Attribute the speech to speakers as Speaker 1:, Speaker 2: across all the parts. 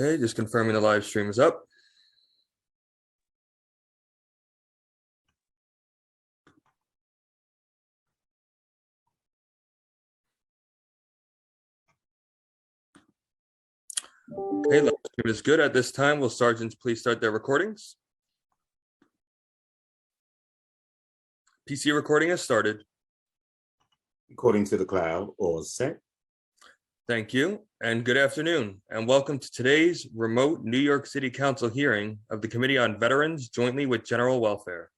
Speaker 1: Okay, just confirming the live stream is up. Okay, live stream is good. At this time, will sergeants please start their recordings? PC recording has started.
Speaker 2: According to the cloud, all set.
Speaker 1: Thank you, and good afternoon, and welcome to today's remote New York City Council hearing of the Committee on Veterans jointly with General Welfare.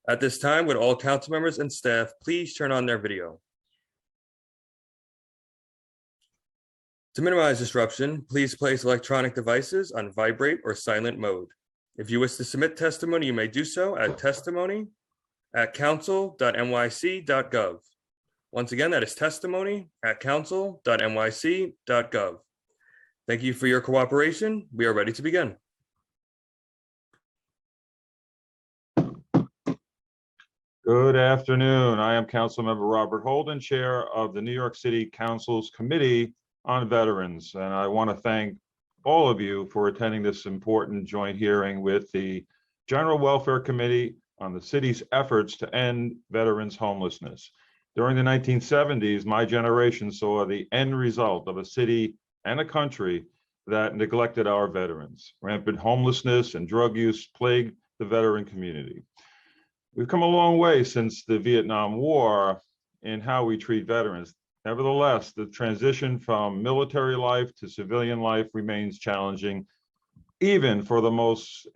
Speaker 1: At this time, would all council members and staff please turn on their video? To minimize disruption, please place electronic devices on vibrate or silent mode. If you wish to submit testimony, you may do so at testimony@council.nyc.gov. Once again, that is testimony@council.nyc.gov. Thank you for your cooperation. We are ready to begin.
Speaker 3: Good afternoon. I am Councilmember Robert Holden, Chair of the New York City Council's Committee on Veterans. And I want to thank all of you for attending this important joint hearing with the General Welfare Committee on the city's efforts to end veterans' homelessness. During the 1970s, my generation saw the end result of a city and a country that neglected our veterans. Rampant homelessness and drug use plagued the veteran community. We've come a long way since the Vietnam War in how we treat veterans. Nevertheless, the transition from military life to civilian life remains challenging, even for the post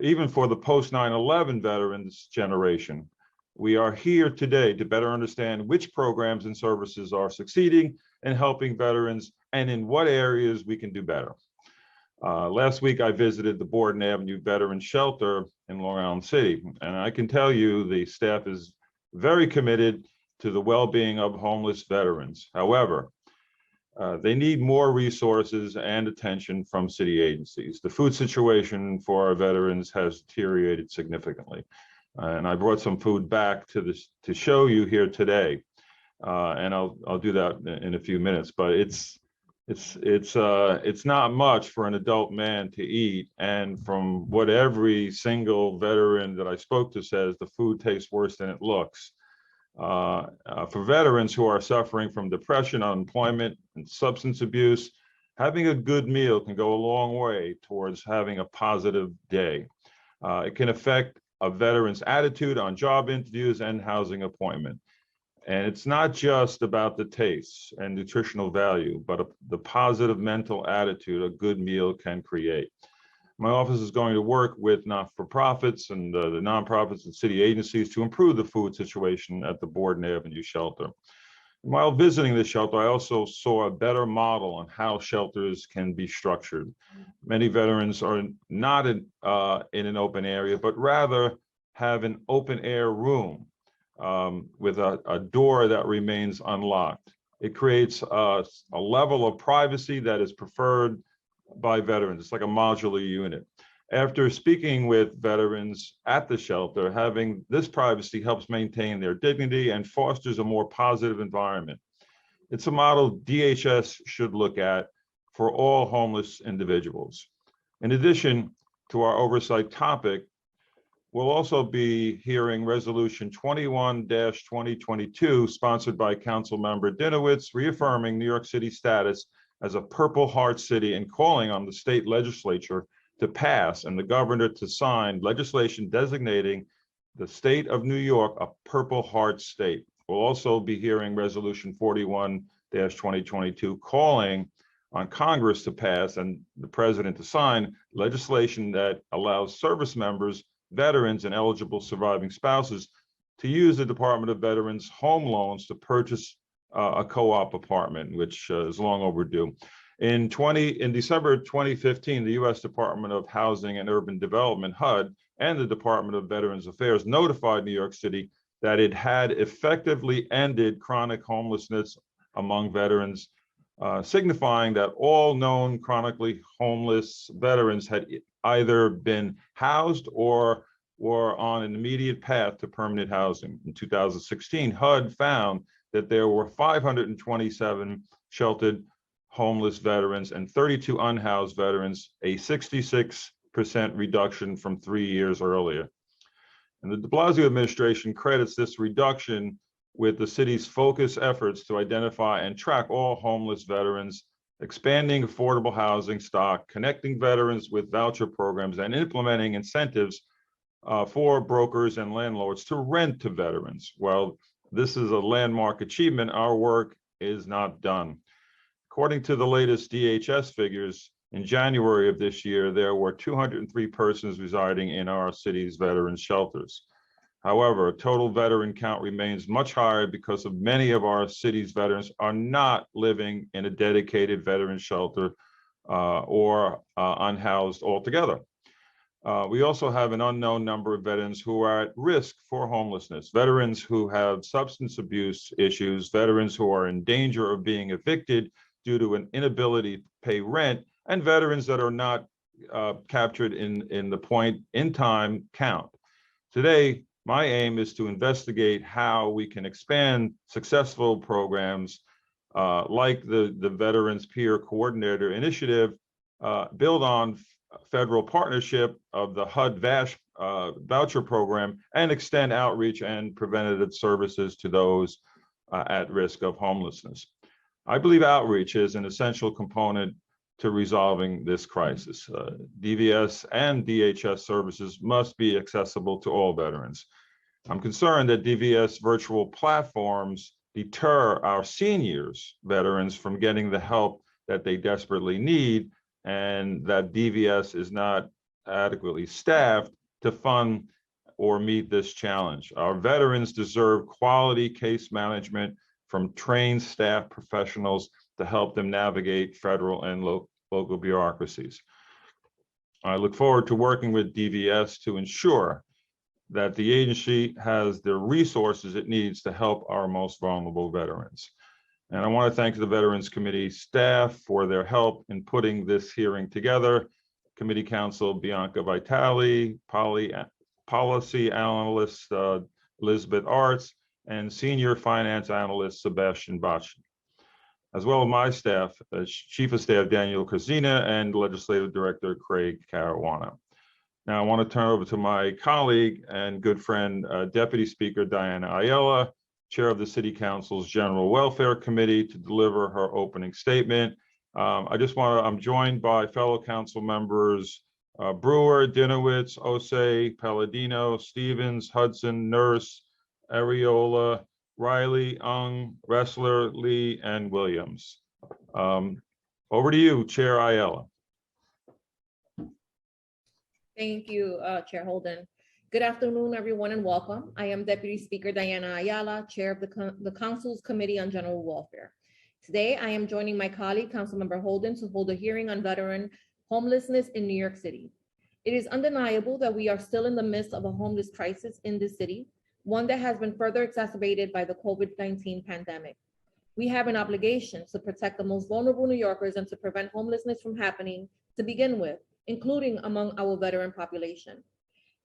Speaker 3: 9/11 veterans generation. We are here today to better understand which programs and services are succeeding in helping veterans and in what areas we can do better. Last week, I visited the Borden Avenue Veterans Shelter in Long Island City, and I can tell you the staff is very committed to the well-being of homeless veterans. However, they need more resources and attention from city agencies. The food situation for our veterans has deteriorated significantly. And I brought some food back to show you here today, and I'll do that in a few minutes. But it's not much for an adult man to eat, and from what every single veteran that I spoke to says, the food tastes worse than it looks. For veterans who are suffering from depression, unemployment, and substance abuse, having a good meal can go a long way towards having a positive day. It can affect a veteran's attitude on job interviews and housing appointment. And it's not just about the taste and nutritional value, but the positive mental attitude a good meal can create. My office is going to work with not-for-profits and the nonprofits and city agencies to improve the food situation at the Borden Avenue shelter. While visiting the shelter, I also saw a better model on how shelters can be structured. Many veterans are not in an open area, but rather have an open air room with a door that remains unlocked. It creates a level of privacy that is preferred by veterans. It's like a modular unit. After speaking with veterans at the shelter, having this privacy helps maintain their dignity and fosters a more positive environment. It's a model DHS should look at for all homeless individuals. In addition to our oversight topic, we'll also be hearing Resolution 21-2022, sponsored by Councilmember Dinowitz, reaffirming New York City's status as a Purple Heart City and calling on the state legislature to pass and the governor to sign legislation designating the state of New York a Purple Heart State. We'll also be hearing Resolution 41-2022 calling on Congress to pass and the president to sign legislation that allows service members, veterans, and eligible surviving spouses to use the Department of Veterans home loans to purchase a co-op apartment, which is long overdue. In December 2015, the U.S. Department of Housing and Urban Development, HUD, and the Department of Veterans Affairs notified New York City that it had effectively ended chronic homelessness among veterans, signifying that all known chronically homeless veterans had either been housed or were on an immediate path to permanent housing. In 2016, HUD found that there were 527 sheltered homeless veterans and 32 unhoused veterans, a 66% reduction from 3 years earlier. And the de Blasio administration credits this reduction with the city's focused efforts to identify and track all homeless veterans, expanding affordable housing stock, connecting veterans with voucher programs, and implementing incentives for brokers and landlords to rent to veterans. While this is a landmark achievement, our work is not done. According to the latest DHS figures, in January of this year, there were 203 persons residing in our city's veterans shelters. However, total veteran count remains much higher because of many of our city's veterans are not living in a dedicated veteran shelter or unhoused altogether. We also have an unknown number of veterans who are at risk for homelessness, veterans who have substance abuse issues, veterans who are in danger of being evicted due to an inability to pay rent, and veterans that are not captured in the point in time count. Today, my aim is to investigate how we can expand successful programs like the Veterans Peer Coordinator Initiative, build on federal partnership of the HUD-VASH voucher program, and extend outreach and preventative services to those at risk of homelessness. I believe outreach is an essential component to resolving this crisis. DVS and DHS services must be accessible to all veterans. I'm concerned that DVS virtual platforms deter our seniors veterans from getting the help that they desperately need, and that DVS is not adequately staffed to fund or meet this challenge. Our veterans deserve quality case management from trained staff professionals to help them navigate federal and local bureaucracies. I look forward to working with DVS to ensure that the agency has the resources it needs to help our most vulnerable veterans. And I want to thank the Veterans Committee staff for their help in putting this hearing together. Committee Counsel Bianca Vitale, Policy Analyst Elizabeth Arts, and Senior Finance Analyst Sebastian Bacci, as well as my staff, Chief of Staff Daniel Cazina and Legislative Director Craig Caruana. Now I want to turn over to my colleague and good friend, Deputy Speaker Diana Ayala, Chair of the City Council's General Welfare Committee, to deliver her opening statement. I'm joined by fellow council members Brewer, Dinowitz, Osei, Palladino, Stevens, Hudson, Nurse, Areola, Riley, Ung, Ressler, Lee, and Williams. Over to you, Chair Ayala.
Speaker 4: Thank you, Chair Holden. Good afternoon, everyone, and welcome. I am Deputy Speaker Diana Ayala, Chair of the Council's Committee on General Welfare. Today, I am joining my colleague, Councilmember Holden, to hold a hearing on veteran homelessness in New York City. It is undeniable that we are still in the midst of a homeless crisis in this city, one that has been further exacerbated by the COVID-19 pandemic. We have an obligation to protect the most vulnerable New Yorkers and to prevent homelessness from happening to begin with, including among our veteran population.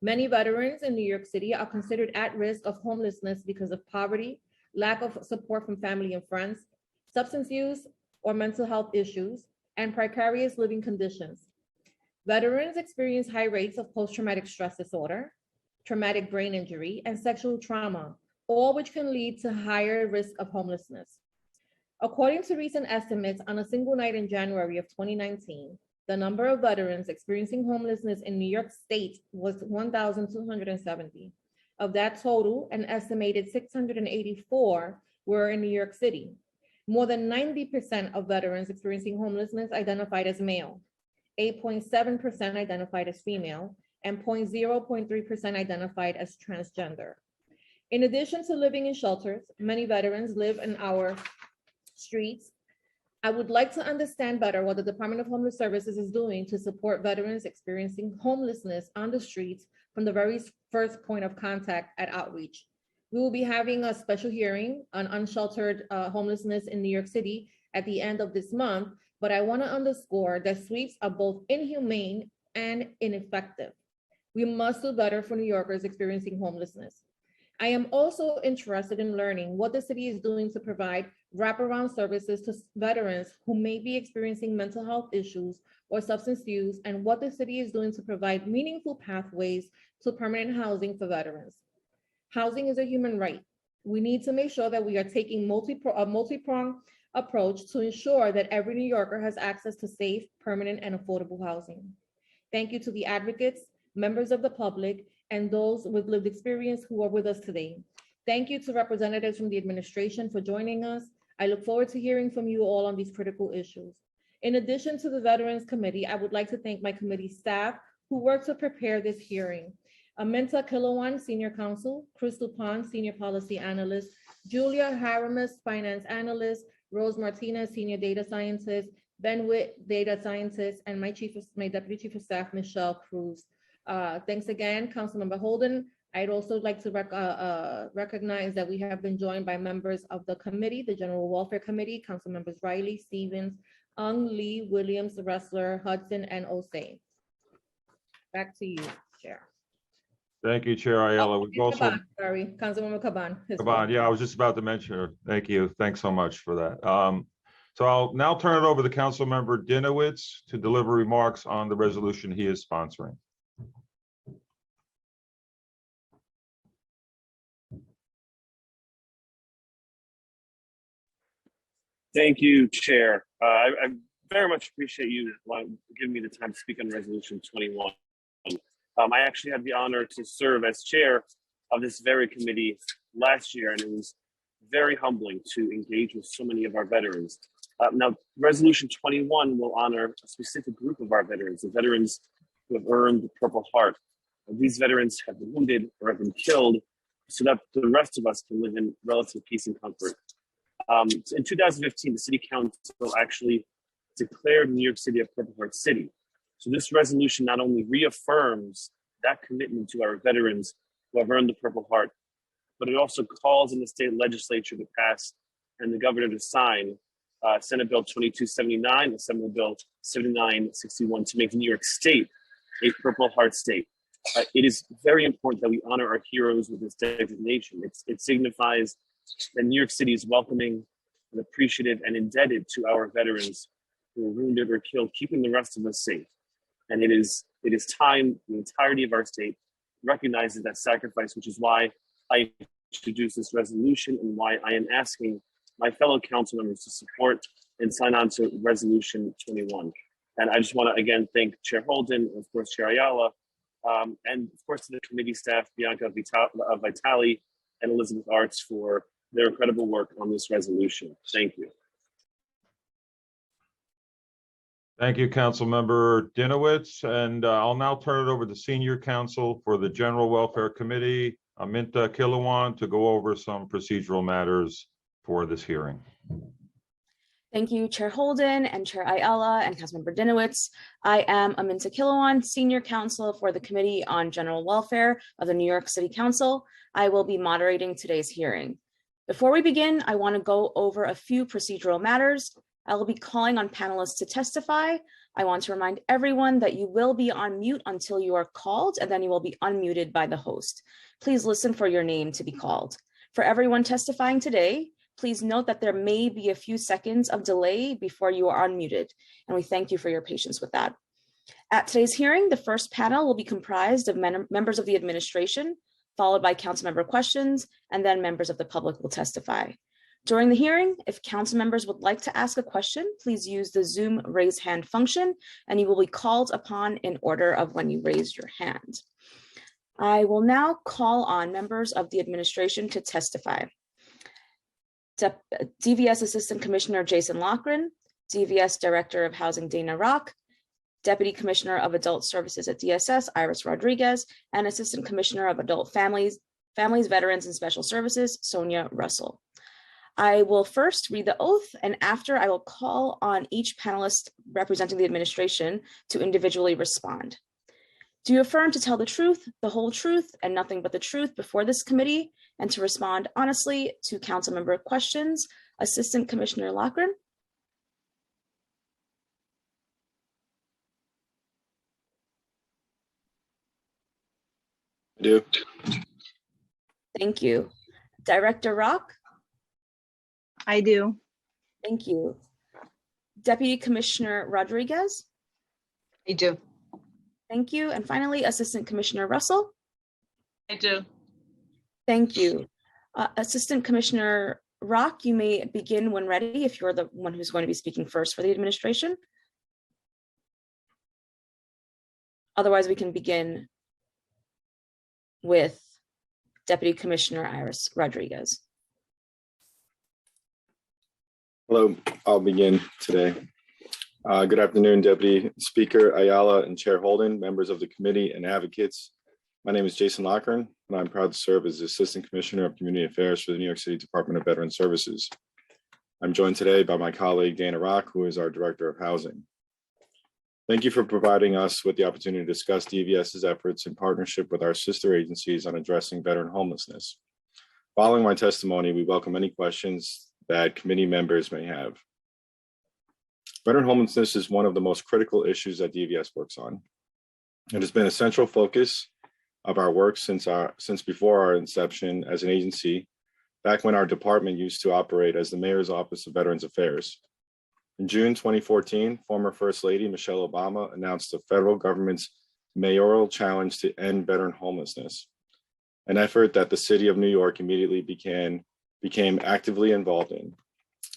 Speaker 4: Many veterans in New York City are considered at risk of homelessness because of poverty, lack of support from family and friends, substance use or mental health issues, and precarious living conditions. Veterans experience high rates of post-traumatic stress disorder, traumatic brain injury, and sexual trauma, all which can lead to higher risk of homelessness. According to recent estimates, on a single night in January of 2019, the number of veterans experiencing homelessness in New York State was 1,270. Of that total, an estimated 684 were in New York City. More than 90% of veterans experiencing homelessness identified as male, 8.7% identified as female, and 0.3% identified as transgender. In addition to living in shelters, many veterans live in our streets. I would like to understand better what the Department of Homeless Services is doing to support veterans experiencing homelessness on the streets from the very first point of contact at outreach. We will be having a special hearing on unsheltered homelessness in New York City at the end of this month, but I want to underscore that sweeps are both inhumane and ineffective. We must do better for New Yorkers experiencing homelessness. I am also interested in learning what the city is doing to provide wraparound services to veterans who may be experiencing mental health issues or substance use, and what the city is doing to provide meaningful pathways to permanent housing for veterans. Housing is a human right. We need to make sure that we are taking a multi-pronged approach to ensure that every New Yorker has access to safe, permanent, and affordable housing. Thank you to the advocates, members of the public, and those with lived experience who are with us today. Thank you to representatives from the administration for joining us. I look forward to hearing from you all on these critical issues. In addition to the Veterans Committee, I would like to thank my committee staff who worked to prepare this hearing. Aminta Kilowan, Senior Counsel, Crystal Pond, Senior Policy Analyst, Julia Haramis, Finance Analyst, Rose Martinez, Senior Data Scientist, Ben Witt, Data Scientist, and my Deputy Chief of Staff, Michelle Cruz. Thanks again, Councilmember Holden. I'd also like to recognize that we have been joined by members of the committee, the General Welfare Committee, Council members Riley, Stevens, Ung, Lee, Williams, Ressler, Hudson, and Osei. Back to you, Chair.
Speaker 3: Thank you, Chair Ayala. We've also,
Speaker 4: Caban, sorry, Councilwoman Caban.
Speaker 3: Caban, yeah, I was just about to mention her. Thank you. Thanks so much for that. So I'll now turn it over to Councilmember Dinowitz to deliver remarks on the resolution he is sponsoring.
Speaker 5: Thank you, Chair. I very much appreciate you giving me the time to speak on Resolution 21. I actually had the honor to serve as chair of this very committee last year, and it was very humbling to engage with so many of our veterans. Now, Resolution 21 will honor a specific group of our veterans, the veterans who have earned the Purple Heart. These veterans have been wounded or have been killed so that the rest of us can live in relative peace and comfort. In 2015, the City Council actually declared New York City a Purple Heart City. So this resolution not only reaffirms that commitment to our veterans who have earned the Purple Heart, but it also calls on the state legislature to pass and the governor to sign Senate Bill 2279, Assembly Bill 7961 to make New York State a Purple Heart State. It is very important that we honor our heroes with this designation. It signifies that New York City is welcoming and appreciative and indebted to our veterans who were wounded or killed, keeping the rest of us safe. And it is time the entirety of our state recognizes that sacrifice, which is why I introduced this resolution and why I am asking my fellow council members to support and sign on to Resolution 21. And I just want to again thank Chair Holden, of course, Chair Ayala, and of course to the committee staff, Bianca Vitali and Elizabeth Arts for their incredible work on this resolution. Thank you.
Speaker 3: Thank you, Councilmember Dinowitz. And I'll now turn it over to Senior Counsel for the General Welfare Committee, Aminta Kilowan, to go over some procedural matters for this hearing.
Speaker 6: Thank you, Chair Holden and Chair Ayala and Councilmember Dinowitz. I am Aminta Kilowan, Senior Counsel for the Committee on General Welfare of the New York City Council. I will be moderating today's hearing. Before we begin, I want to go over a few procedural matters. I will be calling on panelists to testify. I want to remind everyone that you will be on mute until you are called, and then you will be unmuted by the host. Please listen for your name to be called. For everyone testifying today, please note that there may be a few seconds of delay before you are unmuted, and we thank you for your patience with that. At today's hearing, the first panel will be comprised of members of the administration, followed by council member questions, and then members of the public will testify. During the hearing, if council members would like to ask a question, please use the Zoom raise hand function, and you will be called upon in order of when you raise your hand. I will now call on members of the administration to testify. DVS Assistant Commissioner Jason Loughran, DVS Director of Housing Dana Rock, Deputy Commissioner of Adult Services at DSS Iris Rodriguez, and Assistant Commissioner of Adult Families, Veterans, and Special Services Sonia Russell. I will first read the oath, and after I will call on each panelist representing the administration to individually respond. Do you affirm to tell the truth, the whole truth, and nothing but the truth before this committee, and to respond honestly to council member questions? Assistant Commissioner Loughran?
Speaker 5: I do.
Speaker 6: Thank you. Director Rock?
Speaker 7: I do.
Speaker 6: Thank you. Deputy Commissioner Rodriguez?
Speaker 7: I do.
Speaker 6: Thank you. And finally, Assistant Commissioner Russell?
Speaker 7: I do.
Speaker 6: Thank you. Assistant Commissioner Rock, you may begin when ready if you're the one who's going to be speaking first for the administration. Otherwise, we can begin with Deputy Commissioner Iris Rodriguez.
Speaker 8: Hello, I'll begin today. Good afternoon, Deputy Speaker Ayala and Chair Holden, members of the committee and advocates. My name is Jason Lochran, and I'm proud to serve as the Assistant Commissioner of Community Affairs for the New York City Department of Veteran Services. I'm joined today by my colleague, Dana Rock, who is our Director of Housing. Thank you for providing us with the opportunity to discuss DVS's efforts in partnership with our sister agencies on addressing veteran homelessness. Following my testimony, we welcome any questions that committee members may have. Veteran homelessness is one of the most critical issues that DVS works on. It has been a central focus of our work since before our inception as an agency, back when our department used to operate as the Mayor's Office of Veterans Affairs. In June 2014, former First Lady Michelle Obama announced the federal government's mayoral challenge to end veteran homelessness, an effort that the city of New York immediately became actively involved in.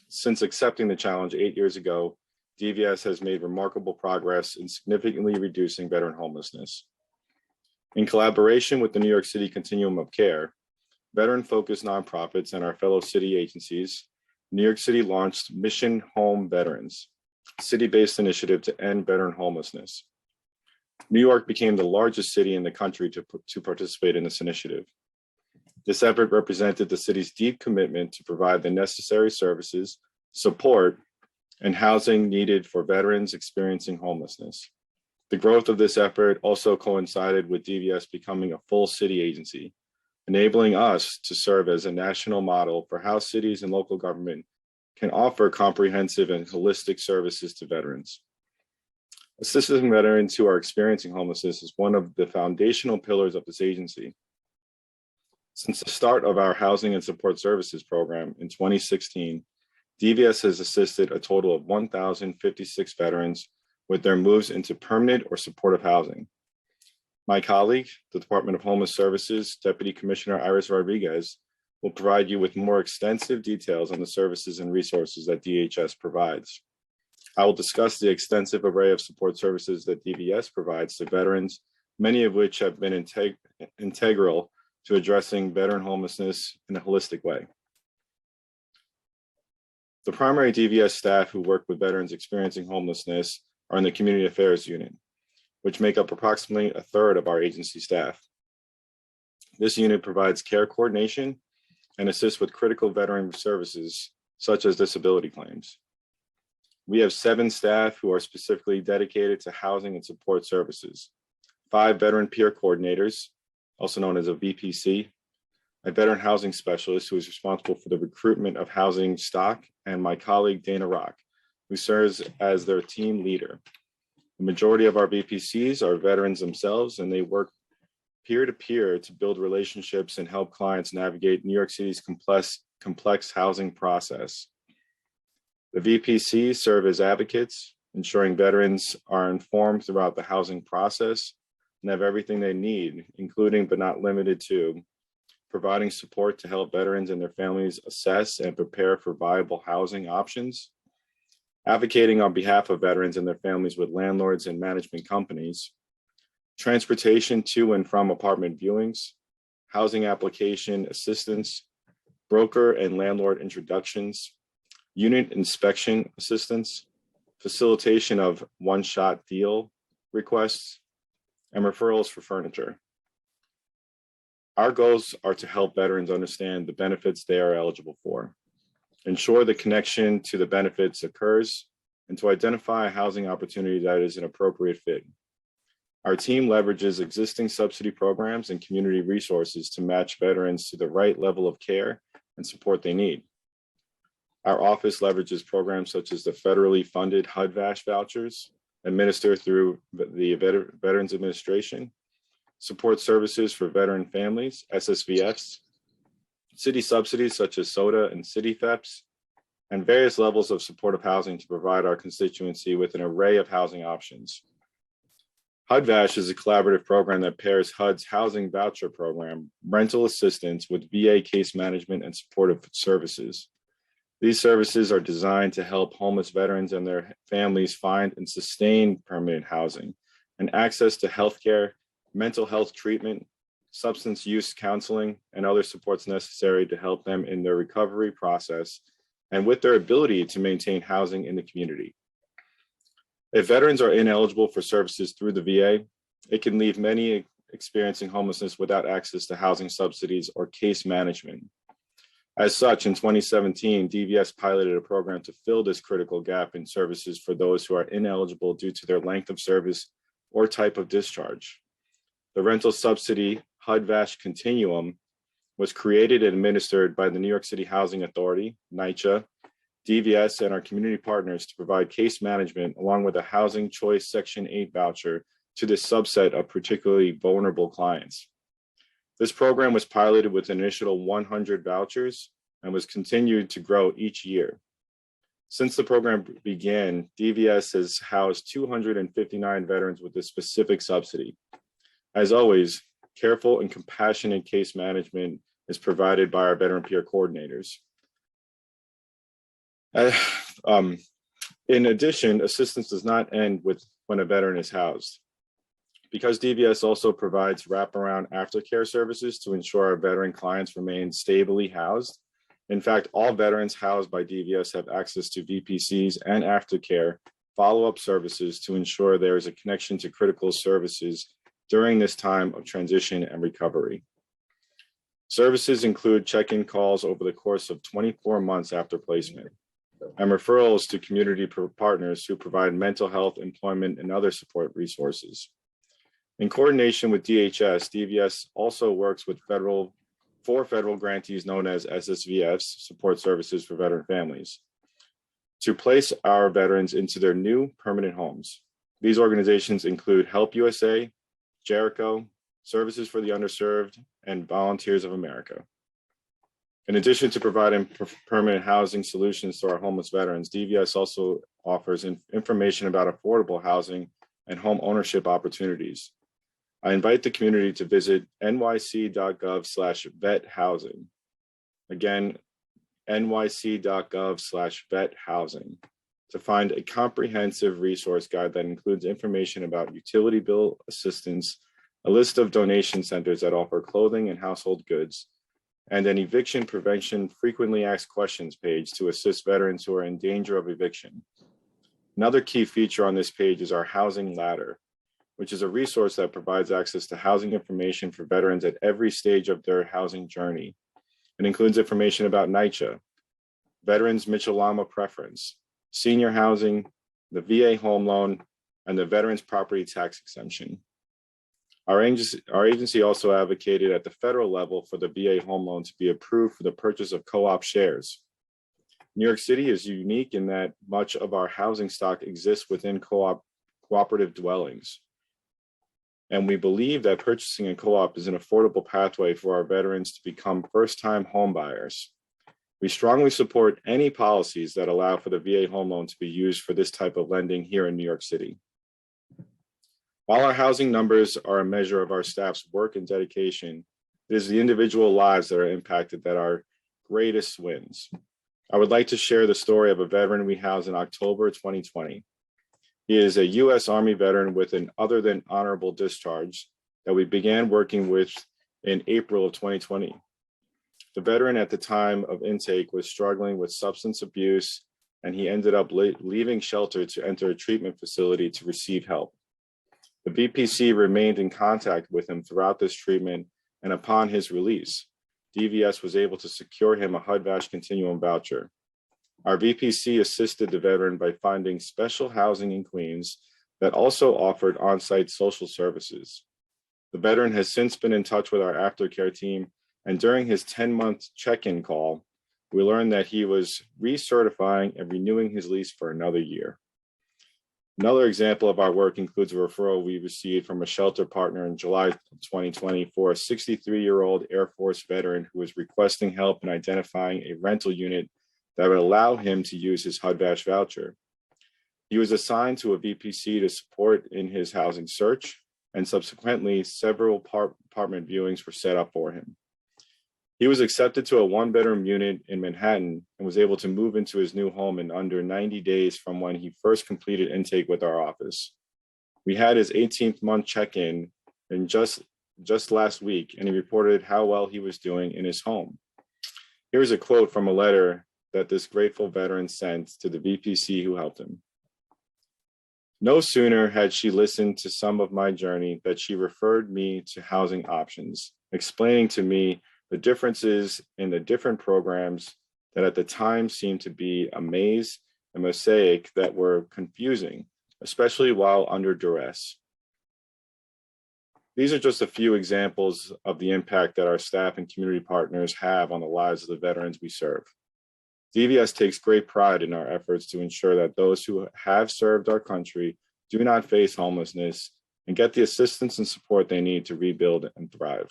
Speaker 8: Since accepting the challenge 8 years ago, DVS has made remarkable progress in significantly reducing veteran homelessness. In collaboration with the New York City Continuum of Care, veteran-focused nonprofits and our fellow city agencies, New York City launched Mission Home Veterans, a city-based initiative to end veteran homelessness. New York became the largest city in the country to participate in this initiative. This effort represented the city's deep commitment to provide the necessary services, support, and housing needed for veterans experiencing homelessness. The growth of this effort also coincided with DVS becoming a full city agency, enabling us to serve as a national model for how cities and local government can offer comprehensive and holistic services to veterans. Assisting veterans who are experiencing homelessness is one of the foundational pillars of this agency. Since the start of our Housing and Support Services program in 2016, DVS has assisted a total of 1,056 veterans with their moves into permanent or supportive housing. My colleague, the Department of Homeless Services, Deputy Commissioner Iris Rodriguez, will provide you with more extensive details on the services and resources that DHS provides. I will discuss the extensive array of support services that DVS provides to veterans, many of which have been integral to addressing veteran homelessness in a holistic way. The primary DVS staff who work with veterans experiencing homelessness are in the Community Affairs Unit, which make up approximately a third of our agency staff. This unit provides care coordination and assists with critical veteran services, such as disability claims. We have 7 staff who are specifically dedicated to housing and support services, 5 veteran peer coordinators, also known as a VPC, a veteran housing specialist who is responsible for the recruitment of housing stock, and my colleague Dana Rock, who serves as their team leader. The majority of our VPCs are veterans themselves, and they work peer-to-peer to build relationships and help clients navigate New York City's complex housing process. The VPCs serve as advocates, ensuring veterans are informed throughout the housing process and have everything they need, including but not limited to providing support to help veterans and their families assess and prepare for viable housing options, advocating on behalf of veterans and their families with landlords and management companies, transportation to and from apartment viewings, housing application assistance, broker and landlord introductions, unit inspection assistance, facilitation of one-shot deal requests, and referrals for furniture. Our goals are to help veterans understand the benefits they are eligible for, ensure the connection to the benefits occurs, and to identify a housing opportunity that is an appropriate fit. Our team leverages existing subsidy programs and community resources to match veterans to the right level of care and support they need. Our office leverages programs such as the federally funded HUD-VASH vouchers administered through the Veterans Administration, support services for veteran families, SSVFs, city subsidies such as SODA and City FEPs, and various levels of supportive housing to provide our constituency with an array of housing options. HUD-VASH is a collaborative program that pairs HUD's housing voucher program, rental assistance with VA case management and supportive services. These services are designed to help homeless veterans and their families find and sustain permanent housing and access to healthcare, mental health treatment, substance use counseling, and other supports necessary to help them in their recovery process and with their ability to maintain housing in the community. If veterans are ineligible for services through the VA, it can leave many experiencing homelessness without access to housing subsidies or case management. As such, in 2017, DVS piloted a program to fill this critical gap in services for those who are ineligible due to their length of service or type of discharge. The rental subsidy HUD-VASH Continuum was created and administered by the New York City Housing Authority, NYCHA, DVS, and our community partners to provide case management along with a Housing Choice Section 8 voucher to this subset of particularly vulnerable clients. This program was piloted with an initial 100 vouchers and was continued to grow each year. Since the program began, DVS has housed 259 veterans with this specific subsidy. As always, careful and compassionate case management is provided by our veteran peer coordinators. In addition, assistance does not end with when a veteran is housed. Because DVS also provides wraparound aftercare services to ensure our veteran clients remain stably housed. In fact, all veterans housed by DVS have access to VPCs and aftercare follow-up services to ensure there is a connection to critical services during this time of transition and recovery. Services include check-in calls over the course of 24 months after placement, and referrals to community partners who provide mental health, employment, and other support resources. In coordination with DHS, DVS also works with four federal grantees known as SSVFs, Support Services for Veteran Families, to place our veterans into their new permanent homes. These organizations include Help USA, Jericho, Services for the Underserved, and Volunteers of America. In addition to providing permanent housing solutions to our homeless veterans, DVS also offers information about affordable housing and home ownership opportunities. I invite the community to visit nyc.gov/vethousing. Again, nyc.gov/vethousing to find a comprehensive resource guide that includes information about utility bill assistance, a list of donation centers that offer clothing and household goods, and an eviction prevention frequently asked questions page to assist veterans who are in danger of eviction. Another key feature on this page is our housing ladder, which is a resource that provides access to housing information for veterans at every stage of their housing journey. It includes information about NYCHA, Veterans Mitchell-Lama Preference, senior housing, the VA home loan, and the Veterans Property Tax Exemption. Our agency also advocated at the federal level for the VA home loan to be approved for the purchase of co-op shares. New York City is unique in that much of our housing stock exists within cooperative dwellings. And we believe that purchasing a co-op is an affordable pathway for our veterans to become first-time home buyers. We strongly support any policies that allow for the VA home loan to be used for this type of lending here in New York City. While our housing numbers are a measure of our staff's work and dedication, it is the individual lives that are impacted that are greatest wins. I would like to share the story of a veteran we housed in October 2020. He is a U.S. Army veteran with an other than honorable discharge that we began working with in April of 2020. The veteran at the time of intake was struggling with substance abuse, and he ended up leaving shelter to enter a treatment facility to receive help. The VPC remained in contact with him throughout this treatment, and upon his release, DVS was able to secure him a HUD-VASH Continuum voucher. Our VPC assisted the veteran by finding special housing in Queens that also offered on-site social services. The veteran has since been in touch with our aftercare team, and during his 10-month check-in call, we learned that he was recertifying and renewing his lease for another year. Another example of our work includes a referral we received from a shelter partner in July 2020 for a 63-year-old Air Force veteran who was requesting help in identifying a rental unit that would allow him to use his HUD-VASH voucher. He was assigned to a VPC to support in his housing search, and subsequently several apartment viewings were set up for him. He was accepted to a one-bedroom unit in Manhattan and was able to move into his new home in under 90 days from when he first completed intake with our office. We had his 18th month check-in and just last week, and he reported how well he was doing in his home. Here's a quote from a letter that this grateful veteran sent to the VPC who helped him. No sooner had she listened to some of my journey that she referred me to housing options, explaining to me the differences in the different programs that at the time seemed to be a maze and mosaic that were confusing, especially while under duress. These are just a few examples of the impact that our staff and community partners have on the lives of the veterans we serve. DVS takes great pride in our efforts to ensure that those who have served our country do not face homelessness and get the assistance and support they need to rebuild and thrive.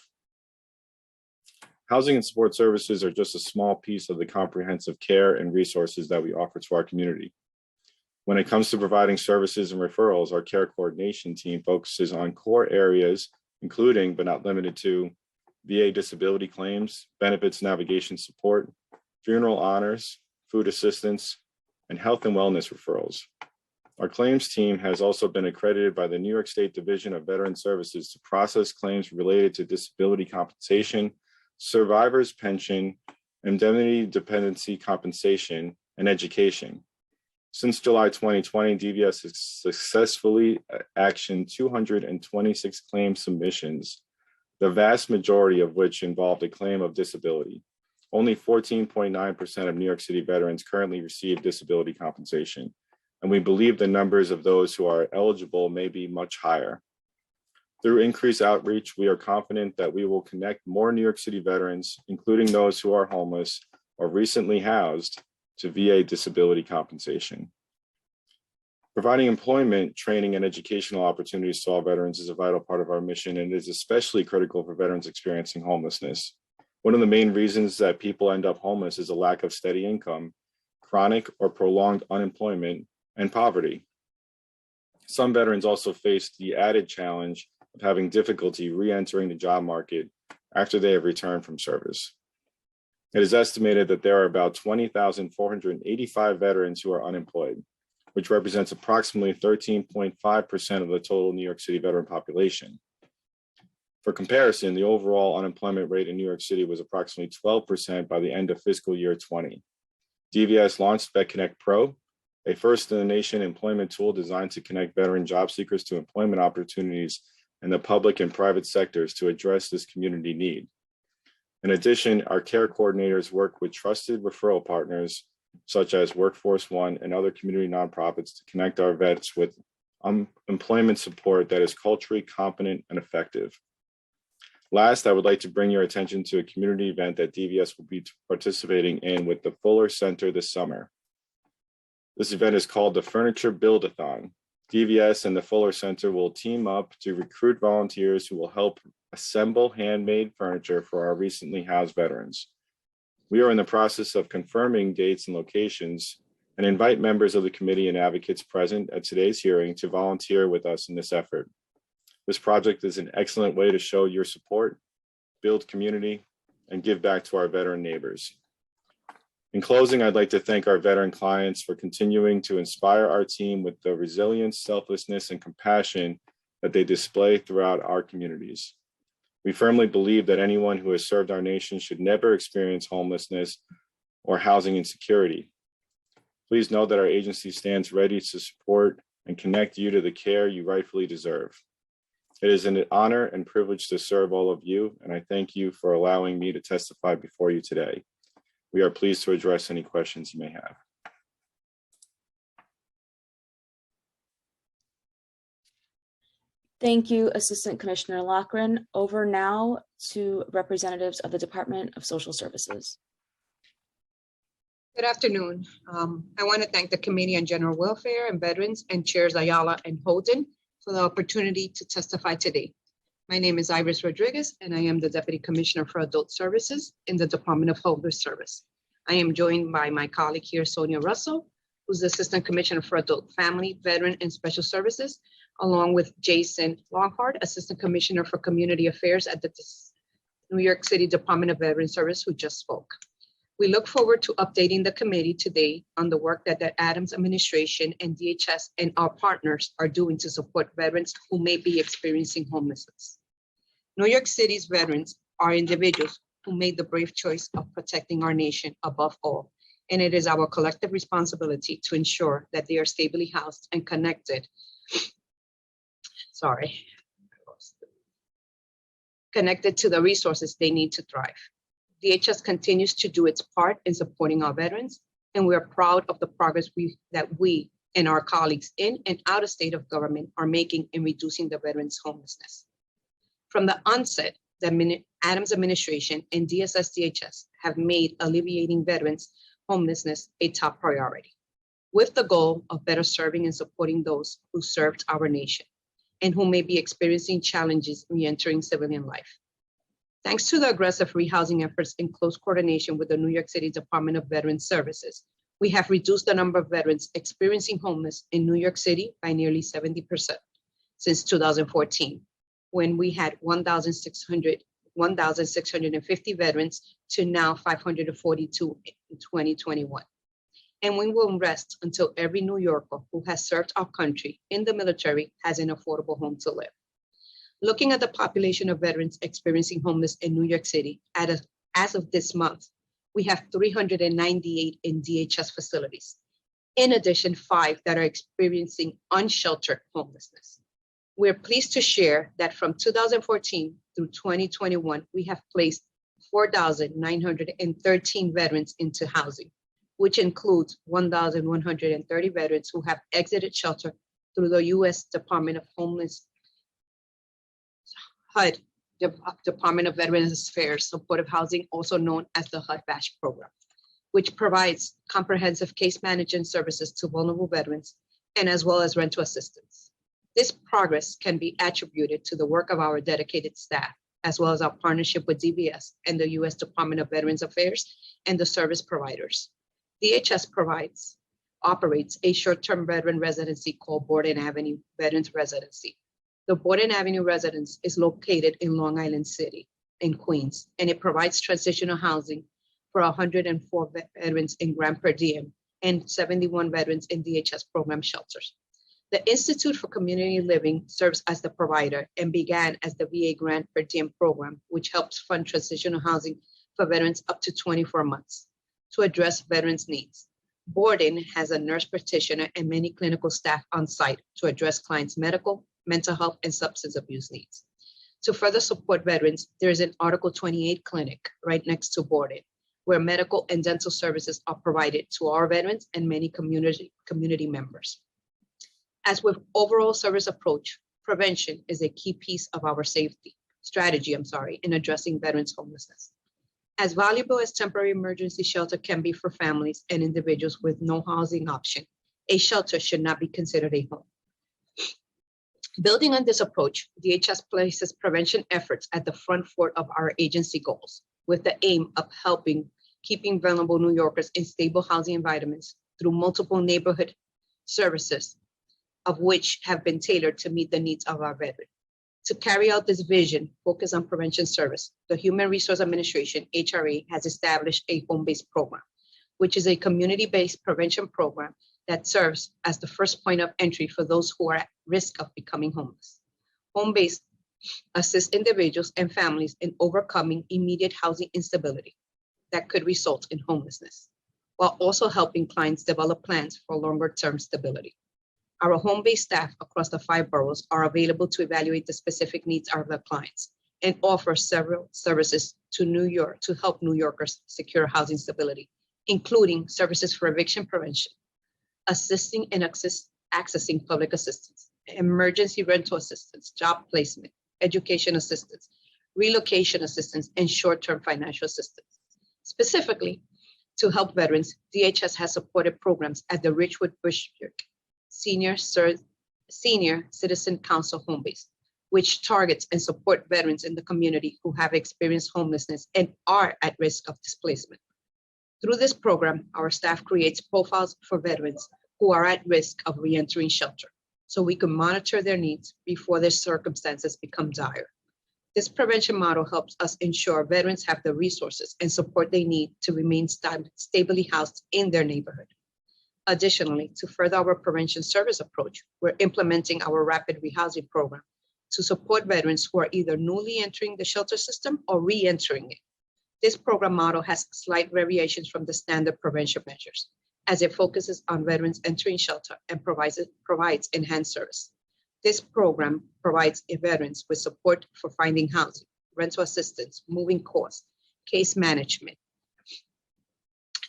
Speaker 8: Housing and support services are just a small piece of the comprehensive care and resources that we offer to our community. When it comes to providing services and referrals, our care coordination team focuses on core areas, including but not limited to VA disability claims, benefits navigation support, funeral honors, food assistance, and health and wellness referrals. Our claims team has also been accredited by the New York State Division of Veteran Services to process claims related to disability compensation, survivor's pension, indemnity dependency compensation, and education. Since July 2020, DVS has successfully actioned 226 claim submissions, the vast majority of which involved a claim of disability. Only 14.9% of New York City veterans currently receive disability compensation, and we believe the numbers of those who are eligible may be much higher. Through increased outreach, we are confident that we will connect more New York City veterans, including those who are homeless or recently housed, to VA disability compensation. Providing employment, training, and educational opportunities to all veterans is a vital part of our mission, and is especially critical for veterans experiencing homelessness. One of the main reasons that people end up homeless is a lack of steady income, chronic or prolonged unemployment, and poverty. Some veterans also face the added challenge of having difficulty re-entering the job market after they have returned from service. It is estimated that there are about 20,485 veterans who are unemployed, which represents approximately 13.5% of the total New York City veteran population. For comparison, the overall unemployment rate in New York City was approximately 12% by the end of fiscal year 20. DVS launched VetConnect Pro, a first-in-the-nation employment tool designed to connect veteran job seekers to employment opportunities in the public and private sectors to address this community need. In addition, our care coordinators work with trusted referral partners such as Workforce One and other community nonprofits to connect our vets with employment support that is culturally competent and effective. Last, I would like to bring your attention to a community event that DVS will be participating in with the Fuller Center this summer. This event is called the Furniture Build-a-thon. DVS and the Fuller Center will team up to recruit volunteers who will help assemble handmade furniture for our recently housed veterans. We are in the process of confirming dates and locations and invite members of the committee and advocates present at today's hearing to volunteer with us in this effort. This project is an excellent way to show your support, build community, and give back to our veteran neighbors. In closing, I'd like to thank our veteran clients for continuing to inspire our team with the resilience, selflessness, and compassion that they display throughout our communities. We firmly believe that anyone who has served our nation should never experience homelessness or housing insecurity. Please know that our agency stands ready to support and connect you to the care you rightfully deserve. It is an honor and privilege to serve all of you, and I thank you for allowing me to testify before you today. We are pleased to address any questions you may have.
Speaker 6: Thank you, Assistant Commissioner Loughran. Over now to representatives of the Department of Social Services.
Speaker 7: Good afternoon. I want to thank the Committee on General Welfare and Veterans and Chairs Ayala and Holden for the opportunity to testify today. My name is Iris Rodriguez, and I am the Deputy Commissioner for Adult Services in the Department of Homeless Service. I am joined by my colleague here, Sonia Russell, who's the Assistant Commissioner for Adult Family, Veteran, and Special Services, along with Jason Longhart, Assistant Commissioner for Community Affairs at the New York City Department of Veterans Service, who just spoke. We look forward to updating the committee today on the work that the Adams administration and DHS and our partners are doing to support veterans who may be experiencing homelessness. New York City's veterans are individuals who made the brave choice of protecting our nation above all, and it is our collective responsibility to ensure that they are stably housed and connected. Connected to the resources they need to thrive. DHS continues to do its part in supporting our veterans, and we are proud of the progress that we and our colleagues in and out of state of government are making in reducing the veterans' homelessness. From the onset, the Adams administration and DSS-DHS have made alleviating veterans' homelessness a top priority, with the goal of better serving and supporting those who served our nation and who may be experiencing challenges re-entering civilian life. Thanks to the aggressive rehousing efforts in close coordination with the New York City Department of Veterans Services, we have reduced the number of veterans experiencing homelessness in New York City by nearly 70% since 2014, when we had 1,650 veterans to now 542 in 2021. And we will rest until every New Yorker who has served our country in the military has an affordable home to live. Looking at the population of veterans experiencing homelessness in New York City, as of this month, we have 398 in DHS facilities. In addition, 5 that are experiencing unsheltered homelessness. We're pleased to share that from 2014 through 2021, we have placed 4,913 veterans into housing, which includes 1,130 veterans who have exited shelter through the U.S. Department of HUD, Department of Veterans Affairs Supportive Housing, also known as the HUD-VASH program, which provides comprehensive case management services to vulnerable veterans and as well as rental assistance. This progress can be attributed to the work of our dedicated staff, as well as our partnership with DVS and the U.S. Department of Veterans Affairs and the service providers. DHS operates a short-term veteran residency called Borden Avenue Veterans Residency. The Borden Avenue residence is located in Long Island City in Queens, and it provides transitional housing for 104 veterans in grant per diem and 71 veterans in DHS program shelters. The Institute for Community Living serves as the provider and began as the VA grant per diem program, which helps fund transitional housing for veterans up to 24 months to address veterans' needs. Borden has a nurse practitioner and many clinical staff on site to address clients' medical, mental health, and substance abuse needs. To further support veterans, there is an Article 28 clinic right next to Borden, where medical and dental services are provided to our veterans and many community members. As with overall service approach, prevention is a key piece of our strategy in addressing veterans' homelessness. As valuable as temporary emergency shelter can be for families and individuals with no housing option, a shelter should not be considered a home. Building on this approach, DHS places prevention efforts at the front foot of our agency goals, with the aim of keeping vulnerable New Yorkers in stable housing environments through multiple neighborhood services, of which have been tailored to meet the needs of our veterans. To carry out this vision, focus on prevention service, the Human Resource Administration, HRA, has established a home-based program, which is a community-based prevention program that serves as the first point of entry for those who are at risk of becoming homeless. Home-based assists individuals and families in overcoming immediate housing instability that could result in homelessness, while also helping clients develop plans for longer-term stability. Our home-based staff across the 5 boroughs are available to evaluate the specific needs of their clients and offer several services to help New Yorkers secure housing stability, including services for eviction prevention, assisting and accessing public assistance, emergency rental assistance, job placement, education assistance, relocation assistance, and short-term financial assistance. Specifically, to help veterans, DHS has supported programs at the Richwood Bushwick Senior Citizen Council Home Base, which targets and support veterans in the community who have experienced homelessness and are at risk of displacement. Through this program, our staff creates profiles for veterans who are at risk of reentering shelter, so we can monitor their needs before their circumstances become dire. This prevention model helps us ensure veterans have the resources and support they need to remain stably housed in their neighborhood. Additionally, to further our prevention service approach, we're implementing our rapid rehousing program to support veterans who are either newly entering the shelter system or re-entering it. This program model has slight variations from the standard prevention measures, as it focuses on veterans entering shelter and provides enhanced service. This program provides veterans with support for finding housing, rental assistance, moving costs, case management.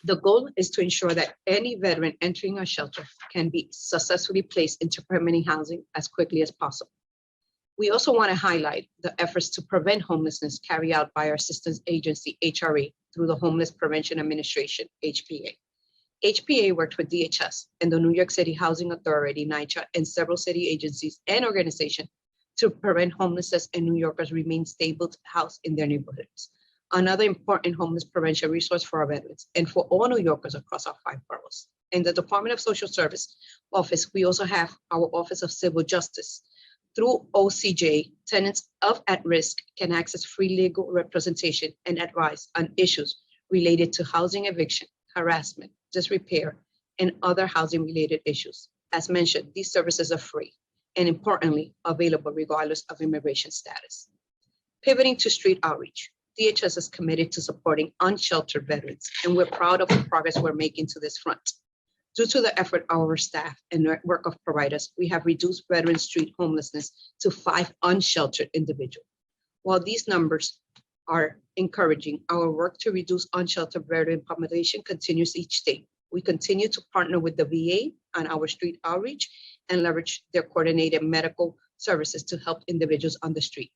Speaker 7: The goal is to ensure that any veteran entering a shelter can be successfully placed into permanent housing as quickly as possible. We also want to highlight the efforts to prevent homelessness carried out by our assistance agency, HRA, through the Homeless Prevention Administration, HPA. HPA worked with DHS and the New York City Housing Authority, NYCHA, and several city agencies and organizations to prevent homelessness and New Yorkers remain stable housed in their neighborhoods. Another important homeless prevention resource for our veterans and for all New Yorkers across our 5 boroughs. In the Department of Social Service Office, we also have our Office of Civil Justice. Through OCJ, tenants of at risk can access free legal representation and advice on issues related to housing eviction, harassment, disrepair, and other housing related issues. As mentioned, these services are free and importantly, available regardless of immigration status. Pivoting to street outreach, DHS is committed to supporting unsheltered veterans, and we're proud of the progress we're making to this front. Due to the effort of our staff and network of providers, we have reduced veteran street homelessness to 5 unsheltered individuals. While these numbers are encouraging, our work to reduce unsheltered veteran population continues each day. We continue to partner with the VA on our street outreach and leverage their coordinated medical services to help individuals on the street.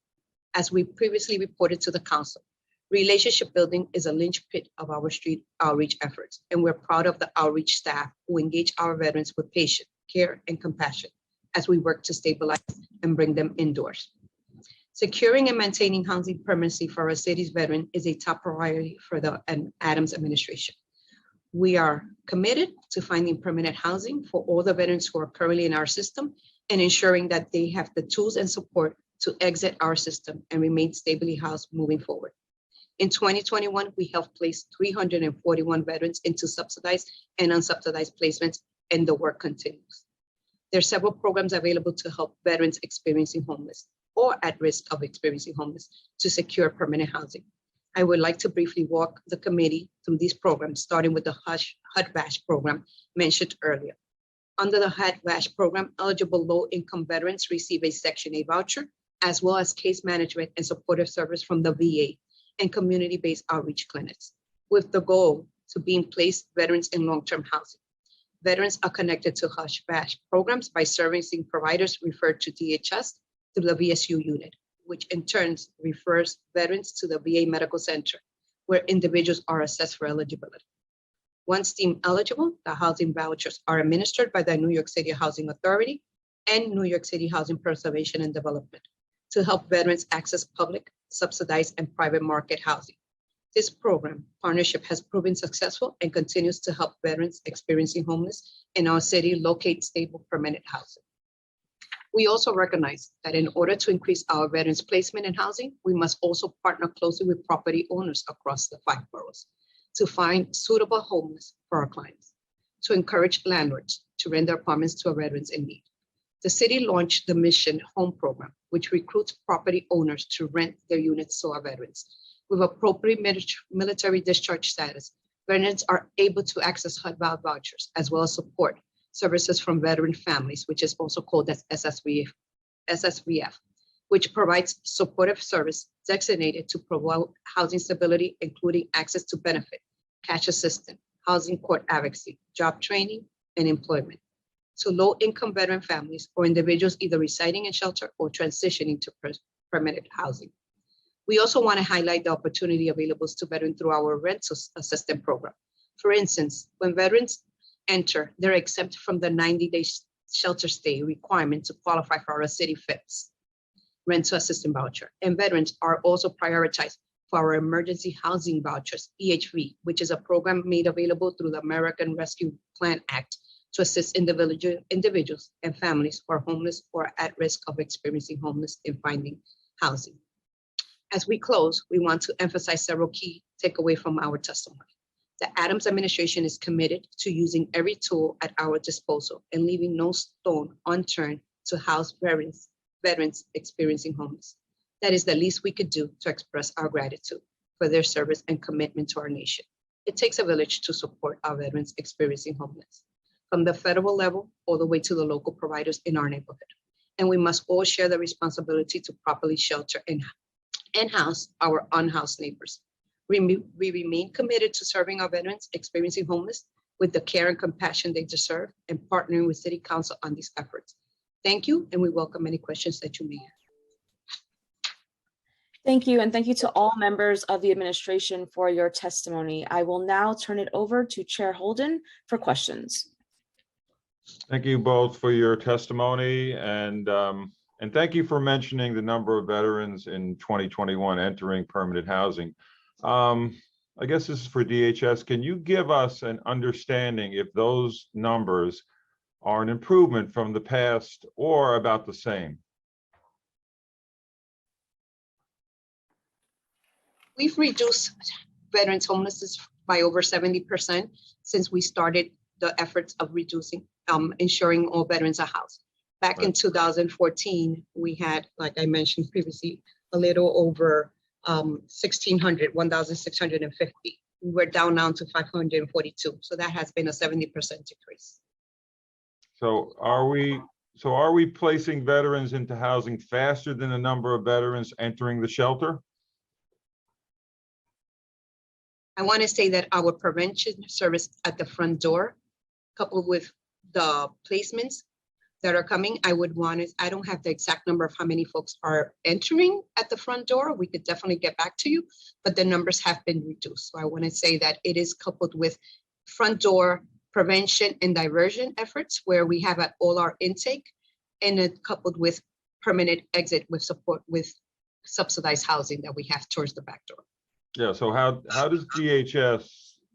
Speaker 7: As we previously reported to the council, relationship building is a linchpin of our street outreach efforts, and we're proud of the outreach staff who engage our veterans with patience, care, and compassion as we work to stabilize and bring them indoors. Securing and maintaining housing permanency for our city's veterans is a top priority for the Adams administration. We are committed to finding permanent housing for all the veterans who are currently in our system and ensuring that they have the tools and support to exit our system and remain stably housed moving forward. In 2021, we helped place 341 veterans into subsidized and unsubsidized placements, and the work continues. There are several programs available to help veterans experiencing homeless or at risk of experiencing homeless to secure permanent housing. I would like to briefly walk the committee through these programs, starting with the HUD-VASH program mentioned earlier. Under the HUD-VASH program, eligible low-income veterans receive a Section 8 voucher, as well as case management and supportive service from the VA and community-based outreach clinics, with the goal to being placed veterans in long-term housing. Veterans are connected to HUD-VASH programs by servicing providers referred to DHS through the VSU unit, which in turn refers veterans to the VA Medical Center, where individuals are assessed for eligibility. Once deemed eligible, the housing vouchers are administered by the New York City Housing Authority and New York City Housing Preservation and Development to help veterans access public, subsidized, and private market housing. This program partnership has proven successful and continues to help veterans experiencing homeless in our city locate stable permanent housing. We also recognize that in order to increase our veterans' placement in housing, we must also partner closely with property owners across the 5 boroughs to find suitable homes for our clients, to encourage landlords to rent their apartments to our veterans in need. The city launched the Mission Home Program, which recruits property owners to rent their units to our veterans. With appropriate military discharge status, veterans are able to access HUD vouchers as well as support services from veteran families, which is also called as SSVF, which provides supportive service designated to promote housing stability, including access to benefit, cash assistance, housing court advocacy, job training, and employment to low-income veteran families or individuals either residing in shelter or transitioning to permanent housing. We also want to highlight the opportunity available to veterans through our rental assistance program. For instance, when veterans enter, they're exempt from the 90-day shelter stay requirement to qualify for our city FIPS rental assistance voucher, and veterans are also prioritized for our emergency housing vouchers, EHV, which is a program made available through the American Rescue Plan Act to assist individuals and families who are homeless or at risk of experiencing homeless in finding housing. As we close, we want to emphasize several key takeaways from our testimony. The Adams administration is committed to using every tool at our disposal and leaving no stone unturned to house veterans experiencing homeless. That is the least we could do to express our gratitude for their service and commitment to our nation. It takes a village to support our veterans experiencing homeless, from the federal level all the way to the local providers in our neighborhood. And we must all share the responsibility to properly shelter and house our unhoused neighbors. We remain committed to serving our veterans experiencing homeless with the care and compassion they deserve and partnering with City Council on these efforts. Thank you, and we welcome any questions that you may have.
Speaker 6: Thank you, and thank you to all members of the administration for your testimony. I will now turn it over to Chair Holden for questions.
Speaker 3: Thank you both for your testimony, and thank you for mentioning the number of veterans in 2021 entering permanent housing. I guess this is for DHS. Can you give us an understanding if those numbers are an improvement from the past or about the same?
Speaker 7: We've reduced veterans homelessness by over 70% since we started the efforts of reducing, ensuring all veterans are housed. Back in 2014, we had, like I mentioned previously, a little over 1,650. We're down now to 542. So that has been a 70% decrease.
Speaker 3: So are we placing veterans into housing faster than the number of veterans entering the shelter?
Speaker 7: I want to say that our prevention service at the front door, coupled with the placements that are coming, I don't have the exact number of how many folks are entering at the front door. We could definitely get back to you, but the numbers have been reduced. So I want to say that it is coupled with front door prevention and diversion efforts where we have at all our intake, and it coupled with permanent exit with support with subsidized housing that we have towards the back door.
Speaker 3: Yeah, so how does DHS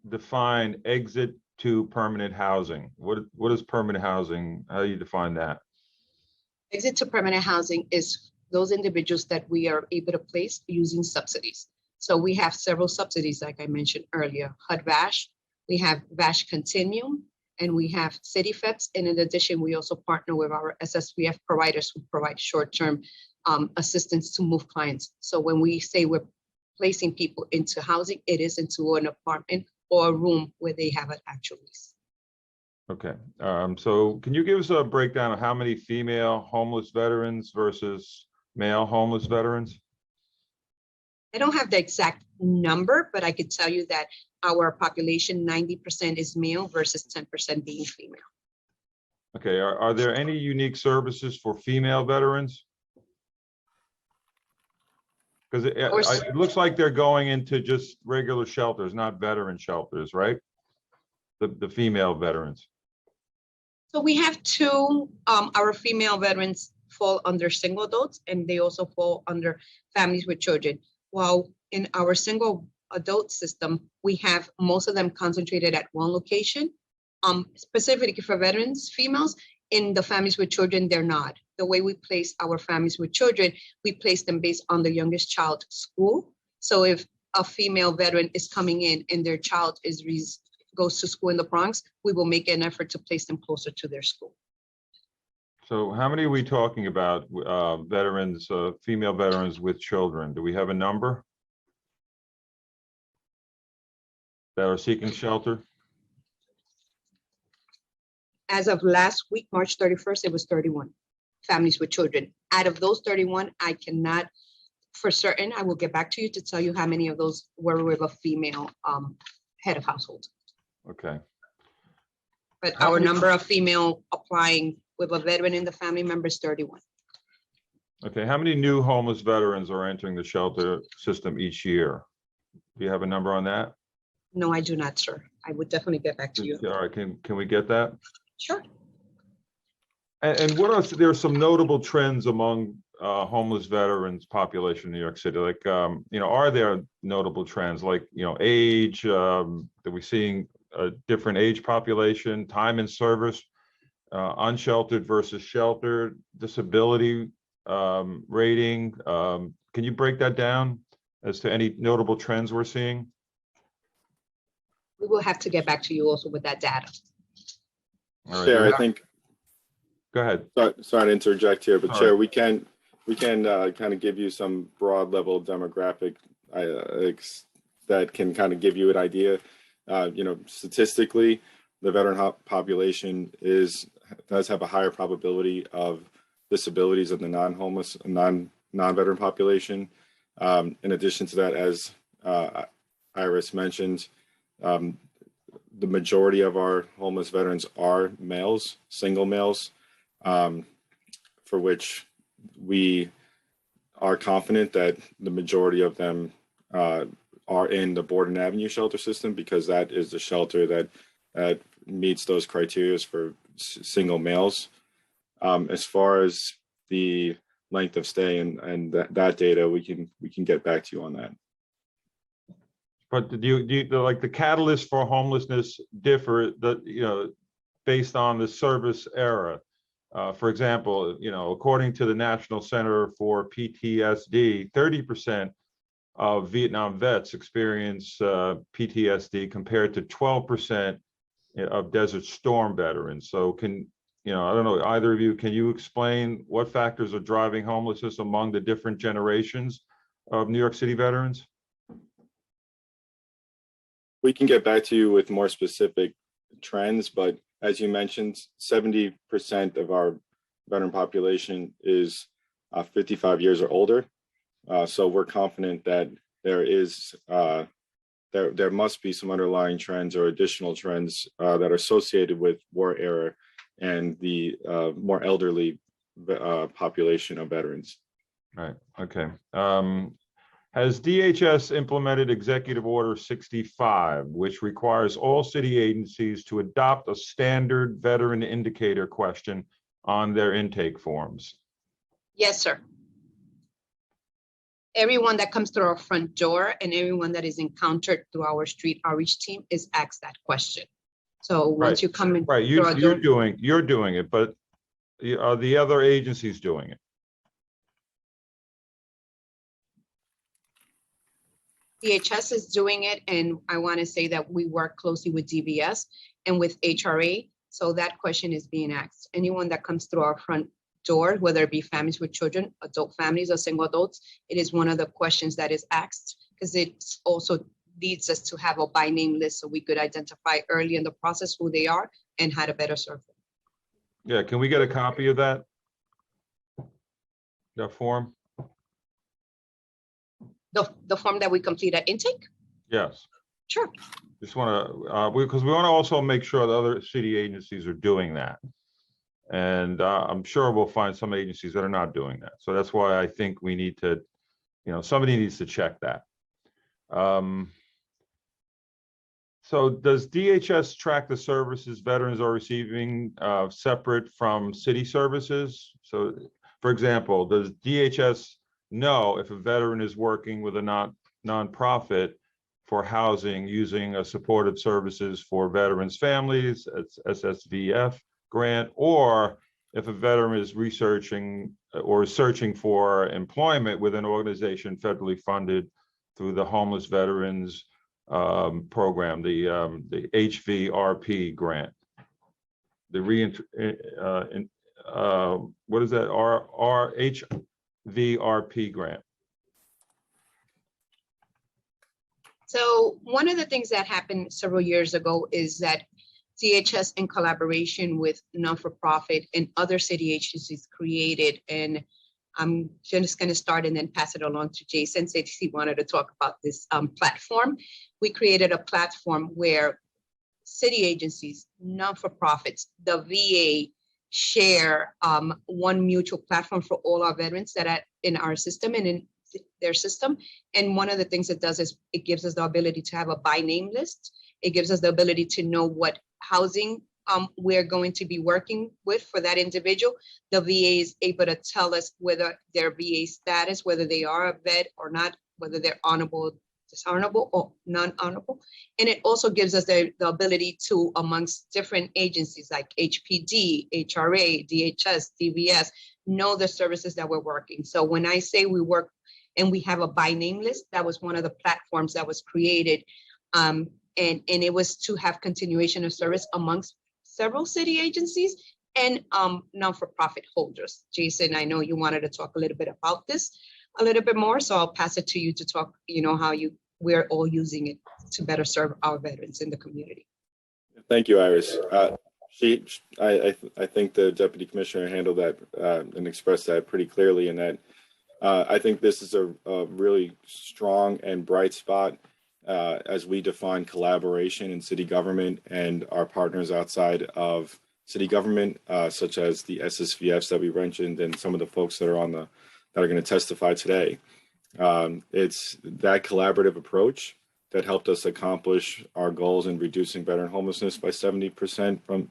Speaker 3: define exit to permanent housing? What is permanent housing? How do you define that?
Speaker 7: Exit to permanent housing is those individuals that we are able to place using subsidies. So we have several subsidies, like I mentioned earlier, HUD-VASH, we have VASH Continuum, and we have City FEPS. And in addition, we also partner with our SSVF providers who provide short-term assistance to move clients. So when we say we're placing people into housing, it is into an apartment or a room where they have an actual lease.
Speaker 3: Okay, so can you give us a breakdown of how many female homeless veterans versus male homeless veterans?
Speaker 7: I don't have the exact number, but I could tell you that our population, 90% is male versus 10% being female.
Speaker 3: Okay, are there any unique services for female veterans? Because it looks like they're going into just regular shelters, not veteran shelters, right? The female veterans.
Speaker 7: So we have two, our female veterans fall under single adults, and they also fall under families with children. While in our single adult system, we have most of them concentrated at one location. Specifically for veterans, females, in the families with children, they're not. The way we place our families with children, we place them based on the youngest child school. So if a female veteran is coming in and their child goes to school in the Bronx, we will make an effort to place them closer to their school.
Speaker 3: So how many are we talking about, veterans, female veterans with children? Do we have a number that are seeking shelter?
Speaker 7: As of last week, March 31st, it was 31 families with children. Out of those 31, I cannot for certain, I will get back to you to tell you how many of those were with a female head of household.
Speaker 3: Okay.
Speaker 7: But our number of female applying with a veteran in the family member is 31.
Speaker 3: Okay, how many new homeless veterans are entering the shelter system each year? Do you have a number on that?
Speaker 7: No, I do not, sir. I would definitely get back to you.
Speaker 3: All right, can we get that?
Speaker 7: Sure.
Speaker 3: And what are, there are some notable trends among homeless veterans population in New York City? Like, are there notable trends like, age, that we're seeing a different age population, time in service, unsheltered versus sheltered, disability rating? Can you break that down as to any notable trends we're seeing?
Speaker 7: We will have to get back to you also with that data.
Speaker 3: All right,
Speaker 8: Chair, I think,
Speaker 3: go ahead.
Speaker 8: sorry to interject here, but
Speaker 3: All
Speaker 8: Chair,
Speaker 3: right.
Speaker 8: we can kind of give you some broad level demographic that can kind of give you an idea. Statistically, the veteran population does have a higher probability of disabilities than the non-homeless, non-veteran population. In addition to that, as Iris mentioned, the majority of our homeless veterans are males, single males, for which we are confident that the majority of them are in the Borden Avenue shelter system, because that is the shelter that meets those criteria for single males. As far as the length of stay and that data, we can get back to you on that.
Speaker 3: But do you like the catalyst for homelessness differ based on the service era? For example, according to the National Center for PTSD, 30% of Vietnam vets experience PTSD compared to 12% of Desert Storm veterans. So I don't know, either of you, can you explain what factors are driving homelessness among the different generations of New York City veterans?
Speaker 8: We can get back to you with more specific trends, but as you mentioned, 70% of our veteran population is 55 years or older. So we're confident that there must be some underlying trends or additional trends that are associated with war era and the more elderly population of veterans.
Speaker 3: Right. Okay. Has DHS implemented Executive Order 65, which requires all city agencies to adopt a standard veteran indicator question on their intake forms?
Speaker 7: Yes, sir. Everyone that comes through our front door and everyone that is encountered through our street outreach team is asked that question. So once you come in,
Speaker 3: right, you're doing it, but are the other agencies doing it?
Speaker 7: DHS is doing it, and I want to say that we work closely with DVS and with HRA. So that question is being asked. Anyone that comes through our front door, whether it be families with children, adult families, or single adults, it is one of the questions that is asked, because it also leads us to have a by name list so we could identify early in the process who they are and how to better serve them.
Speaker 3: Yeah, can we get a copy of that form?
Speaker 7: The form that we complete at intake?
Speaker 3: Yes.
Speaker 7: Sure.
Speaker 3: Just want to, because we want to also make sure that other city agencies are doing that. And I'm sure we'll find some agencies that are not doing that. So that's why I think we need to, somebody needs to check that. So does DHS track the services veterans are receiving separate from city services? So for example, does DHS know if a veteran is working with a nonprofit for housing using a supportive services for veterans families, SSVF grant, or if a veteran is researching or searching for employment with an organization federally funded through the Homeless Veterans program, the HVRP grant, what is that? HVRP grant.
Speaker 7: So one of the things that happened several years ago is that DHS, in collaboration with non-for-profit and other city agencies, created, and I'm just going to start and then pass it along to Jason since he wanted to talk about this platform. We created a platform where city agencies, non-for-profits, the VA share one mutual platform for all our veterans that are in our system and in their system. And one of the things it does is it gives us the ability to have a by name list. It gives us the ability to know what housing we're going to be working with for that individual. The VA is able to tell us whether their VA status, whether they are a vet or not, whether they're honorable, dishonorable, or non-honorable. And it also gives us the ability to, amongst different agencies like HPD, HRA, DHS, DVS, know the services that we're working. So when I say we work and we have a by name list, that was one of the platforms that was created. And it was to have continuation of service amongst several city agencies and non-for-profit holders. Jason, I know you wanted to talk a little bit about this a little bit more, so I'll pass it to you to talk, how we're all using it to better serve our veterans in the community.
Speaker 8: Thank you, Iris. I think the Deputy Commissioner handled that and expressed that pretty clearly in that I think this is a really strong and bright spot as we define collaboration in city government and our partners outside of city government, such as the SSVFs that we mentioned and some of the folks that are that are going to testify today. It's that collaborative approach that helped us accomplish our goals in reducing veteran homelessness by 70% from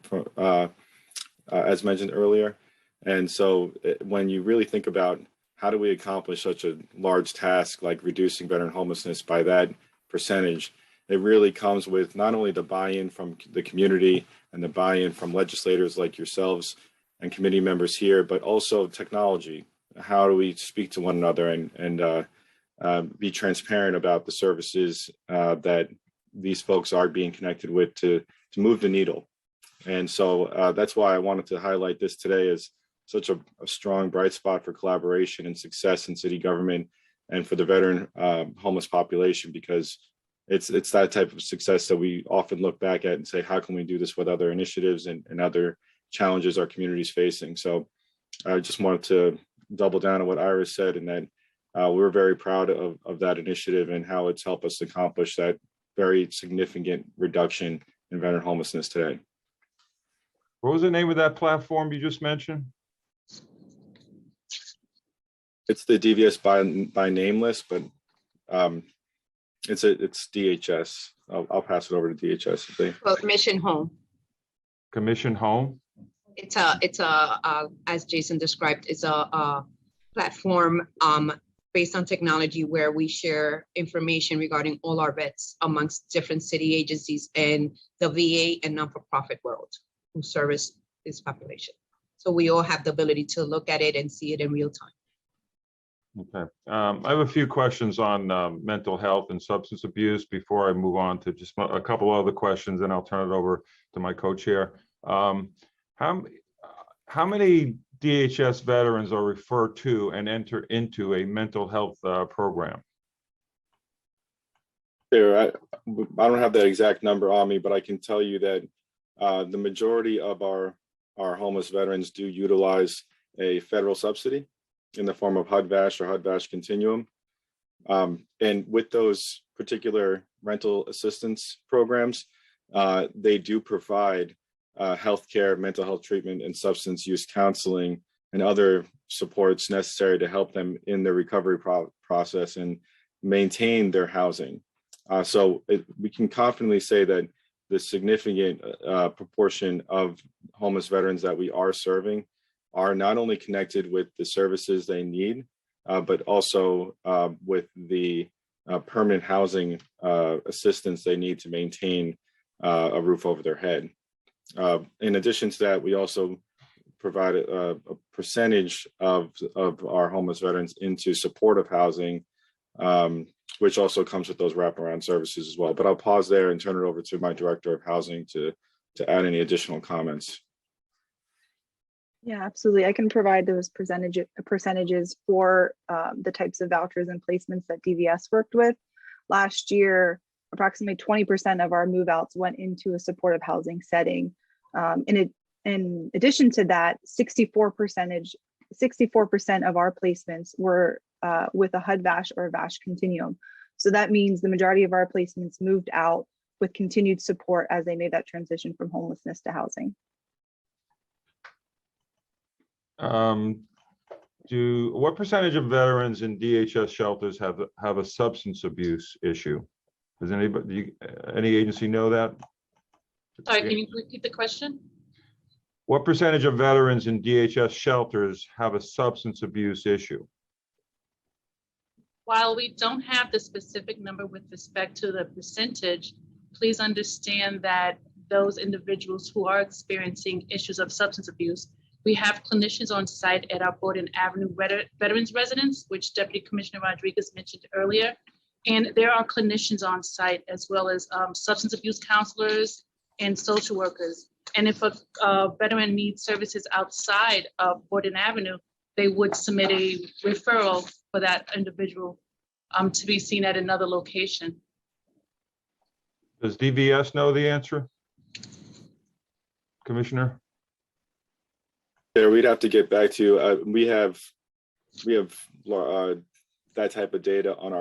Speaker 8: as mentioned earlier. And so when you really think about how do we accomplish such a large task like reducing veteran homelessness by that percentage, it really comes with not only the buy-in from the community and the buy-in from legislators like yourselves and committee members here, but also technology. How do we speak to one another and be transparent about the services that these folks are being connected with to move the needle? And so that's why I wanted to highlight this today as such a strong, bright spot for collaboration and success in city government and for the veteran homeless population, because it's that type of success that we often look back at and say, how can we do this with other initiatives and other challenges our community is facing? So I just wanted to double down on what Iris said, and that we're very proud of that initiative and how it's helped us accomplish that very significant reduction in veteran homelessness today.
Speaker 3: What was the name of that platform you just mentioned?
Speaker 8: It's the DVS by name list, but it's DHS. I'll pass it over to DHS. If they...
Speaker 7: Well, Mission Home.
Speaker 3: Commission Home.
Speaker 7: It's a as Jason described, it's a platform based on technology where we share information regarding all our vets amongst different city agencies and the VA and non-for-profit world who service this population. So we all have the ability to look at it and see it in real time.
Speaker 3: Okay. I have a few questions on mental health and substance abuse before I move on to just a couple other questions, and I'll turn it over to my co-chair. How many DHS veterans are referred to and enter into a mental health program?
Speaker 8: I don't have that exact number on me, but I can tell you that the majority of our homeless veterans do utilize a federal subsidy in the form of HUD-VASH or HUD-VASH Continuum. And with those particular rental assistance programs, they do provide healthcare, mental health treatment, and substance use counseling and other supports necessary to help them in the recovery process and maintain their housing. So we can confidently say that the significant proportion of homeless veterans that we are serving are not only connected with the services they need, but also with the permanent housing assistance they need to maintain a roof over their head. In addition to that, we also provide a percentage of our homeless veterans into supportive housing, which also comes with those wraparound services as well. But I'll pause there and turn it over to my Director of Housing to add any additional comments.
Speaker 9: Yeah, absolutely. I can provide those percentages for the types of vouchers and placements that DVS worked with. Last year, approximately 20% of our move-outs went into a supportive housing setting. In addition to that, 64% of our placements were with a HUD-VASH or a VASH continuum. So that means the majority of our placements moved out with continued support as they made that transition from homelessness to housing.
Speaker 3: What percentage of veterans in DHS shelters have a substance abuse issue? Does any agency know that?
Speaker 10: Sorry, can you repeat the question?
Speaker 3: What percentage of veterans in DHS shelters have a substance abuse issue?
Speaker 10: While we don't have the specific number with respect to the percentage, please understand that those individuals who are experiencing issues of substance abuse, we have clinicians on site at our Borden Avenue Veterans Residence, which Deputy Commissioner Rodriguez mentioned earlier. And there are clinicians on site as well as substance abuse counselors and social workers. And if a veteran needs services outside of Borden Avenue, they would submit a referral for that individual to be seen at another location.
Speaker 3: Does DVS know the answer? Commissioner?
Speaker 8: Yeah, we'd have to get back to you. We have that type of data on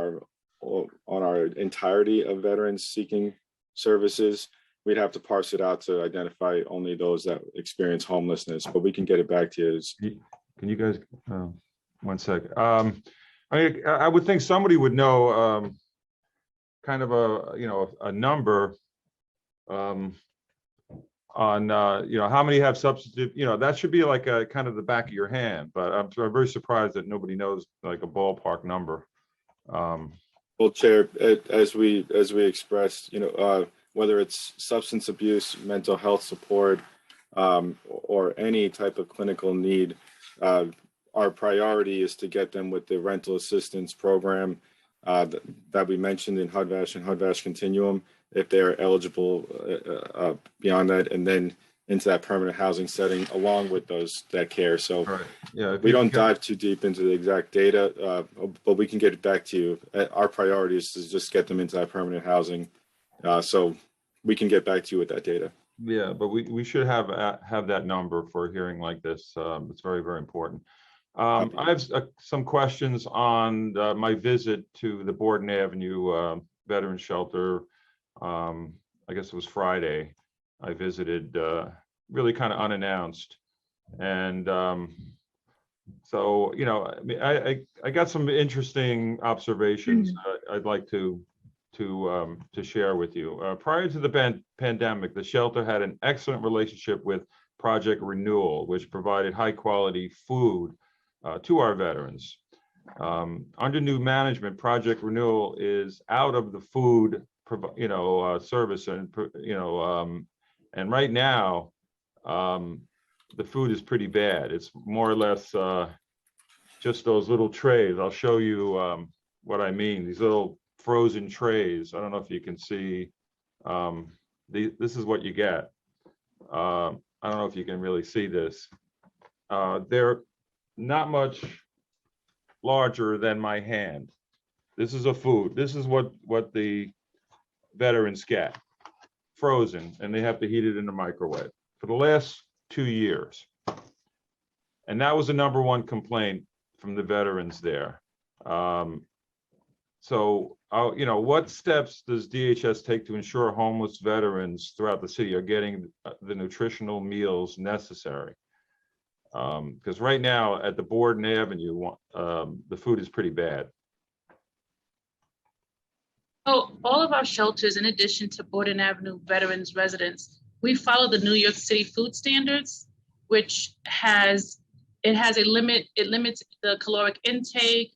Speaker 8: our entirety of veterans seeking services. We'd have to parse it out to identify only those that experience homelessness, but we can get it back to you.
Speaker 3: Can you guys, 1 second. I mean, I would think somebody would know kind of a number on, how many have substantive, that should be like a kind of the back of your hand, but I'm very surprised that nobody knows like a ballpark number.
Speaker 8: Well, Chair, as we expressed, whether it's substance abuse, mental health support, or any type of clinical need, our priority is to get them with the rental assistance program that we mentioned in HUD-VASH and HUD-VASH Continuum, if they're eligible beyond that, and then into that permanent housing setting along with that care. So
Speaker 3: right. Yeah,
Speaker 8: we don't dive too deep into the exact data, but we can get it back to you. Our priority is to just get them into that permanent housing. So we can get back to you with that data.
Speaker 3: Yeah, but we should have that number for a hearing like this. It's very, very important. I have some questions on my visit to the Borden Avenue Veterans Shelter. I guess it was Friday. I visited really kind of unannounced. And so, I got some interesting observations I'd like to share with you. Prior to the pandemic, the shelter had an excellent relationship with Project Renewal, which provided high quality food to our veterans. Under new management, Project Renewal is out of the food, service, and right now, the food is pretty bad. It's more or less just those little trays. I'll show you what I mean. These little frozen trays. I don't know if you can see. This is what you get. I don't know if you can really see this. They're not much larger than my hand. This is a food. This is what the veterans get, frozen, and they have to heat it in the microwave for the last 2 years. And that was the #1 complaint from the veterans there. So, what steps does DHS take to ensure homeless veterans throughout the city are getting the nutritional meals necessary? Because right now at the Borden Avenue, the food is pretty bad.
Speaker 10: Oh, all of our shelters, in addition to Borden Avenue Veterans Residence, we follow the New York City food standards, which has a limit. It limits the caloric intake.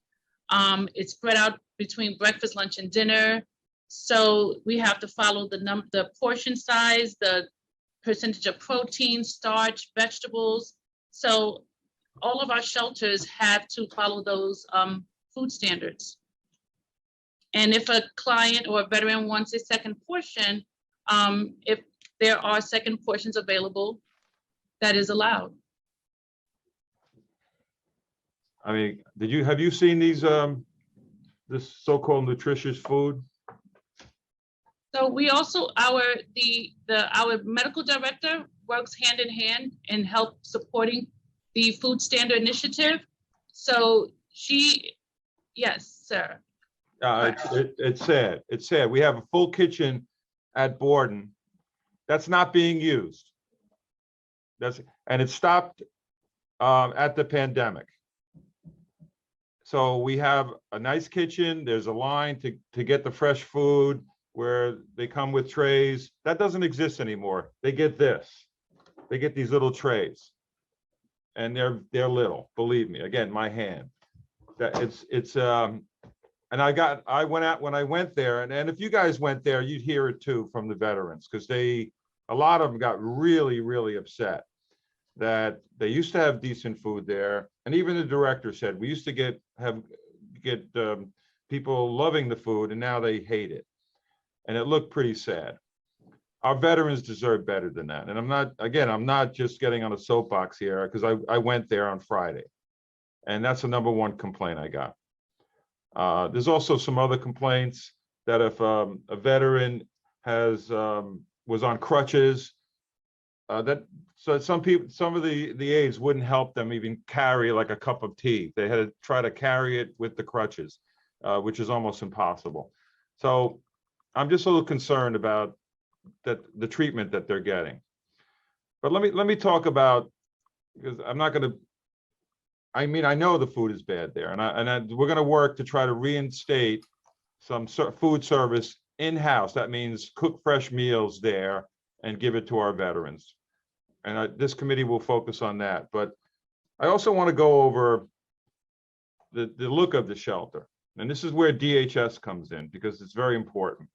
Speaker 10: It's spread out between breakfast, lunch, and dinner. So we have to follow the portion size, the percentage of protein, starch, vegetables. So all of our shelters have to follow those food standards. And if a client or a veteran wants a second portion, if there are second portions available, that is allowed.
Speaker 3: I mean, have you seen these this so-called nutritious food?
Speaker 10: So we also our medical director works hand in hand in help supporting the food standard initiative. So yes, sir.
Speaker 3: It's sad. It's sad. We have a full kitchen at Borden that's not being used. And it stopped at the pandemic. So we have a nice kitchen. There's a line to get the fresh food. where they come with trays. That doesn't exist anymore. They get this. They get these little trays. And they're little, believe me. Again, my hand. That and I went out when I went there, and if you guys went there, you'd hear it too from the veterans, because a lot of them got really, really upset that they used to have decent food there. And even the director said, we used to get people loving the food, and now they hate it. And it looked pretty sad. Our veterans deserve better than that. And I'm not just getting on a soapbox here, because I went there on Friday. And that's the number one complaint I got. There's also some other complaints that if a veteran was on crutches, so some of the aides wouldn't help them even carry like a cup of tea. They had to try to carry it with the crutches, which is almost impossible. So I'm just a little concerned about the treatment that they're getting. But let me talk about, because I'm not going to. I mean, I know the food is bad there, and we're going to work to try to reinstate some food service in-house. That means cook fresh meals there and give it to our veterans. And this committee will focus on that. But I also want to go over the look of the shelter. And this is where DHS comes in, because it's very important.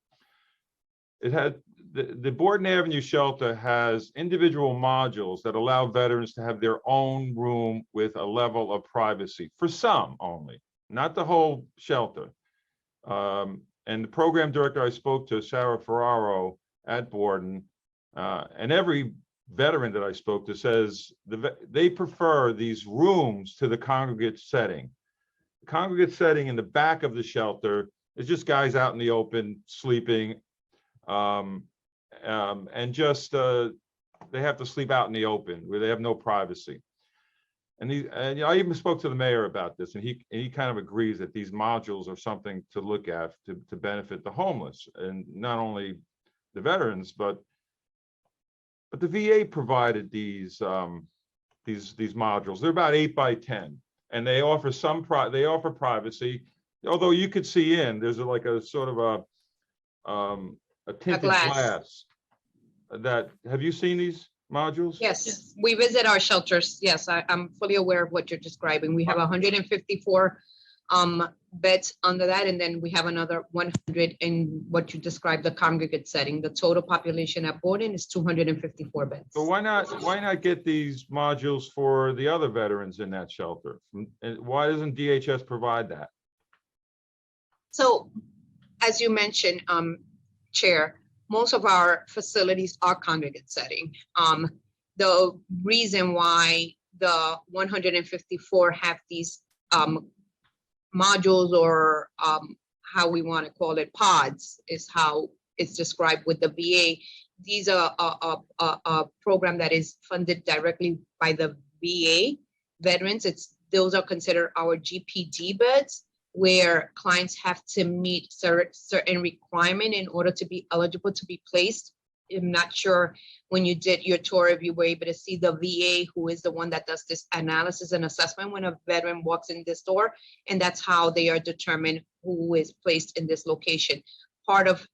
Speaker 3: It had the Borden Avenue shelter has individual modules that allow veterans to have their own room with a level of privacy, for some only, not the whole shelter. And the program director I spoke to, Sarah Ferraro at Borden, and every veteran that I spoke to says they prefer these rooms to the congregate setting. The congregate setting in the back of the shelter is just guys out in the open sleeping. And just they have to sleep out in the open where they have no privacy. And I even spoke to the mayor about this, and he kind of agrees that these modules are something to look at to benefit the homeless, and not only the veterans, but the VA provided these modules. They're about 8 by 10, and they offer offer privacy. Although you could see in, there's like a sort of a tinted glass. Have you seen these modules?
Speaker 7: Yes, we visit our shelters. Yes, I'm fully aware of what you're describing. We have 154 beds under that, and then we have another 100 in what you described, the congregate setting. The total population at Borden is 254 beds.
Speaker 3: So why not get these modules for the other veterans in that shelter? And why doesn't DHS provide that?
Speaker 7: So, as you mentioned, Chair, most of our facilities are congregate setting. The reason why the 154 have these modules, or how we want to call it, pods, is how it's described with the VA. These are a program that is funded directly by the VA veterans. Those are considered our GPD beds, where clients have to meet certain requirement in order to be eligible to be placed. I'm not sure when you did your tour if you were able to see the VA, who is the one that does this analysis and assessment when a veteran walks in this door, and that's how they are determined who is placed in this location. Part of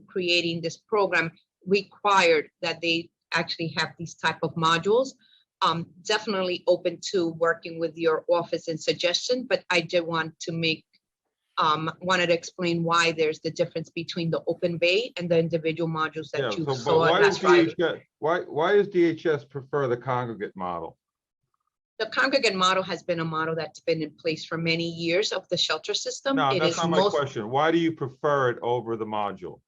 Speaker 7: creating this program required that they actually have these type of modules. Definitely open to working with your office and suggestion, but I did want to wanted to explain why there's the difference between the open bay and the individual modules that you saw last Friday.
Speaker 3: Why does DHS prefer the congregate model?
Speaker 7: The congregate model has been a model that's been in place for many years of the shelter system.
Speaker 3: No, that's not my question. Why do you prefer it over the module?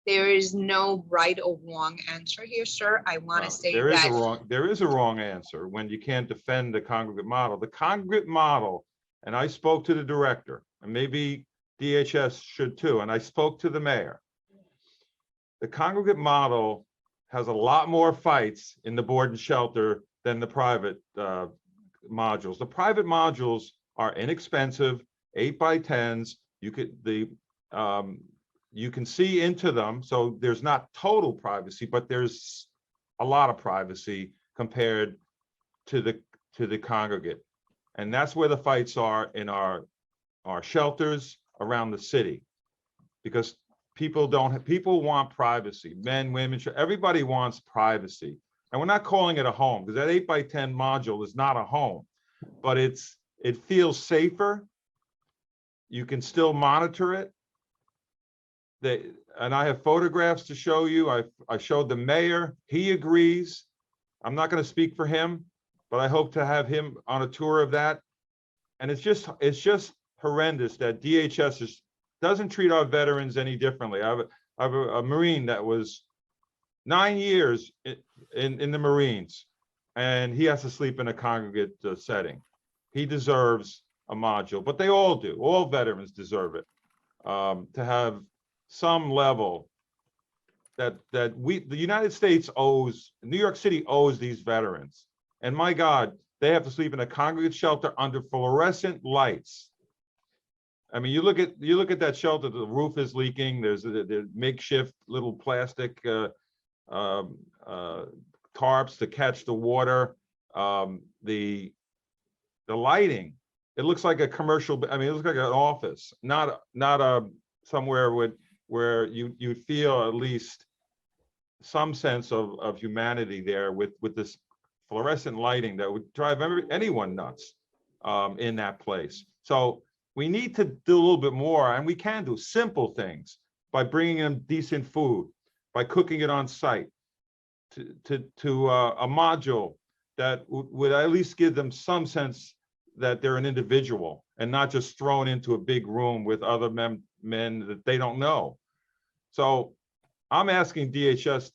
Speaker 7: There is no right or wrong answer here, sir. I want to say
Speaker 3: there is a wrong answer when you can't defend the congregate model. The congregate model, and I spoke to the director, and maybe DHS should too, and I spoke to the mayor. The congregate model has a lot more fights in the board and shelter than the private modules. The private modules are inexpensive, 8 by 10s. You can see into them, so there's not total privacy, but there's a lot of privacy compared to the congregate. And that's where the fights are in our shelters, around the city, because people want privacy. Men, women, everybody wants privacy. And we're not calling it a home, because that 8x10 module is not a home, but it feels safer. You can still monitor it. And I have photographs to show you. I showed the mayor. He agrees. I'm not going to speak for him, but I hope to have him on a tour of that. And it's just horrendous that DHS doesn't treat our veterans any differently. I have a Marine that was 9 years in the Marines, and he has to sleep in a congregate setting. He deserves a module, but they all do. All veterans deserve it, to have some level that the United States owes, New York City owes these veterans. And my God, they have to sleep in a congregate shelter under fluorescent lights. I mean, you look at that shelter, the roof is leaking. There's the makeshift little plastic tarps to catch the water. The lighting, it looks like a commercial. I mean, it looks like an office, not a somewhere where you feel at least some sense of humanity there with this fluorescent lighting that would drive anyone nuts in that place. So we need to do a little bit more, and we can do simple things by bringing them decent food, by cooking it on site, to a module that would at least give them some sense that they're an individual and not just thrown into a big room with other men that they don't know. So I'm asking DHS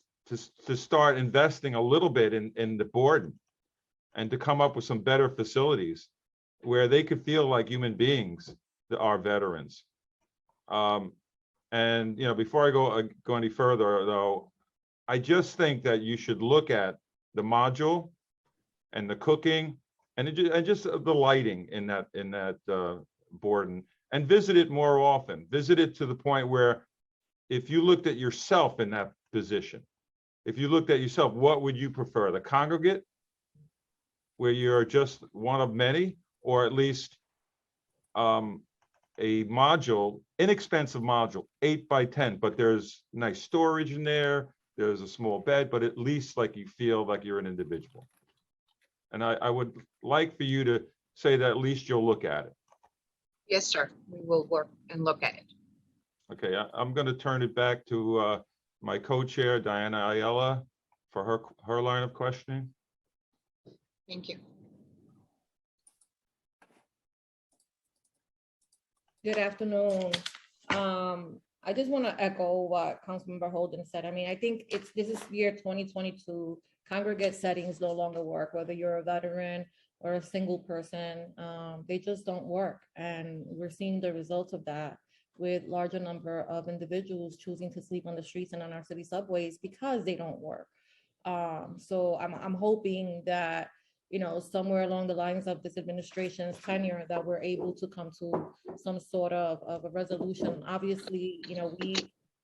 Speaker 3: to start investing a little bit in the Borden, and to come up with some better facilities where they could feel like human beings, our veterans. And before I go any further, though, I just think that you should look at the module and the cooking and just the lighting in that Borden, and visit it more often. Visit it to the point where, if you looked at yourself in that position, if you looked at yourself, what would you prefer? The congregate, where you're just one of many, or at least a module, inexpensive module, 8x10, but there's nice storage in there. There's a small bed, but at least like you feel like you're an individual. And I would like for you to say that at least you'll look at it.
Speaker 7: Yes, sir. We will work and look at it.
Speaker 3: Okay, I'm going to turn it back to my co-chair, Diana Ayala, for her line of questioning.
Speaker 7: Thank you.
Speaker 4: Good afternoon. I just want to echo what Councilmember Holden said. I mean, I think this is year 2022. Congregate settings no longer work, whether you're a veteran or a single person. They just don't work. And we're seeing the results of that with larger number of individuals choosing to sleep on the streets and on our city subways because they don't work. So I'm hoping that, somewhere along the lines of this administration's tenure, that we're able to come to some sort of a resolution. Obviously, we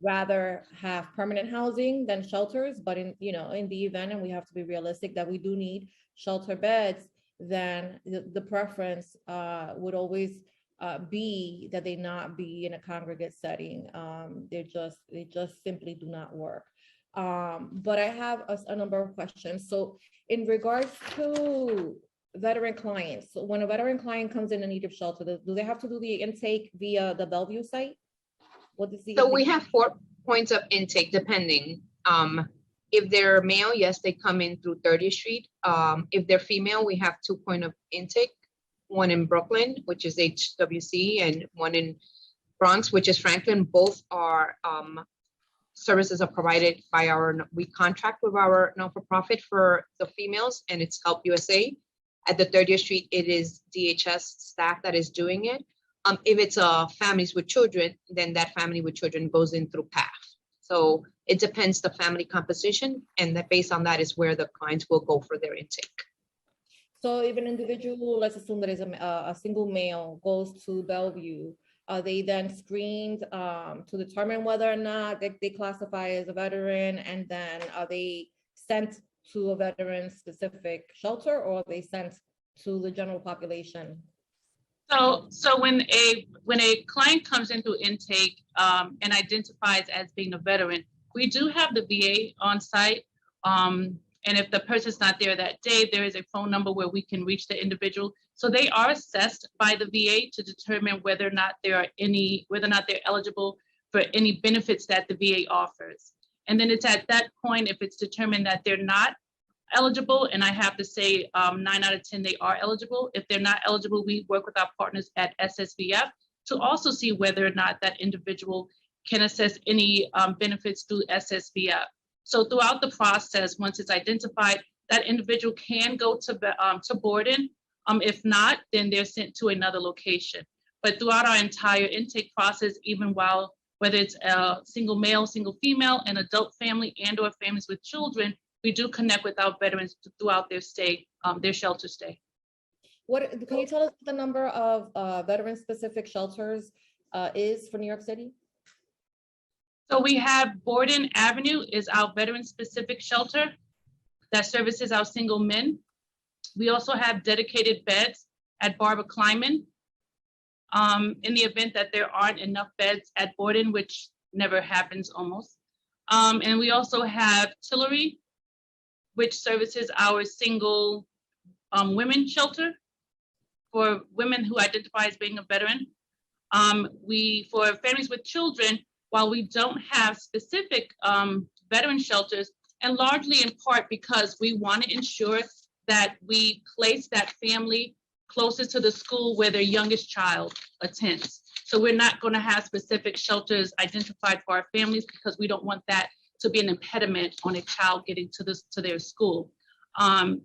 Speaker 4: rather have permanent housing than shelters, but in the event, and we have to be realistic, that we do need shelter beds, then the preference would always be that they not be in a congregate setting. They just simply do not work. But I have a number of questions. So in regards to veteran clients, so when a veteran client comes in need of shelter, do they have to do the intake via the Bellevue site? What is the
Speaker 7: So we have 4 points of intake depending. If they're male, yes, they come in through 30th Street. If they're female, we have 2 points of intake, one in Brooklyn, which is HWC, and one in Bronx, which is Franklin. Both are services are provided by we contract with our non-for-profit for the females, and it's Help USA. At the 30th Street, it is DHS staff that is doing it. If it's families with children, then that family with children goes in through PAF. So it depends the family composition, and that based on that is where the clients will go for their intake.
Speaker 4: So if an individual, let's assume that is a single male, goes to Bellevue, are they then screened to determine whether or not they classify as a veteran, and then are they sent to a veteran specific shelter, or are they sent to the general population?
Speaker 10: So when a client comes in through intake and identifies as being a veteran, we do have the VA on site. And if the person's not there that day, there is a phone number where we can reach the individual. So they are assessed by the VA to determine whether or not they're eligible for any benefits that the VA offers. And then it's at that point, if it's determined that they're not eligible, and I have to say 9 out of 10, they are eligible. If they're not eligible, we work with our partners at SSVF to also see whether or not that individual can assess any benefits through SSVF. So throughout the process, once it's identified, that individual can go to Borden. If not, then they're sent to another location. But throughout our entire intake process, even while whether it's a single male, single female, an adult family, and/or families with children, we do connect with our veterans throughout their stay, their shelter stay.
Speaker 4: Can you tell us the number of veteran-specific shelters is for New York City?
Speaker 10: So we have Borden Avenue is our veteran-specific shelter that services our single men. We also have dedicated beds at Barbara Kleiman. In the event that there aren't enough beds at Borden, which never happens almost. And we also have Tillery, which services our single women shelter for women who identify as being a veteran. For families with children, while we don't have specific veteran shelters, and largely in part because we want to ensure that we place that family closest to the school where their youngest child attends. So we're not going to have specific shelters identified for our families because we don't want that to be an impediment on a child getting to their school.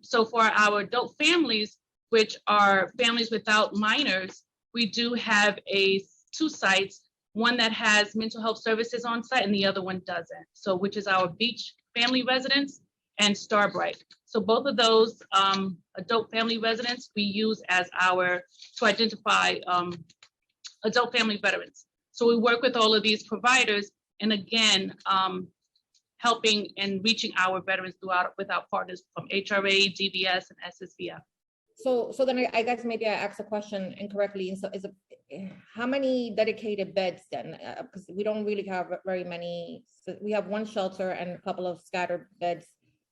Speaker 10: So for our adult families, which are families without minors, we do have two sites, one that has mental health services on site and the other one doesn't. So which is our Beach Family Residence and Starbright. So both of those adult family residents we use to identify adult family veterans. So we work with all of these providers, and again, helping and reaching our veterans with our partners from HRA, DVS, and SSVF.
Speaker 4: So then I guess maybe I asked the question incorrectly. And so how many dedicated beds then? Because we don't really have very many. So we have one shelter and a couple of scattered beds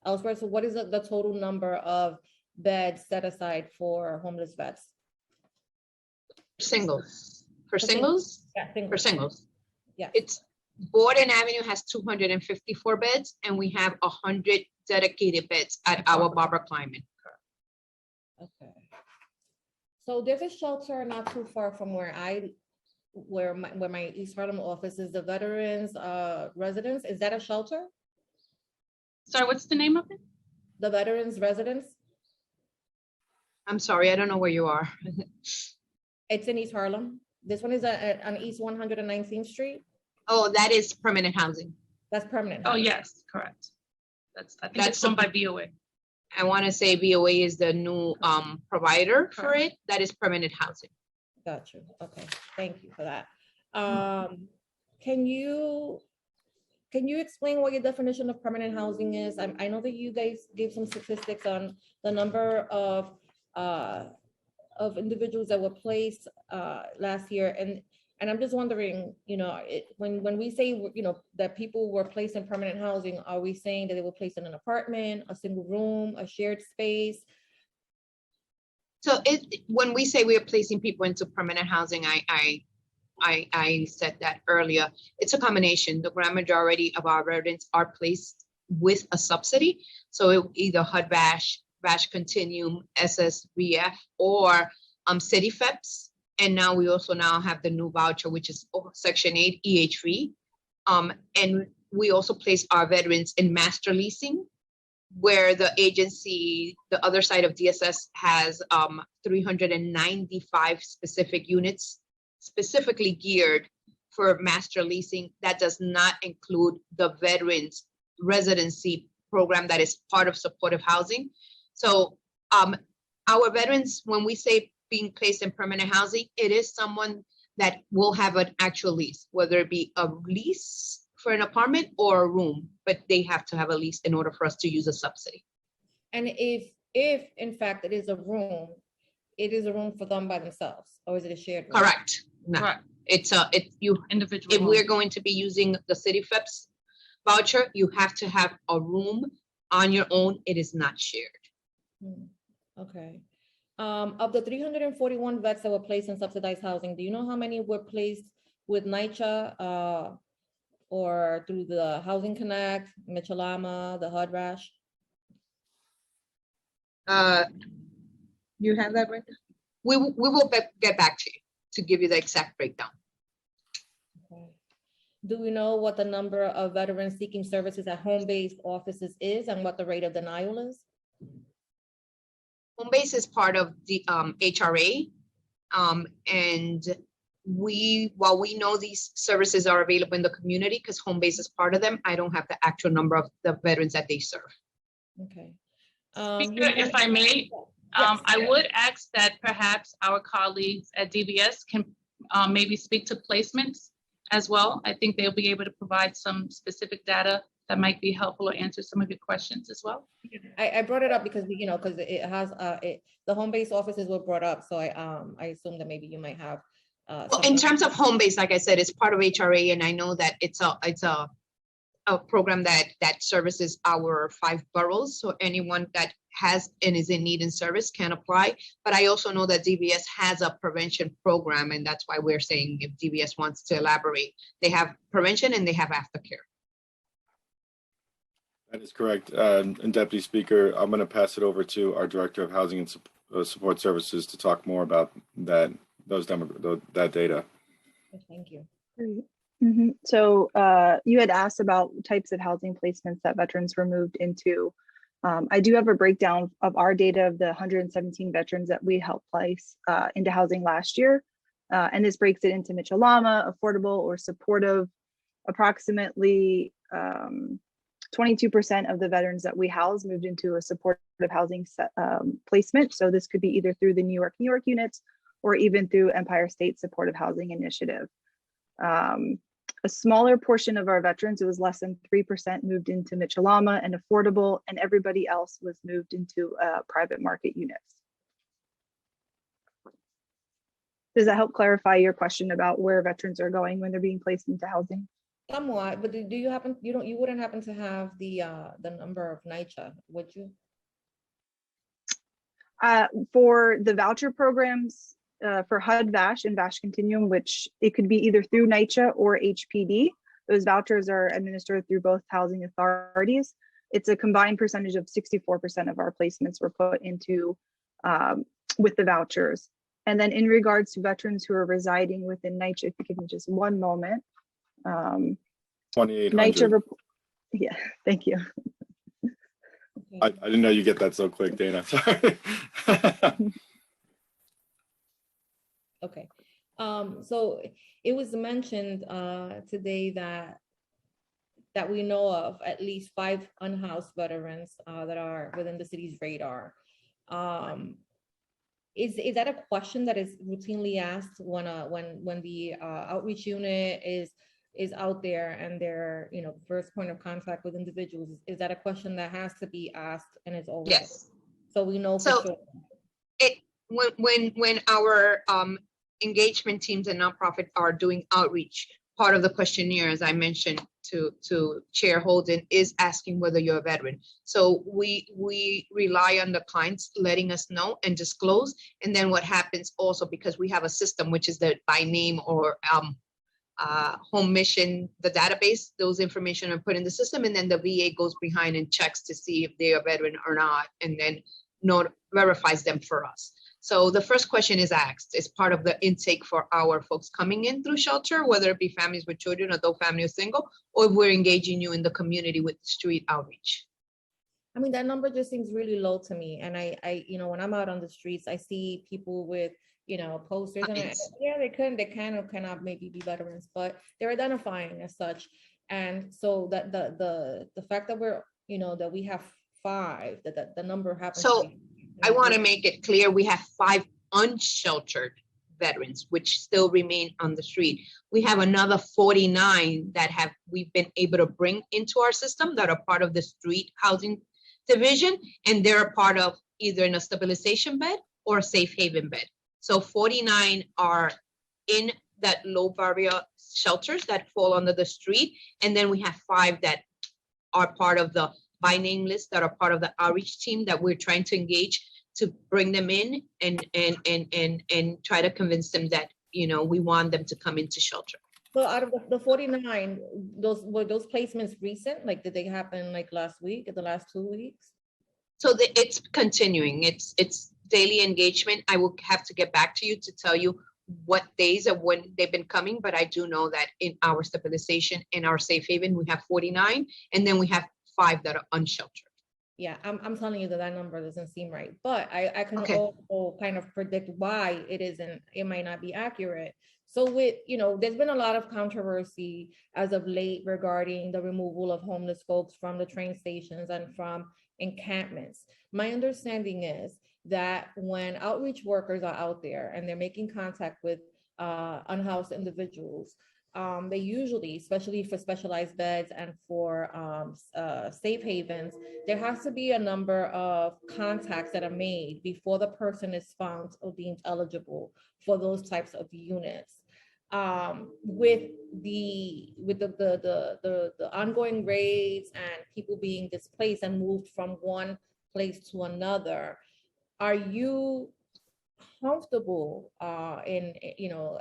Speaker 4: elsewhere. So what is the total number of beds set aside for homeless vets?
Speaker 7: Singles. For singles?
Speaker 4: Yeah, singles.
Speaker 7: For singles.
Speaker 4: Yeah.
Speaker 7: It's Borden Avenue has 254 beds, and we have 100 dedicated beds at our Barbara Kleiman.
Speaker 4: Okay. So there's a shelter not too far from where my East Harlem office is, the Veterans Residence. Is that a shelter?
Speaker 10: Sorry, what's the name of it?
Speaker 4: The Veterans Residence.
Speaker 7: I'm sorry, I don't know where you are.
Speaker 4: It's in East Harlem. This one is on East 119th Street.
Speaker 7: Oh, that is permanent housing.
Speaker 4: That's permanent.
Speaker 10: Oh, yes, correct. I think it's owned by VOA.
Speaker 7: I want to say VOA is the new provider for it. That is permanent housing.
Speaker 4: Got you. Okay, thank you for that. Can you explain what your definition of permanent housing is? I know that you guys gave some statistics on the number of individuals that were placed last year, and I'm just wondering, when we say, that people were placed in permanent housing, are we saying that they were placed in an apartment, a single room, a shared space?
Speaker 7: So when we say we are placing people into permanent housing, I said that earlier. It's a combination. The grand majority of our residents are placed with a subsidy. So either HUD VASH Continuum, SSVF, or City FEPS. And now we also have the new voucher, which is Section 8 EH3. And we also place our veterans in master leasing, where the agency, the other side of DSS, has 395 specific units specifically geared for master leasing. That does not include the veterans residency program that is part of supportive housing. So our veterans, when we say being placed in permanent housing, it is someone that will have an actual lease, whether it be a lease for an apartment or a room, but they have to have a lease in order for us to use a subsidy.
Speaker 4: And if in fact it is a room, it is a room for them by themselves, or is it a shared room?
Speaker 7: Correct. No,
Speaker 10: Correct.
Speaker 7: it's you,
Speaker 10: Individual.
Speaker 7: if
Speaker 10: home.
Speaker 7: we're going to be using the city FEPS voucher, you have to have a room on your own. It is not shared.
Speaker 4: Okay. Of the 341 vets that were placed in subsidized housing, do you know how many were placed with NYCHA or through the Housing Connect, Michelama, the HUD Rash?
Speaker 7: You have that right now? We will get back to you to give you the exact breakdown.
Speaker 4: Okay. Do we know what the number of veterans seeking services at home-based offices is and what the rate of denial is?
Speaker 7: Home base is part of the HRA. And while we know these services are available in the community, because home base is part of them, I don't have the actual number of the veterans that they serve.
Speaker 4: Okay.
Speaker 10: Speaker, if I may, I would ask that perhaps our colleagues at DVS can maybe speak to placements as well. I think they'll be able to provide some specific data that might be helpful or answer some of your questions as well.
Speaker 4: I brought it up because, you know, because it has, the home-based offices were brought up. So I assume that maybe you might have.
Speaker 7: Well, in terms of home base, like I said, it's part of HRA, and I know that it's a program that services our 5 boroughs. So anyone that has and is in need in service can apply. But I also know that DVS has a prevention program, and that's why we're saying if DVS wants to elaborate, they have prevention and they have aftercare.
Speaker 8: That is correct. And Deputy Speaker, I'm going to pass it over to our Director of Housing and Support Services to talk more about that data.
Speaker 4: Thank you.
Speaker 9: Great. So you had asked about types of housing placements that veterans were moved into. I do have a breakdown of our data of the 117 veterans that we helped place into housing last year. And this breaks it into Michelama, affordable or supportive. Approximately 22% of the veterans that we house moved into a supportive housing placement. So this could be either through the New York units or even through Empire State Supportive Housing Initiative. A smaller portion of our veterans, it was less than 3%, moved into Michelama and affordable, and everybody else was moved into private market units. Does that help clarify your question about where veterans are going when they're being placed into housing?
Speaker 4: Somewhat, but do you happen, you wouldn't happen to have the number of NYCHA, would you?
Speaker 9: For the voucher programs, for HUD VASH and VASH Continuum, which it could be either through NYCHA or HPD. Those vouchers are administered through both housing authorities. It's a combined percentage of 64% of our placements were put into with the vouchers. And then in regards to veterans who are residing within NYCHA, if you give me just one moment.
Speaker 8: 2,800.
Speaker 9: Yeah, thank you.
Speaker 8: I didn't know you get that so quick, Dana. Sorry.
Speaker 4: Okay, so it was mentioned today that we know of at least 5 unhoused veterans that are within the city's radar. Is that a question that is routinely asked when the outreach unit is out there and they're, you know, first point of contact with individuals? Is that a question that has to be asked and is always?
Speaker 7: Yes.
Speaker 4: So we know.
Speaker 7: So
Speaker 4: for sure.
Speaker 7: when our engagement teams and nonprofit are doing outreach, part of the questionnaire, as I mentioned to Chair Holden, is asking whether you're a veteran. So we rely on the clients letting us know and disclose. And then what happens also, because we have a system, which is the by name or home mission, the database, those information are put in the system, and then the VA goes behind and checks to see if they're a veteran or not, and then verifies them for us. So the first question is asked as part of the intake for our folks coming in through shelter, whether it be families with children, adult family, or single, or if we're engaging you in the community with street outreach.
Speaker 4: I mean, that number just seems really low to me. And I you know, when I'm out on the streets, I see people with, you know, posters, and yeah, they cannot maybe be veterans, but they're identifying as such. And so that the fact that we're, you know, that we have 5, that the number happens.
Speaker 7: So I want to make it clear, we have 5 unsheltered veterans, which still remain on the street. We have another 49 that we've been able to bring into our system that are part of the street housing division, and they're a part of either in a stabilization bed or a safe haven bed. So 49 are in that low barrier shelters that fall under the street. And then we have 5 that are part of the by name list, that are part of the outreach team that we're trying to engage to bring them in and try to convince them that, you know, we want them to come into shelter.
Speaker 4: So out of the 49, were those placements recent? Like, did they happen like last week, in the last 2 weeks?
Speaker 7: So it's continuing. It's daily engagement. I will have to get back to you to tell you what days of when they've been coming, but I do know that in our stabilization, in our safe haven, we have 49, and then we have 5 that are unsheltered.
Speaker 4: Yeah, I'm telling you that number doesn't seem right, but I can
Speaker 7: Okay.
Speaker 4: also kind of predict why it might not be accurate. So with, you know, there's been a lot of controversy as of late regarding the removal of homeless folks from the train stations and from encampments. My understanding is that when outreach workers are out there and they're making contact with unhoused individuals, they usually, especially for specialized beds and for safe havens, there has to be a number of contacts that are made before the person is found or deemed eligible for those types of units. With the ongoing raids and people being displaced and moved from one place to another, are you comfortable in, you know,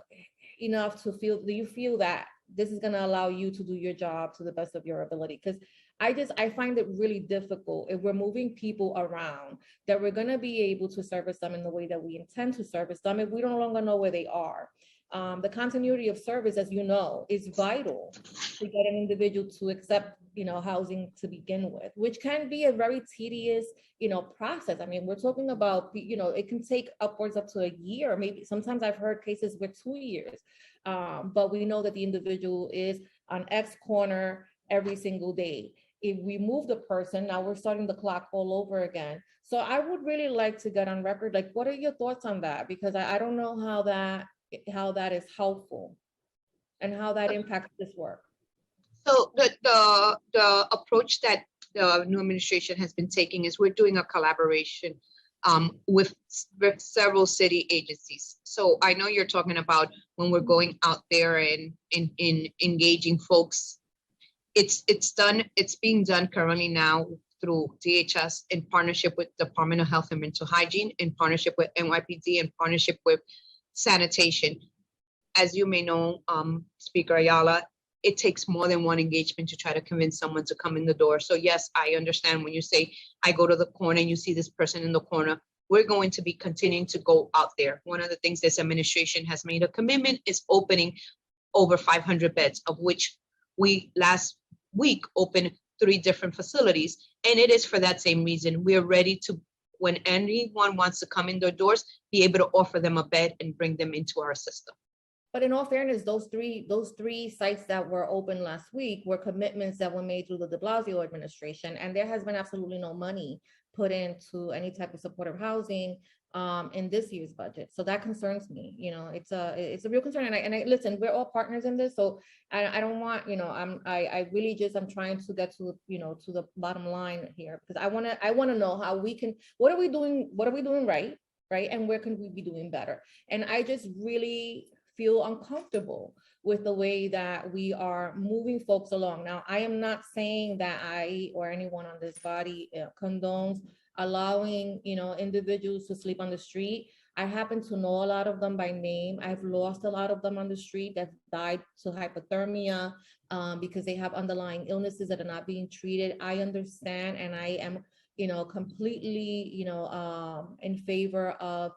Speaker 4: enough to feel, do you feel that this is going to allow you to do your job to the best of your ability? Because I find it really difficult if we're moving people around that we're going to be able to service them in the way that we intend to service them if we no longer know where they are. The continuity of service, as you know, is vital to get an individual to accept, you know, housing to begin with, which can be a very tedious, you know, process. I mean, we're talking about, you know, it can take upwards up to a year, maybe sometimes I've heard cases with 2 years, but we know that the individual is on X corner every single day. If we move the person, now we're starting the clock all over again. So I would really like to get on record, like, what are your thoughts on that? Because I don't know how that is helpful and how that impacts this work.
Speaker 7: So the approach that the new administration has been taking is we're doing a collaboration with several city agencies. So I know you're talking about when we're going out there and in engaging folks. It's being done currently now through DHS in partnership with Department of Health and Mental Hygiene, in partnership with NYPD, in partnership with sanitation. As you may know, Speaker Ayala, it takes more than one engagement to try to convince someone to come in the door. So yes, I understand when you say, I go to the corner and you see this person in the corner, we're going to be continuing to go out there. One of the things this administration has made a commitment is opening over 500 beds, of which we last week opened 3 different facilities. And it is for that same reason. We're ready to, when anyone wants to come in their doors, be able to offer them a bed and bring them into our system.
Speaker 4: But in all fairness, those three sites that were open last week were commitments that were made through the de Blasio administration, and there has been absolutely no money put into any type of supportive housing in this year's budget. So that concerns me. You know, it's a real concern. And I listen, we're all partners in this, so I don't want, you know, I'm trying to get to, you know, to the bottom line here, because I want to know how we can, what are we doing right, and where can we be doing better? And I just really feel uncomfortable with the way that we are moving folks along. Now, I am not saying that I or anyone on this body condones allowing, you know, individuals to sleep on the street. I happen to know a lot of them by name. I've lost a lot of them on the street that died to hypothermia because they have underlying illnesses that are not being treated. I understand, and I am, you know, completely, you know, in favor of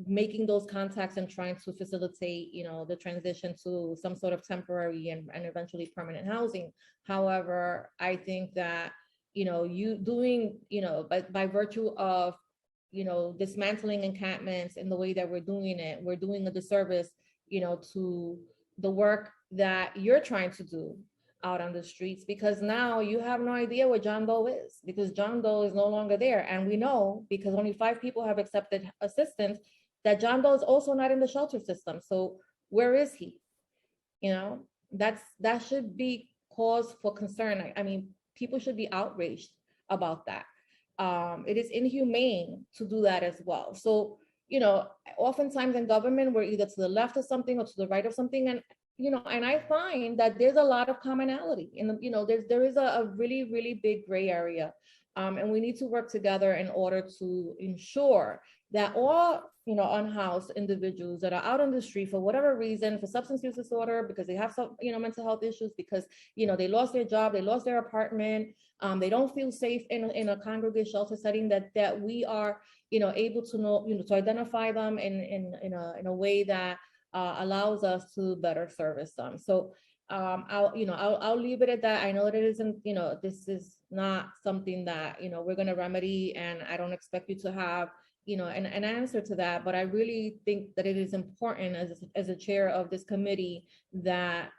Speaker 4: making those contacts and trying to facilitate, you know, the transition to some sort of temporary and eventually permanent housing. However, I think that, you know, you doing, you know, by virtue of, you know, dismantling encampments in the way that we're doing it, we're doing a disservice, you know, to the work that you're trying to do out on the streets, because now you have no idea where John Doe is, because John Doe is no longer there. And we know, because only 5 people have accepted assistance, that John Doe is also not in the shelter system. So where is he? You know, that should be cause for concern. I mean, people should be outraged about that. It is inhumane to do that as well. So oftentimes in government, we're either to the left of something or to the right of something. And, and I find that there's a lot of commonality and, there is a really, really big gray area. And we need to work together in order to ensure that all, unhoused individuals that are out on the street for whatever reason, for substance use disorder, because they have some, mental health issues, because, they lost their job, they lost their apartment, they don't feel safe in a congregate shelter setting, that we are, able to know, to identify them in a way that allows us to better service them. So I'll leave it at that. I know that it isn't, this is not something that, we're going to remedy, and I don't expect you to have, an answer to that, but I really think that it is important as a chair of this committee that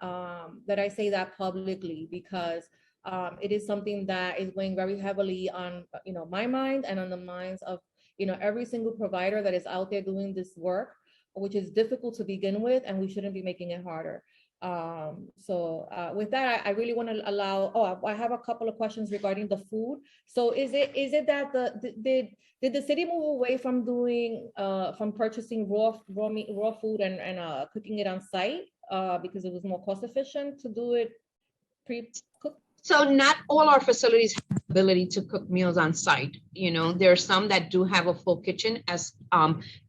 Speaker 4: that I say that publicly, because it is something that is weighing very heavily on, my mind and on the minds of, every single provider that is out there doing this work, which is difficult to begin with, and we shouldn't be making it harder. With that, I really want to allow, I have a couple of questions regarding the food. So is it that did the city move away from doing, from purchasing raw food and cooking it on site because it was more cost efficient to do it pre-cooked?
Speaker 7: So not all our facilities have the ability to cook meals on site. There are some that do have a full kitchen, as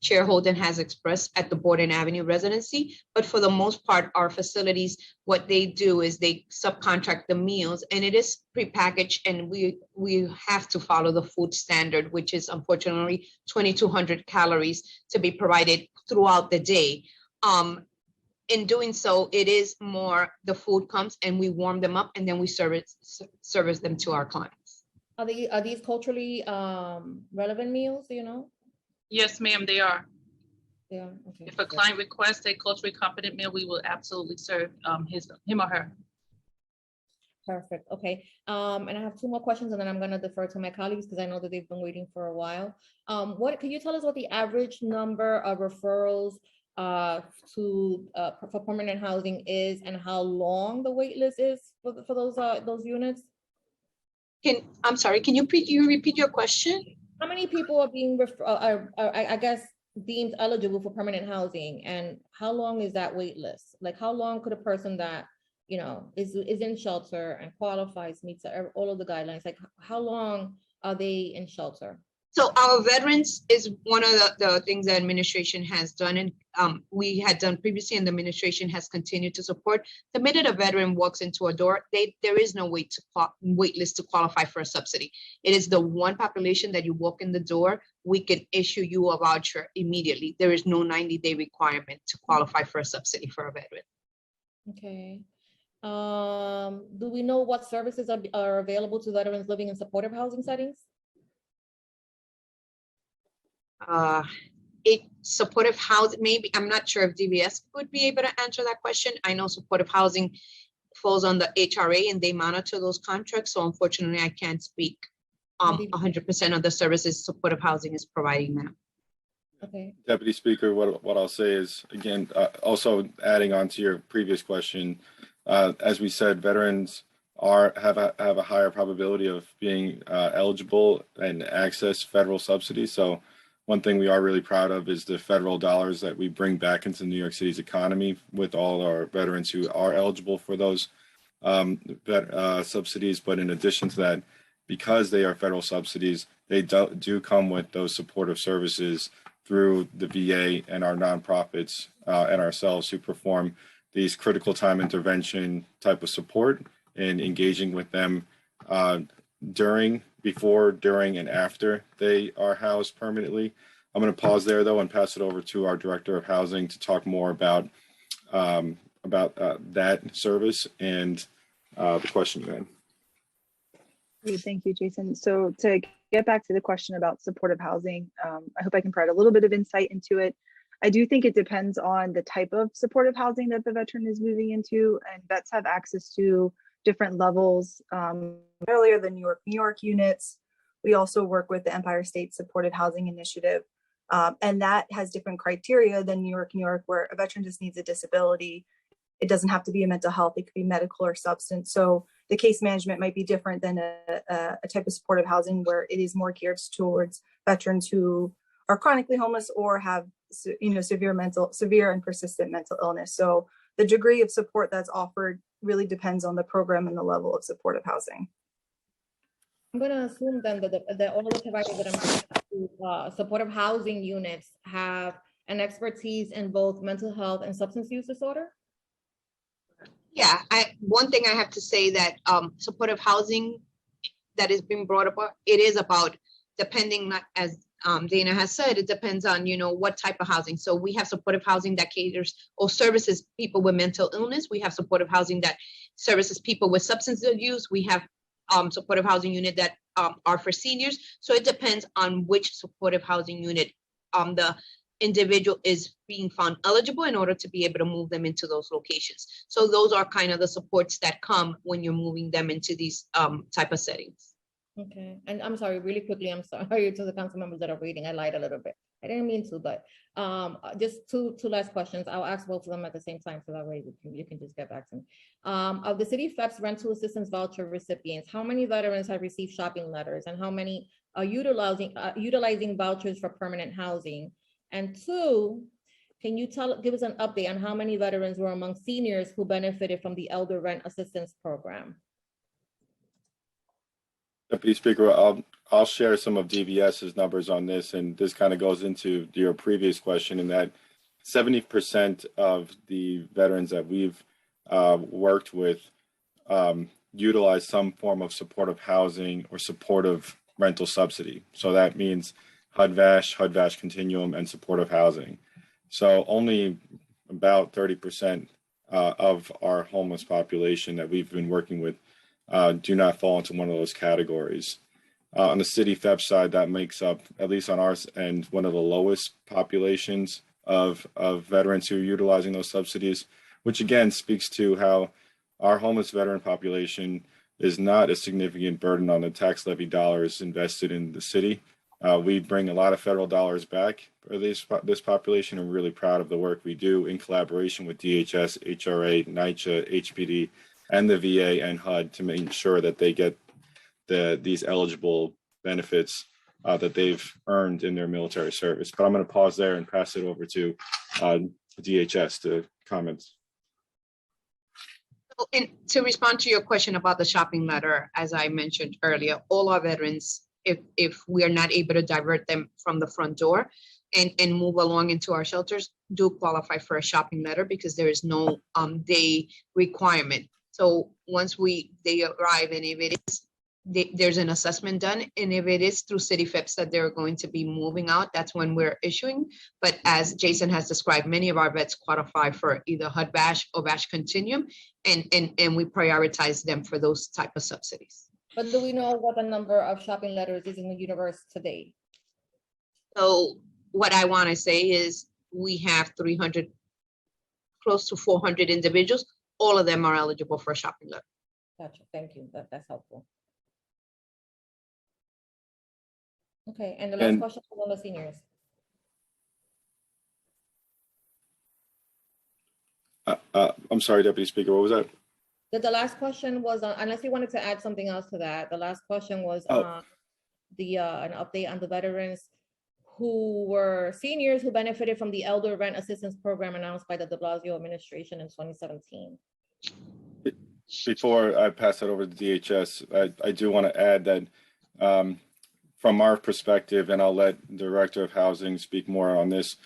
Speaker 7: Chair Holden has expressed at the Borden Avenue residency. But for the most part, our facilities, what they do is they subcontract the meals, and it is prepackaged, and we have to follow the food standard, which is unfortunately 2,200 calories to be provided throughout the day. In doing so, it is more, the food comes and we warm them up, and then we service them to our clients.
Speaker 4: Are these culturally relevant meals,
Speaker 10: Yes, ma'am, they are.
Speaker 4: Yeah. Okay.
Speaker 10: If a client requests a culturally competent meal, we will absolutely serve him or her.
Speaker 4: Perfect. Okay. And I have two more questions, and then I'm going to defer to my colleagues because I know that they've been waiting for a while. Can you tell us what the average number of referrals for permanent housing is, and how long the wait list is for those units?
Speaker 7: I'm sorry, can you repeat your question?
Speaker 4: How many people are being I guess deemed eligible for permanent housing, and how long is that wait list? Like, how long could a person that is in shelter and qualifies, meets all of the guidelines, like how long are they in shelter?
Speaker 7: So our veterans is one of the things the administration has done, and we had done previously, and the administration has continued to support. The minute a veteran walks into a door, there is no wait list to qualify for a subsidy. It is the one population that you walk in the door, we can issue you a voucher immediately. There is no 90-day requirement to qualify for a subsidy for a veteran.
Speaker 4: Okay. Do we know what services are available to veterans living in supportive housing settings?
Speaker 7: Supportive housing, maybe, I'm not sure if DVS would be able to answer that question. I know supportive housing falls on the HRA and they monitor those contracts. So unfortunately, I can't speak 100% of the services supportive housing is providing now.
Speaker 4: Okay.
Speaker 8: Deputy Speaker, what I'll say is, again, also adding on to your previous question, as we said, veterans have a higher probability of being eligible and access federal subsidies. So one thing we are really proud of is the federal dollars that we bring back into New York City's economy with all our veterans who are eligible for those subsidies. But in addition to that, because they are federal subsidies, they do come with those supportive services through the VA and our nonprofits and ourselves who perform these critical time intervention type of support and engaging with them before, during, and after they are housed permanently. I'm going to pause there, though, and pass it over to our Director of Housing to talk more about that service and the question you had.
Speaker 9: Great, thank you, Jason. So to get back to the question about supportive housing, I hope I can provide a little bit of insight into it. I do think it depends on the type of supportive housing that the veteran is moving into, and vets have access to different levels. Earlier, the New York units. We also work with the Empire State Supportive Housing Initiative, and that has different criteria than New York, where a veteran just needs a disability. It doesn't have to be a mental health, it could be medical or substance. So the case management might be different than a type of supportive housing where it is more geared towards veterans who are chronically homeless or have severe and persistent mental illness. So the degree of support that's offered really depends on the program and the level of supportive housing.
Speaker 4: I'm going to assume then that all the providers that are supportive housing units have an expertise in both mental health and substance use disorder.
Speaker 7: Yeah, one thing I have to say that supportive housing that is being brought up, it is about depending, not as Dana has said, it depends on, what type of housing. So we have supportive housing that caters or services people with mental illness. We have supportive housing that services people with substance abuse. We have supportive housing unit that are for seniors. So it depends on which supportive housing unit the individual is being found eligible in order to be able to move them into those locations. So those are kind of the supports that come when you're moving them into these type of settings.
Speaker 4: Okay, and I'm sorry, really quickly, I'm sorry to the council members that are waiting. I lied a little bit. I didn't mean to, but just two last questions. I'll ask both of them at the same time, so that way you can just get back to me. Of the city FEPS rental assistance voucher recipients, how many veterans have received shopping letters, and how many are utilizing vouchers for permanent housing? And two, can you give us an update on how many veterans were among seniors who benefited from the elder rent assistance program?
Speaker 8: Deputy Speaker, I'll share some of DVS's numbers on this, and this kind of goes into your previous question in that 70% of the veterans that we've worked with utilize some form of supportive housing or supportive rental subsidy. So that means HUD-VASH Continuum, and supportive housing. So only about 30% of our homeless population that we've been working with do not fall into one of those categories. On the city FEPS side, that makes up, at least on our end, one of the lowest populations of veterans who are utilizing those subsidies, which again speaks to how our homeless veteran population is not a significant burden on the tax levy dollars invested in the city. We bring a lot of federal dollars back for this population. I'm really proud of the work we do in collaboration with DHS, HRA, NYCHA, HPD, and the VA and HUD to make sure that they get these eligible benefits that they've earned in their military service. But I'm going to pause there and pass it over to DHS to comment.
Speaker 7: And to respond to your question about the shopping letter, as I mentioned earlier, all our veterans, if we are not able to divert them from the front door and move along into our shelters, do qualify for a shopping letter because there is no day requirement. So once they arrive, and if it is, there's an assessment done, and if it is through city FEPS that they're going to be moving out, that's when we're issuing. But as Jason has described, many of our vets qualify for either HUD-VASH or VASH Continuum, and we prioritize them for those type of subsidies.
Speaker 4: But do we know what the number of shopping letters is in the universe today?
Speaker 7: So what I want to say is we have 300, close to 400 individuals. All of them are eligible for a shopping letter.
Speaker 4: Gotcha. Thank you. That's helpful. Okay, and the last question was on the seniors.
Speaker 8: I'm sorry, Deputy Speaker, what was that?
Speaker 4: The last question was, unless you wanted to add something else to that, the last question was an update on the veterans who were seniors who benefited from the elder rent assistance program announced by the de Blasio administration in 2017.
Speaker 8: Before I pass that over to DHS, I do want to add that from our perspective, and I'll let the Director of Housing speak more on this,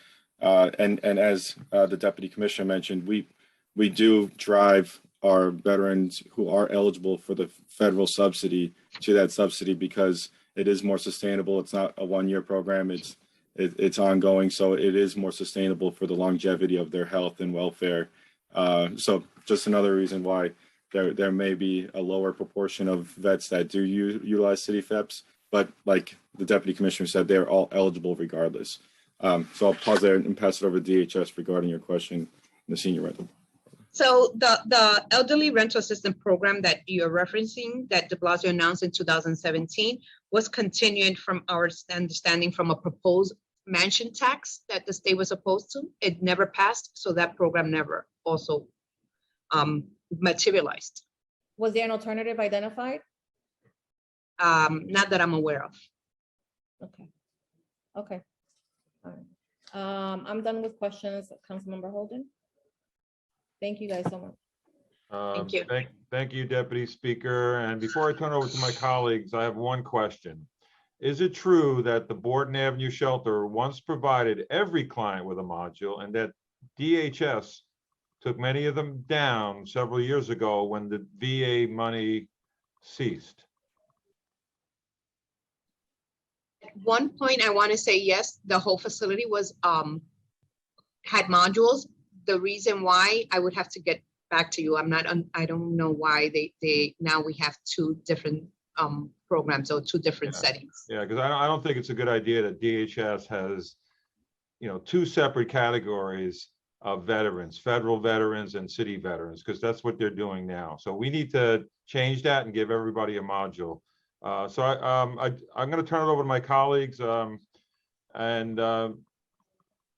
Speaker 8: and as the Deputy Commissioner mentioned, we do drive our veterans who are eligible for the federal subsidy to that subsidy because it is more sustainable. It's not a one-year program. It's ongoing, so it is more sustainable for the longevity of their health and welfare. So just another reason why there may be a lower proportion of vets that do utilize city FEPS, but like the Deputy Commissioner said, they're all eligible regardless. So I'll pause there and pass it over to DHS regarding your question in the senior rental.
Speaker 7: So the elderly rental assistance program that you're referencing that de Blasio announced in 2017 was continued from our understanding from a proposed mansion tax that the state was opposed to. It never passed, so that program never also materialized.
Speaker 4: Was there an alternative identified?
Speaker 7: Not that I'm aware of.
Speaker 4: Okay. Okay. I'm done with questions. Councilmember Holden. Thank you guys so much.
Speaker 7: Thank you.
Speaker 3: Thank you, Deputy Speaker. And before I turn it over to my colleagues, I have one question. Is it true that the Borden Avenue shelter once provided every client with a module and that DHS took many of them down several years ago when the VA money ceased?
Speaker 7: At one point, I want to say yes, the whole facility was had modules. The reason why, I would have to get back to you. I don't know why they now we have two different programs or two different settings.
Speaker 3: Yeah, because I don't think it's a good idea that DHS has, two separate categories of veterans, federal veterans and city veterans, because that's what they're doing now. So we need to change that and give everybody a module. So I'm going to turn it over to my colleagues and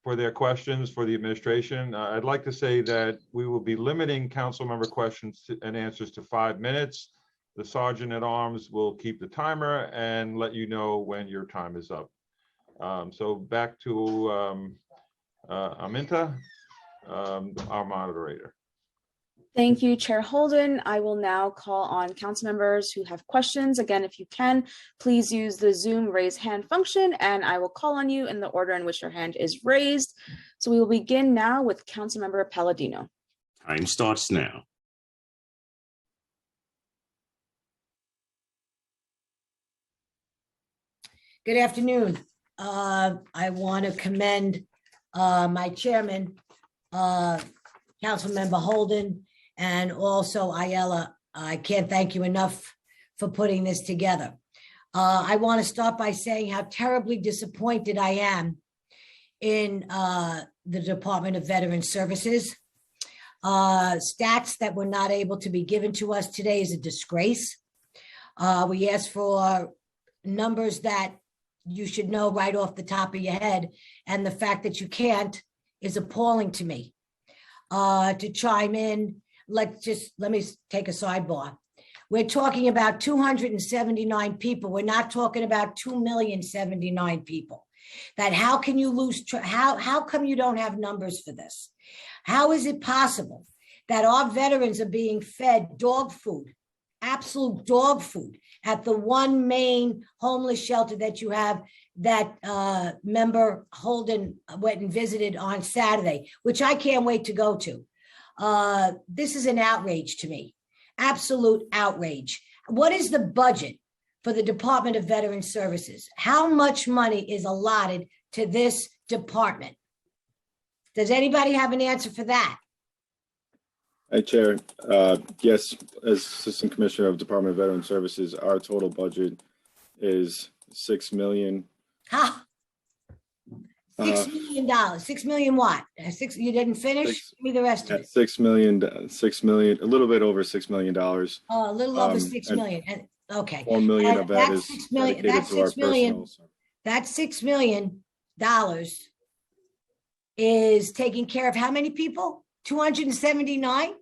Speaker 3: for their questions for the administration. I'd like to say that we will be limiting council member questions and answers to 5 minutes. The Sergeant at Arms will keep the timer and let you know when your time is up. So back to Aminta, our moderator.
Speaker 6: Thank you, Chair Holden. I will now call on council members who have questions. Again, if you can, please use the Zoom raise hand function and I will call on you in the order in which your hand is raised. So we will begin now with Councilmember Palladino.
Speaker 2: Time starts now.
Speaker 11: Good afternoon. I want to commend my chairman, Councilmember Holden, and also Ayala. I can't thank you enough for putting this together. I want to start by saying how terribly disappointed I am in the Department of Veterans Services. Stats that were not able to be given to us today is a disgrace. We asked for numbers that you should know right off the top of your head, and the fact that you can't is appalling to me. To chime in, let me take a sidebar. We're talking about 279 people. We're not talking about 2,079,000 people. That how can you lose, how come you don't have numbers for this? How is it possible that our veterans are being fed dog food, absolute dog food, at the one main homeless shelter that you have that member Holden went and visited on Saturday, which I can't wait to go to. This is an outrage to me, absolute outrage. What is the budget for the Department of Veterans Services? How much money is allotted to this department? Does anybody have an answer for that?
Speaker 8: Hi, Chair. Yes, as Assistant Commissioner of Department of Veteran Services, our total budget is $6 million.
Speaker 11: Ha! $6 million. $6 million what? You didn't finish? Give me the rest of it.
Speaker 8: $6 million, a little bit over $6 million.
Speaker 11: Oh, a little over $6 million. And, okay.
Speaker 8: $4 million of that is
Speaker 11: $6 million.
Speaker 8: dedicated to our personnel.
Speaker 11: That $6 million is taking care of how many people? 279?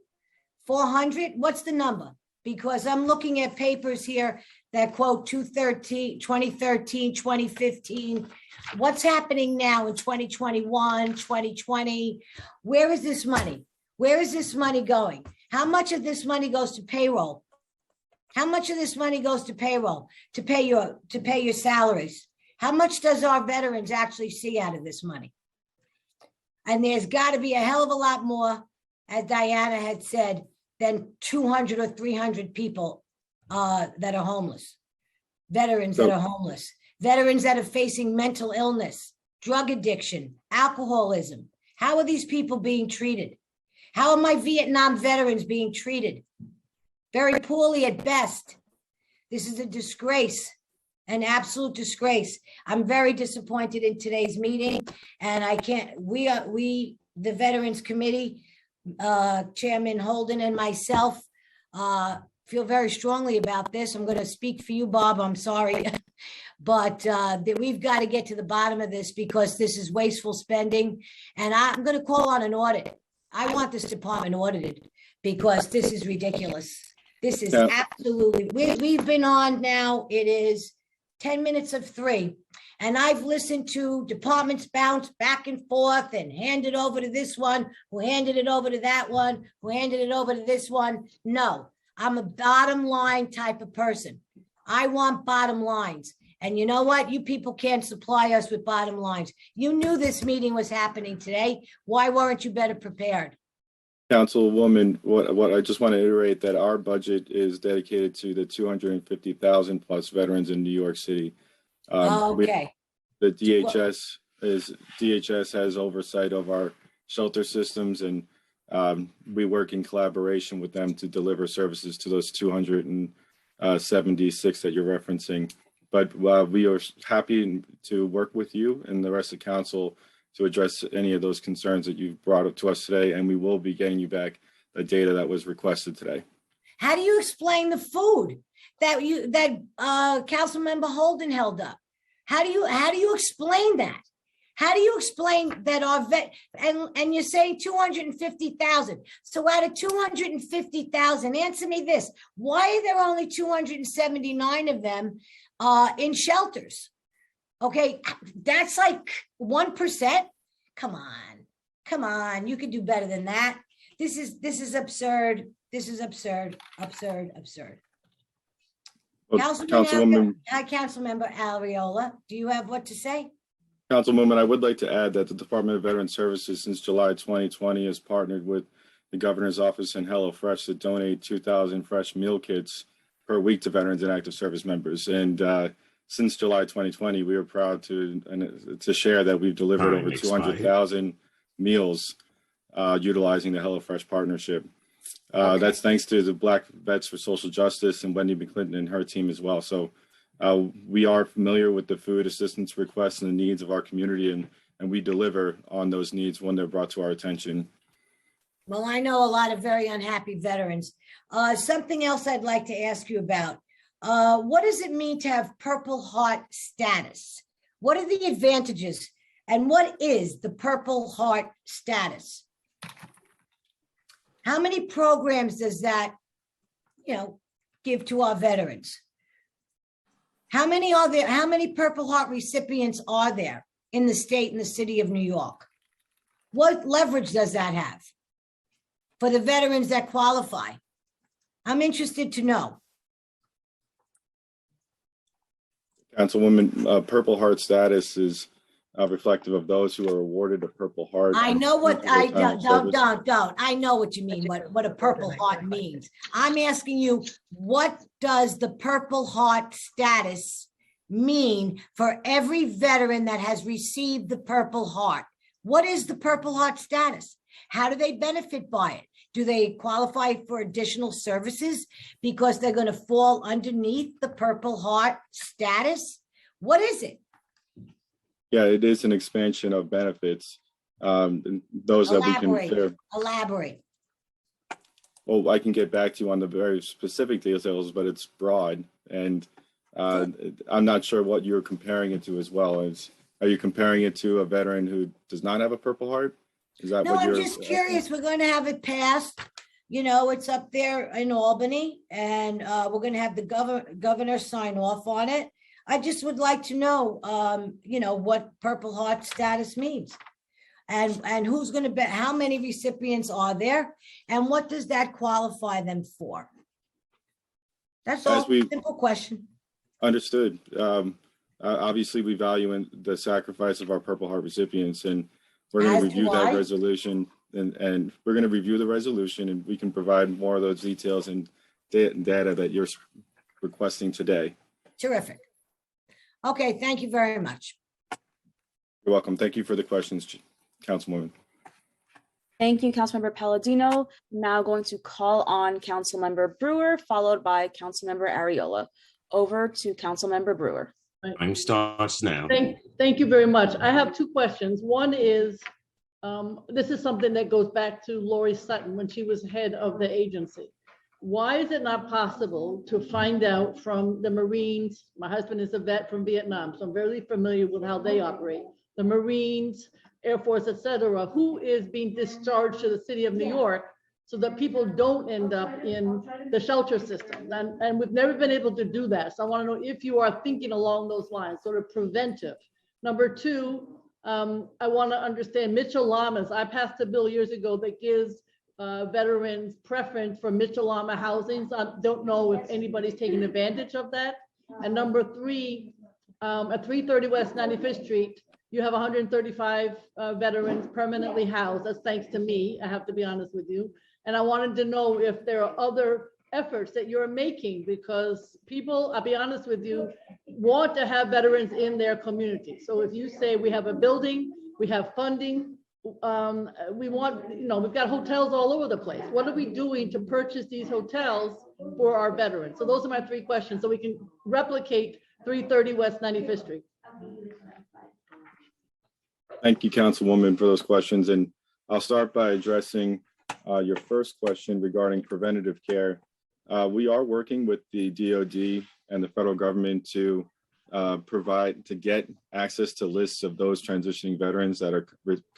Speaker 11: 400? What's the number? Because I'm looking at papers here that quote 2013, 2015. What's happening now in 2021, 2020? Where is this money? Where is this money going? How much of this money goes to payroll? How much of this money goes to payroll to pay your salaries? How much does our veterans actually see out of this money? And there's got to be a hell of a lot more, as Diana had said, than 200 or 300 people that are homeless, veterans that are homeless, veterans that are facing mental illness, drug addiction, alcoholism. How are these people being treated? How are my Vietnam veterans being treated? Very poorly at best. This is a disgrace, an absolute disgrace. I'm very disappointed in today's meeting, and I can't, the Veterans Committee, Chairman Holden and myself, feel very strongly about this. I'm going to speak for you, Bob. I'm sorry. But we've got to get to the bottom of this because this is wasteful spending. And I'm going to call on an audit. I want this department audited because this is ridiculous. This is absolutely, we've been on now. It is 10 minutes of 3. And I've listened to departments bounce back and forth and hand it over to this one, who handed it over to that one, who handed it over to this one. No, I'm a bottom line type of person. I want bottom lines. And you know what? You people can't supply us with bottom lines. You knew this meeting was happening today. Why weren't you better prepared?
Speaker 8: Councilwoman, what I just want to iterate that our budget is dedicated to the 250,000 plus veterans in New York City.
Speaker 11: Okay.
Speaker 8: The DHS has oversight of our shelter systems, and we work in collaboration with them to deliver services to those 276 that you're referencing. But we are happy to work with you and the rest of council to address any of those concerns that you've brought up to us today, and we will be getting you back the data that was requested today.
Speaker 11: How do you explain the food that Councilmember Holden held up? How do you explain that? How do you explain that our vet and you say 250,000? So out of 250,000, answer me this: why are there only 279 of them in shelters? Okay, that's like 1%. Come on, you could do better than that. This is absurd. This is absurd.
Speaker 8: Well,
Speaker 11: Councilmember Ariola, do you have what to say?
Speaker 8: Councilwoman, I would like to add that the Department of Veteran Services since July 2020 has partnered with the Governor's Office and HelloFresh to donate 2,000 fresh meal kits per week to veterans and active service members. And since July 2020, we are proud to share that we've delivered over 200,000 meals utilizing the HelloFresh partnership. That's thanks to the Black Vets for Social Justice and Wendy McClinton and her team as well. So we are familiar with the food assistance requests and the needs of our community, and we deliver on those needs when they're brought to our attention.
Speaker 11: Well, I know a lot of very unhappy veterans. Something else I'd like to ask you about. What does it mean to have Purple Heart status? What are the advantages? And what is the Purple Heart status? How many programs does that, give to our veterans? How many are there? How many Purple Heart recipients are there in the state and the city of New York? What leverage does that have for the veterans that qualify? I'm interested to know.
Speaker 8: Councilwoman, Purple Heart status is reflective of those who are awarded a Purple Heart.
Speaker 11: I know what don't. I know what you mean, what a Purple Heart means. I'm asking you, what does the Purple Heart status mean for every veteran that has received the Purple Heart? What is the Purple Heart status? How do they benefit by it? Do they qualify for additional services because they're going to fall underneath the Purple Heart status? What is it?
Speaker 8: Yeah, it is an expansion of benefits. Those that we can
Speaker 11: elaborate.
Speaker 8: Well, I can get back to you on the very specific details, but it's broad, and I'm not sure what you're comparing it to as well. Are you comparing it to a veteran who does not have a Purple Heart? Is that what you're?
Speaker 11: No, I'm just curious. We're going to have it passed. It's up there in Albany, and we're going to have the governor sign off on it. I just would like to know, what Purple Heart status means, and who's going to be, how many recipients are there, and what does that qualify them for? That's all. Simple question.
Speaker 8: Understood. Obviously, we value the sacrifice of our Purple Heart recipients, and we're going to review that resolution, and we're going to review the resolution, and we can provide more of those details and data that you're requesting today.
Speaker 11: Terrific. Okay, thank you very much.
Speaker 8: You're welcome. Thank you for the questions, Councilwoman.
Speaker 6: Thank you, Councilmember Palladino. Now going to call on Councilmember Brewer, followed by Councilmember Ariola. Over to Councilmember Brewer.
Speaker 2: Time starts now.
Speaker 12: Thank you very much. I have two questions. One is, this is something that goes back to Lori Sutton when she was head of the agency. Why is it not possible to find out from the Marines? My husband is a vet from Vietnam, so I'm very familiar with how they operate. The Marines, Air Force, et cetera, who is being discharged to the city of New York so that people don't end up in the shelter system. And we've never been able to do that. So I want to know if you are thinking along those lines, sort of preventive. Number two, I want to understand Mitchell Lamas. I passed a bill years ago that gives veterans preference for Mitchell Lama housing. So I don't know if anybody's taking advantage of that. And number three, at 330 West 95th Street, you have 135 veterans permanently housed. That's thanks to me, I have to be honest with you. And I wanted to know if there are other efforts that you're making, because people, I'll be honest with you, want to have veterans in their community. So if you say we have a building, we have funding, we want, we've got hotels all over the place. What are we doing to purchase these hotels for our veterans? So those are my three questions, so we can replicate 330 West 95th Street.
Speaker 8: Thank you, Councilwoman, for those questions. And I'll start by addressing your first question regarding preventative care. We are working with the DoD and the federal government to get access to lists of those transitioning veterans that are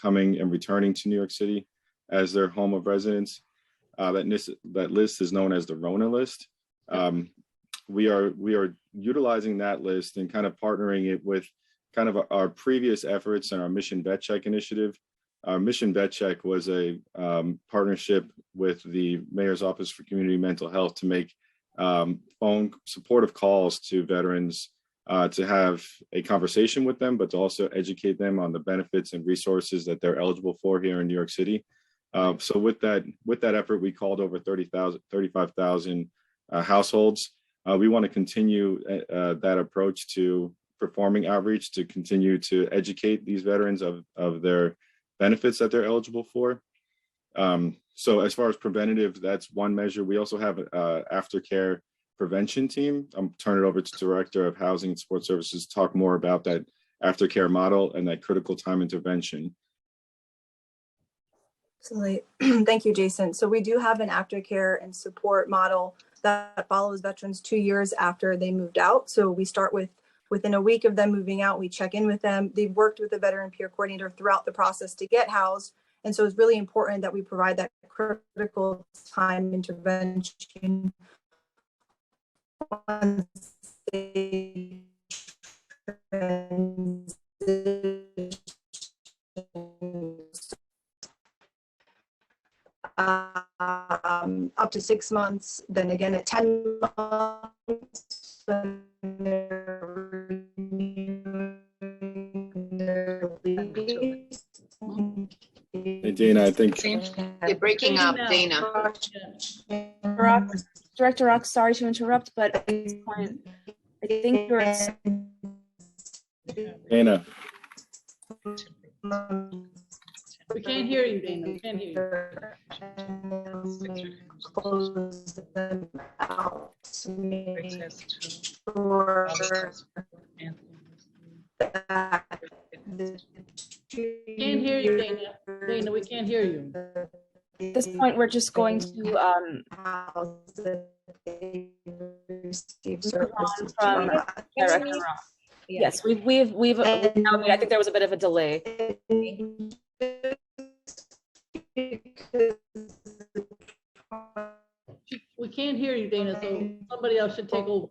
Speaker 8: coming and returning to New York City as their home of residence. That list is known as the RONA list. We are utilizing that list and kind of partnering it with kind of our previous efforts and our Mission Vet Check initiative. Our Mission Vet Check was a partnership with the Mayor's Office for Community Mental Health to make phone supportive calls to veterans to have a conversation with them, but to also educate them on the benefits and resources that they're eligible for here in New York City. So with that effort, we called over 35,000 households. We want to continue that approach to performing outreach to continue to educate these veterans of their benefits that they're eligible for. So as far as preventative, that's one measure. We also have an aftercare prevention team. I'm turning it over to Director of Housing and Support Services to talk more about that aftercare model and that critical time intervention.
Speaker 13: Absolutely. Thank you, Jason. So we do have an aftercare and support model that follows veterans 2 years after they moved out. So we start within a week of them moving out, we check in with them. They've worked with the veteran peer coordinator throughout the process to get housed. And so it's really important that we provide that critical time intervention once they up to 6 months, then again at 10 months.
Speaker 8: Hey, Dana, I think
Speaker 7: You're breaking up, Dana.
Speaker 6: Director Rock, sorry to interrupt, but at this point, I think you're.
Speaker 8: Dana.
Speaker 12: We can't hear you, Dana. We can't hear you.
Speaker 13: Close them out to make sure that
Speaker 12: Can't hear you, Dana. Dana, we can't hear you.
Speaker 6: At this point, we're just going to move on from Director Rock. Yes, we've I think there was a bit of a delay.
Speaker 12: We can't hear you, Dana, so somebody else should take over.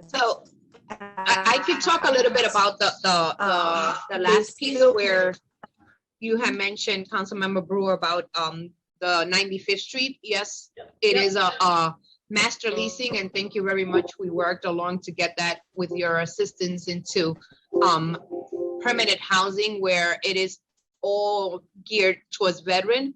Speaker 7: So I could talk a little bit about the last piece where you had mentioned, Councilmember Brewer, about the 95th Street. Yes, it is a master leasing, and thank you very much. We worked along to get that with your assistance into permanent housing where it is all geared towards veteran.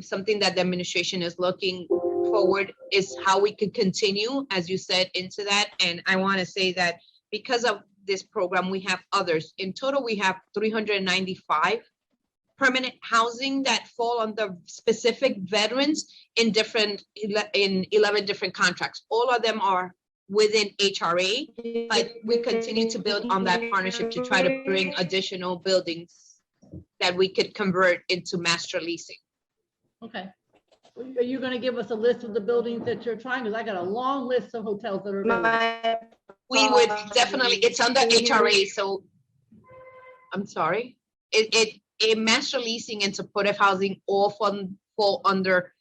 Speaker 7: Something that the administration is looking forward is how we could continue, as you said, into that. And I want to say that because of this program, we have others. In total, we have 395 permanent housing that fall under specific veterans in 11 different contracts. All of them are within HRA, but we continue to build on that partnership to try to bring additional buildings that we could convert into master leasing.
Speaker 12: Okay. Are you going to give us a list of the buildings that you're trying? Because I got a long list of hotels that are available.
Speaker 7: We would definitely, it's under HRA, so I'm sorry. a master leasing and supportive housing all fall under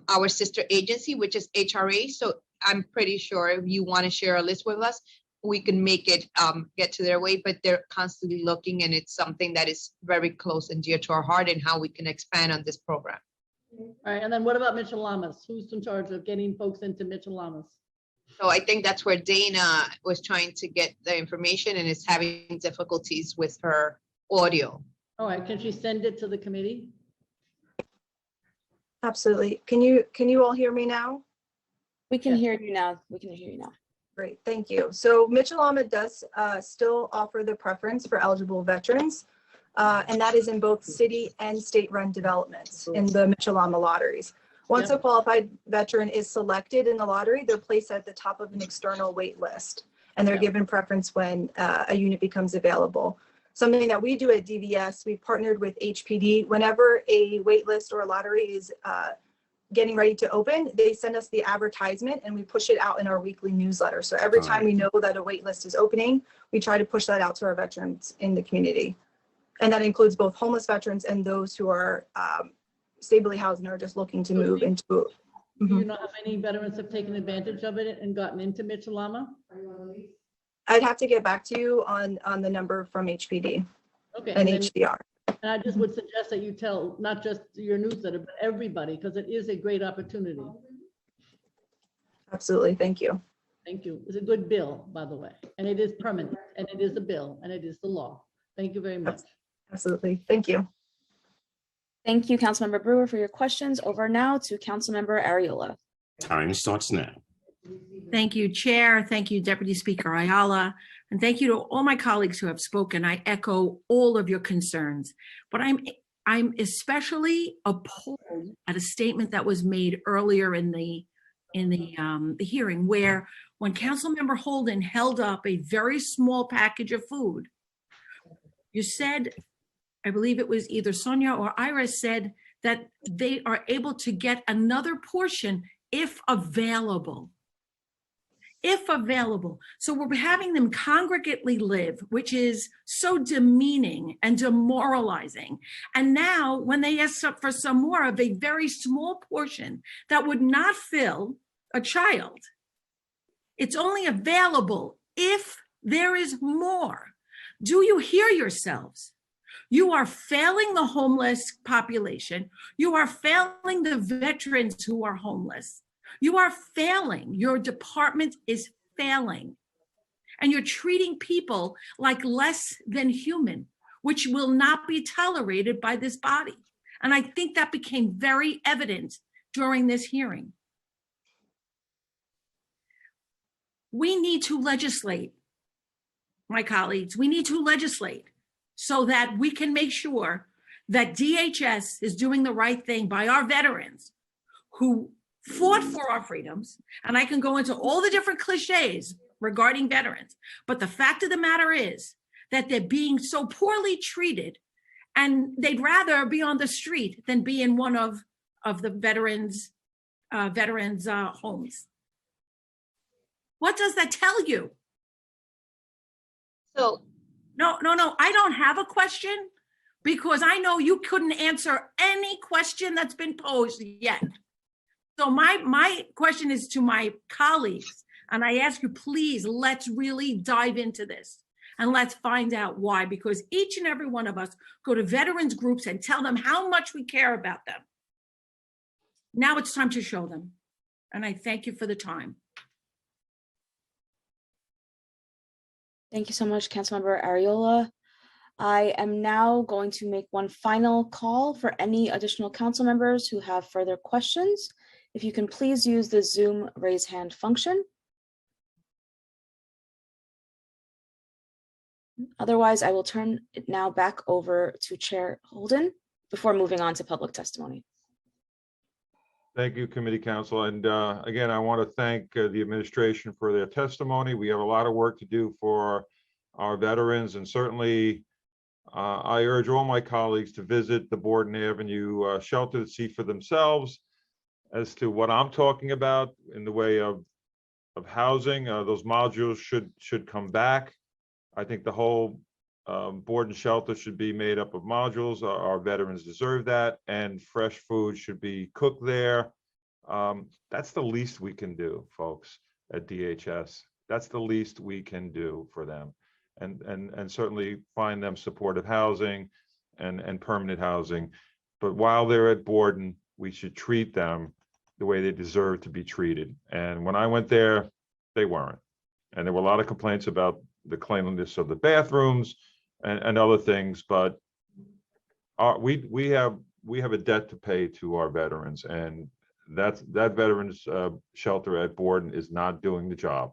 Speaker 7: our sister agency, which is HRA. So I'm pretty sure if you want to share a list with us, we can make it get to their way, but they're constantly looking, and it's something that is very close and dear to our heart and how we can expand on this program.
Speaker 12: All right, and then what about Mitchell Lamas? Who's in charge of getting folks into Mitchell Lamas?
Speaker 7: So I think that's where Dana was trying to get the information and is having difficulties with her audio.
Speaker 12: All right, can she send it to the committee?
Speaker 13: Absolutely. Can you all hear me now?
Speaker 6: We can hear you now. We can hear you now.
Speaker 13: Great, thank you. So Mitchell-Lama does still offer the preference for eligible veterans, and that is in both city and state-run developments in the Mitchell-Lama lotteries. Once a qualified veteran is selected in the lottery, they're placed at the top of an external wait list, and they're given preference when a unit becomes available. Something that we do at DVS, we've partnered with HPD. Whenever a wait list or a lottery is getting ready to open, they send us the advertisement and we push it out in our weekly newsletter. So every time we know that a wait list is opening, we try to push that out to our veterans in the community. And that includes both homeless veterans and those who are stably housed and are just looking to move into.
Speaker 12: Do you know how many veterans have taken advantage of it and gotten into Mitchell Lama?
Speaker 13: I'd have to get back to you on the number from HPD
Speaker 12: Okay,
Speaker 13: and HDR.
Speaker 12: And I just would suggest that you tell not just your newsletter, but everybody, because it is a great opportunity.
Speaker 13: Absolutely, thank you.
Speaker 12: Thank you. It's a good bill, by the way, and it is permanent, and it is a bill, and it is the law. Thank you very much.
Speaker 13: Absolutely, thank you.
Speaker 6: Thank you, Councilmember Brewer, for your questions. Over now to Councilmember Ariola.
Speaker 2: Time starts now.
Speaker 14: Thank you, Chair. Thank you, Deputy Speaker Ayala. And thank you to all my colleagues who have spoken. I echo all of your concerns, but I'm especially appalled at a statement that was made earlier in the hearing, where when Councilmember Holden held up a very small package of food, you said, I believe it was either Sonia or Iris said that they are able to get another portion if available. If available. So we're having them congregately live, which is so demeaning and demoralizing. And now when they ask for some more of a very small portion that would not fill a child, it's only available if there is more. Do you hear yourselves? You are failing the homeless population. You are failing the veterans who are homeless. You are failing. Your department is failing. And you're treating people like less than human, which will not be tolerated by this body. And I think that became very evident during this hearing. We need to legislate, my colleagues, we need to legislate so that we can make sure that DHS is doing the right thing by our veterans who fought for our freedoms. And I can go into all the different cliches regarding veterans, but the fact of the matter is that they're being so poorly treated, and they'd rather be on the street than be in one of the veterans' homes. What does that tell you?
Speaker 7: So
Speaker 14: no, I don't have a question, because I know you couldn't answer any question that's been posed yet. So my question is to my colleagues, and I ask you, please, let's really dive into this and let's find out why, because each and every one of us go to veterans groups and tell them how much we care about them. Now it's time to show them. And I thank you for the time.
Speaker 6: Thank you so much, Councilmember Ariola. I am now going to make one final call for any additional council members who have further questions. If you can please use the Zoom raise hand function. Otherwise, I will turn it now back over to Chair Holden before moving on to public testimony.
Speaker 3: Thank you, Committee Counsel. And again, I want to thank the administration for their testimony. We have a lot of work to do for our veterans, and certainly I urge all my colleagues to visit the Borden Avenue shelter to see for themselves as to what I'm talking about in the way of housing. Those modules should come back. I think the whole board and shelter should be made up of modules. Our veterans deserve that, and fresh food should be cooked there. That's the least we can do, folks, at DHS. That's the least we can do for them, and certainly find them supportive housing and permanent housing. But while they're at Borden, we should treat them the way they deserve to be treated. And when I went there, they weren't. And there were a lot of complaints about the cleanliness of the bathrooms and other things, but we have a debt to pay to our veterans, and that veterans shelter at Borden is not doing the job.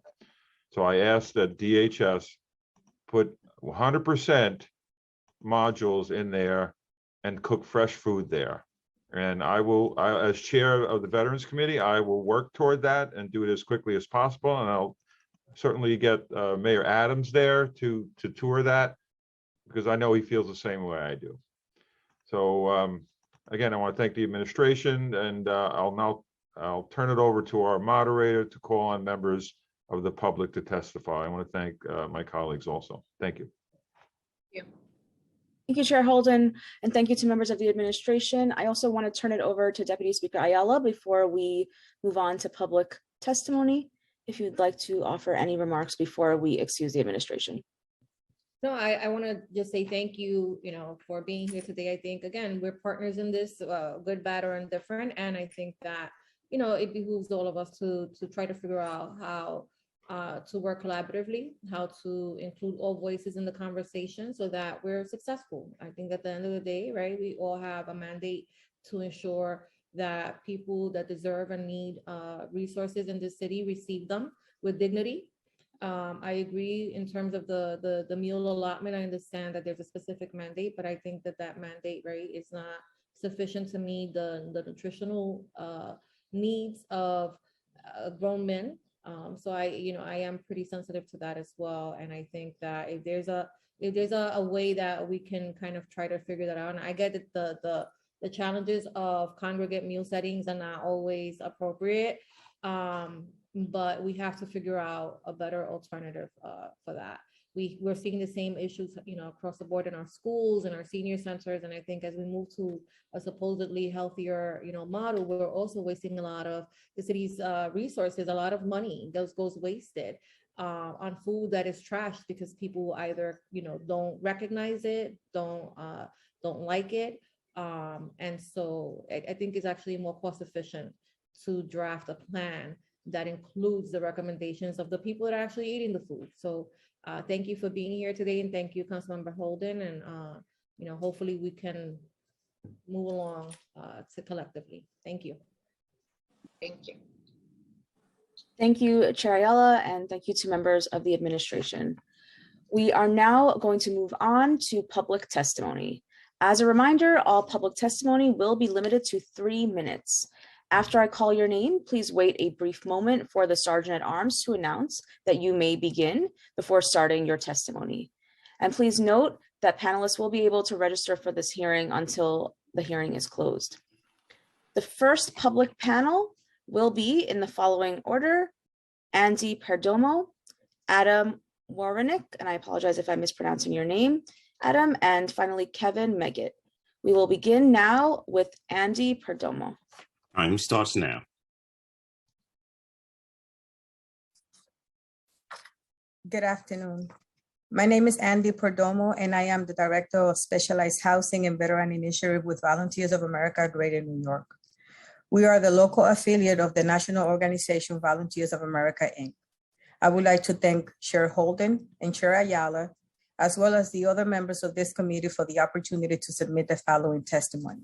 Speaker 3: So I asked that DHS put 100% modules in there and cook fresh food there. And I as chair of the Veterans Committee, I will work toward that and do it as quickly as possible. And I'll certainly get Mayor Adams there to tour that, because I know he feels the same way I do. So again, I want to thank the administration, and I'll turn it over to our moderator to call on members of the public to testify. I want to thank my colleagues also. Thank you.
Speaker 6: Thank you, Chair Holden, and thank you to members of the administration. I also want to turn it over to Deputy Speaker Ayala before we move on to public testimony, if you'd like to offer any remarks before we excuse the administration.
Speaker 4: No, I want to just say thank you, for being here today. I think, again, we're partners in this, good, bad, or indifferent. And I think that, it behooves all of us to try to figure out how to work collaboratively, how to include all voices in the conversation so that we're successful. I think at the end of the day, right, we all have a mandate to ensure that people that deserve and need resources in this city receive them with dignity. I agree in terms of the meal allotment. I understand that there's a specific mandate, but I think that mandate, right, is not sufficient to meet the nutritional needs of grown men. So I am pretty sensitive to that as well. And I think that if there's a way that we can kind of try to figure that out, and I get that the challenges of congregate meal settings are not always appropriate, but we have to figure out a better alternative for that. We're seeing the same issues, across the board in our schools and our senior centers. And I think as we move to a supposedly healthier, model, we're also wasting a lot of the city's resources. A lot of money goes wasted on food that is trashed because people either, don't recognize it, don't like it. And so I think it's actually more cost efficient to draft a plan that includes the recommendations of the people that are actually eating the food. So thank you for being here today, and thank you, Councilmember Holden. And hopefully we can move along collectively. Thank you.
Speaker 7: Thank you.
Speaker 6: Thank you, Chair Ayala, and thank you to members of the administration. We are now going to move on to public testimony. As a reminder, all public testimony will be limited to 3 minutes. After I call your name, please wait a brief moment for the Sergeant at Arms to announce that you may begin before starting your testimony. And please note that panelists will be able to register for this hearing until the hearing is closed. The first public panel will be in the following order: Andy Perdomo, Adam Warrenick, and I apologize if I'm mispronouncing your name, Adam, and finally Kevin Meggett. We will begin now with Andy Perdomo.
Speaker 2: Time starts now.
Speaker 15: Good afternoon. My name is Andy Perdomo, and I am the Director of Specialized Housing and Veteran Initiative with Volunteers of America, Greater New York. We are the local affiliate of the national organization Volunteers of America, Inc. I would like to thank Chair Holden and Chair Ayala, as well as the other members of this committee, for the opportunity to submit the following testimony.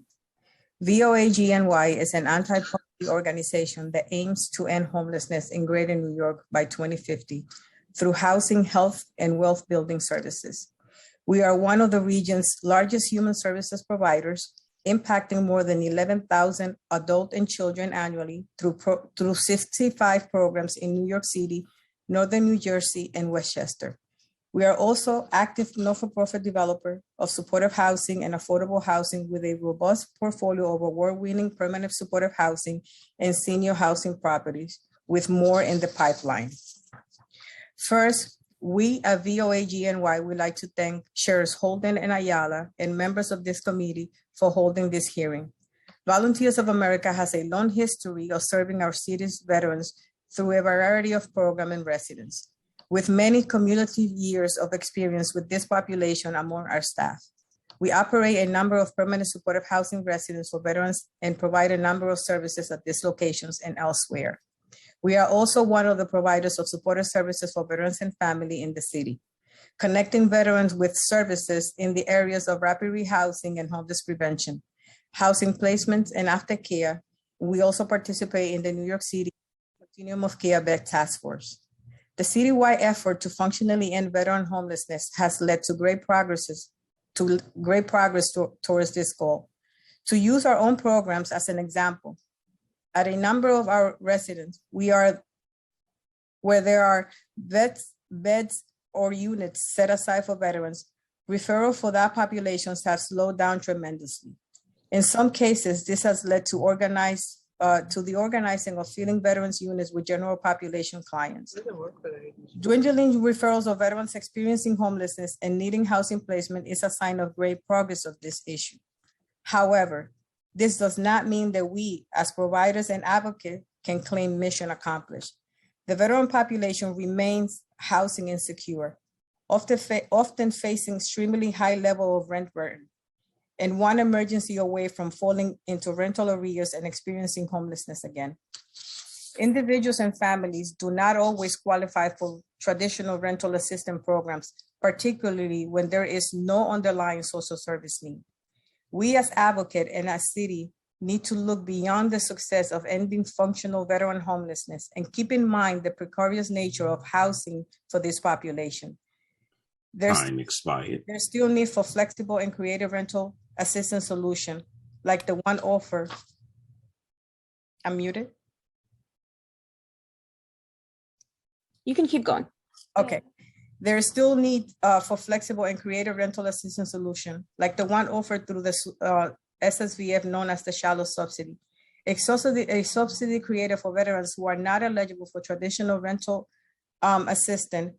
Speaker 15: VOAGNY is an anti-poverty organization that aims to end homelessness in Greater New York by 2050 through housing, health, and wealth building services. We are one of the region's largest human services providers, impacting more than 11,000 adults and children annually through 65 programs in New York City, Northern New Jersey, and Westchester. We are also active not-for-profit developer of supportive housing and affordable housing with a robust portfolio of award-winning permanent supportive housing and senior housing properties, with more in the pipeline. First, We at VOAGNY would like to thank Chairs Holden and Ayala and members of this committee for holding this hearing. Volunteers of America has a long history of serving our city's veterans through a variety of programs and residents, with many cumulative years of experience with this population among our staff. We operate a number of permanent supportive housing residents for veterans and provide a number of services at these locations and elsewhere. We are also one of the providers of supportive services for veterans and family in the city, connecting veterans with services in the areas of rapid rehousing and homeless prevention, housing placements, and aftercare. We also participate in the New York City Continuum of Care Bed Task Force. The citywide effort to functionally end veteran homelessness has led to great progress towards this goal. To use our own programs as an example, at a number of our residents, where there are beds or units set aside for veterans, referral for that population has slowed down tremendously. In some cases, this has led to the organizing of filling veterans units with general population clients. Dwindling referrals of veterans experiencing homelessness and needing housing placement is a sign of great progress of this issue. However, this does not mean that we, as providers and advocates, can claim mission accomplished. The veteran population remains housing insecure, often facing extremely high level of rent burden, and one emergency away from falling into rental arrears and experiencing homelessness again. Individuals and families do not always qualify for traditional rental assistance programs, particularly when there is no underlying social service need. We as advocates and as city need to look beyond the success of ending functional veteran homelessness and keep in mind the precarious nature of housing for this population.
Speaker 2: Time expired.
Speaker 15: There's still need for flexible and creative rental assistance solution like the one offered. I'm muted.
Speaker 6: You can keep going.
Speaker 15: Okay. There is still need for flexible and creative rental assistance solution like the one offered through the SSVF known as the shallow subsidy. A subsidy created for veterans who are not eligible for traditional rental assistance,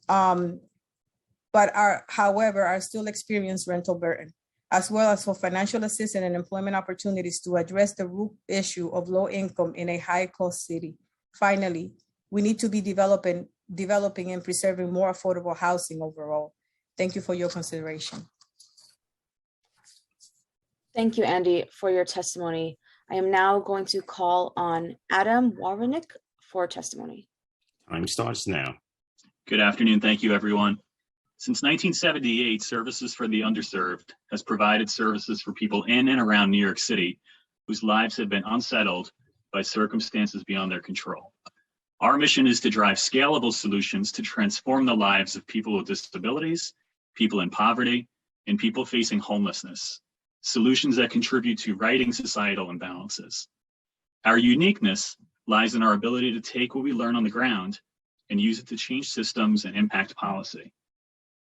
Speaker 15: but however, are still experience rental burden, as well as for financial assistance and employment opportunities to address the root issue of low income in a high cost city. Finally, we need to be developing and preserving more affordable housing overall. Thank you for your consideration.
Speaker 6: Thank you, Andy, for your testimony. I am now going to call on Adam Warenick for testimony.
Speaker 2: Time starts now.
Speaker 16: Good afternoon. Thank you, everyone. Since 1978, Services for the Underserved has provided services for people in and around New York City whose lives have been unsettled by circumstances beyond their control. Our mission is to drive scalable solutions to transform the lives of people with disabilities, people in poverty, and people facing homelessness, solutions that contribute to righting societal imbalances. Our uniqueness lies in our ability to take what we learn on the ground and use it to change systems and impact policy.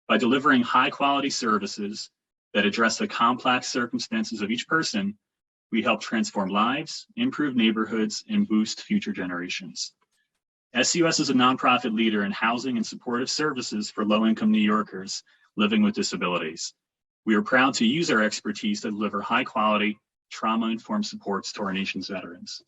Speaker 16: By delivering high-quality services that address the complex circumstances of each person, we help transform lives, improve neighborhoods, and boost future generations. SUS is a nonprofit leader in housing and supportive services for low-income New Yorkers living with disabilities. We are proud to use our expertise to deliver high-quality, trauma-informed supports to our nation's veterans.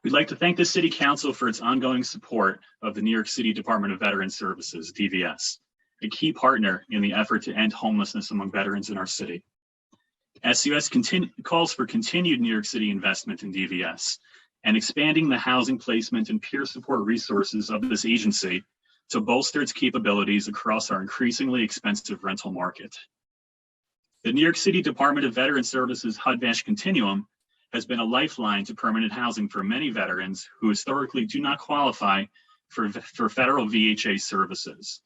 Speaker 16: We'd like to thank the City Council for its ongoing support of the New York City Department of Veterans Services, DVS, a key partner in the effort to end homelessness among veterans in our city. SUS calls for continued New York City investment in DVS and expanding the housing placement and peer support resources of this agency to bolster its capabilities across our increasingly expensive rental market. The New York City Department of Veterans Services HUD-VASH Continuum has been a lifeline to permanent housing for many veterans who historically do not qualify for federal VHA services.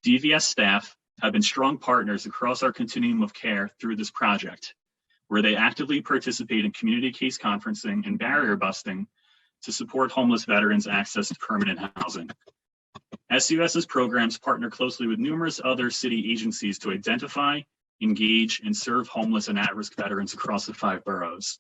Speaker 16: DVS staff have been strong partners across our continuum of care through this project, where they actively participate in community case conferencing and barrier busting to support homeless veterans' access to permanent housing. SUS's programs partner closely with numerous other city agencies to identify, engage, and serve homeless and at-risk veterans across the 5 boroughs.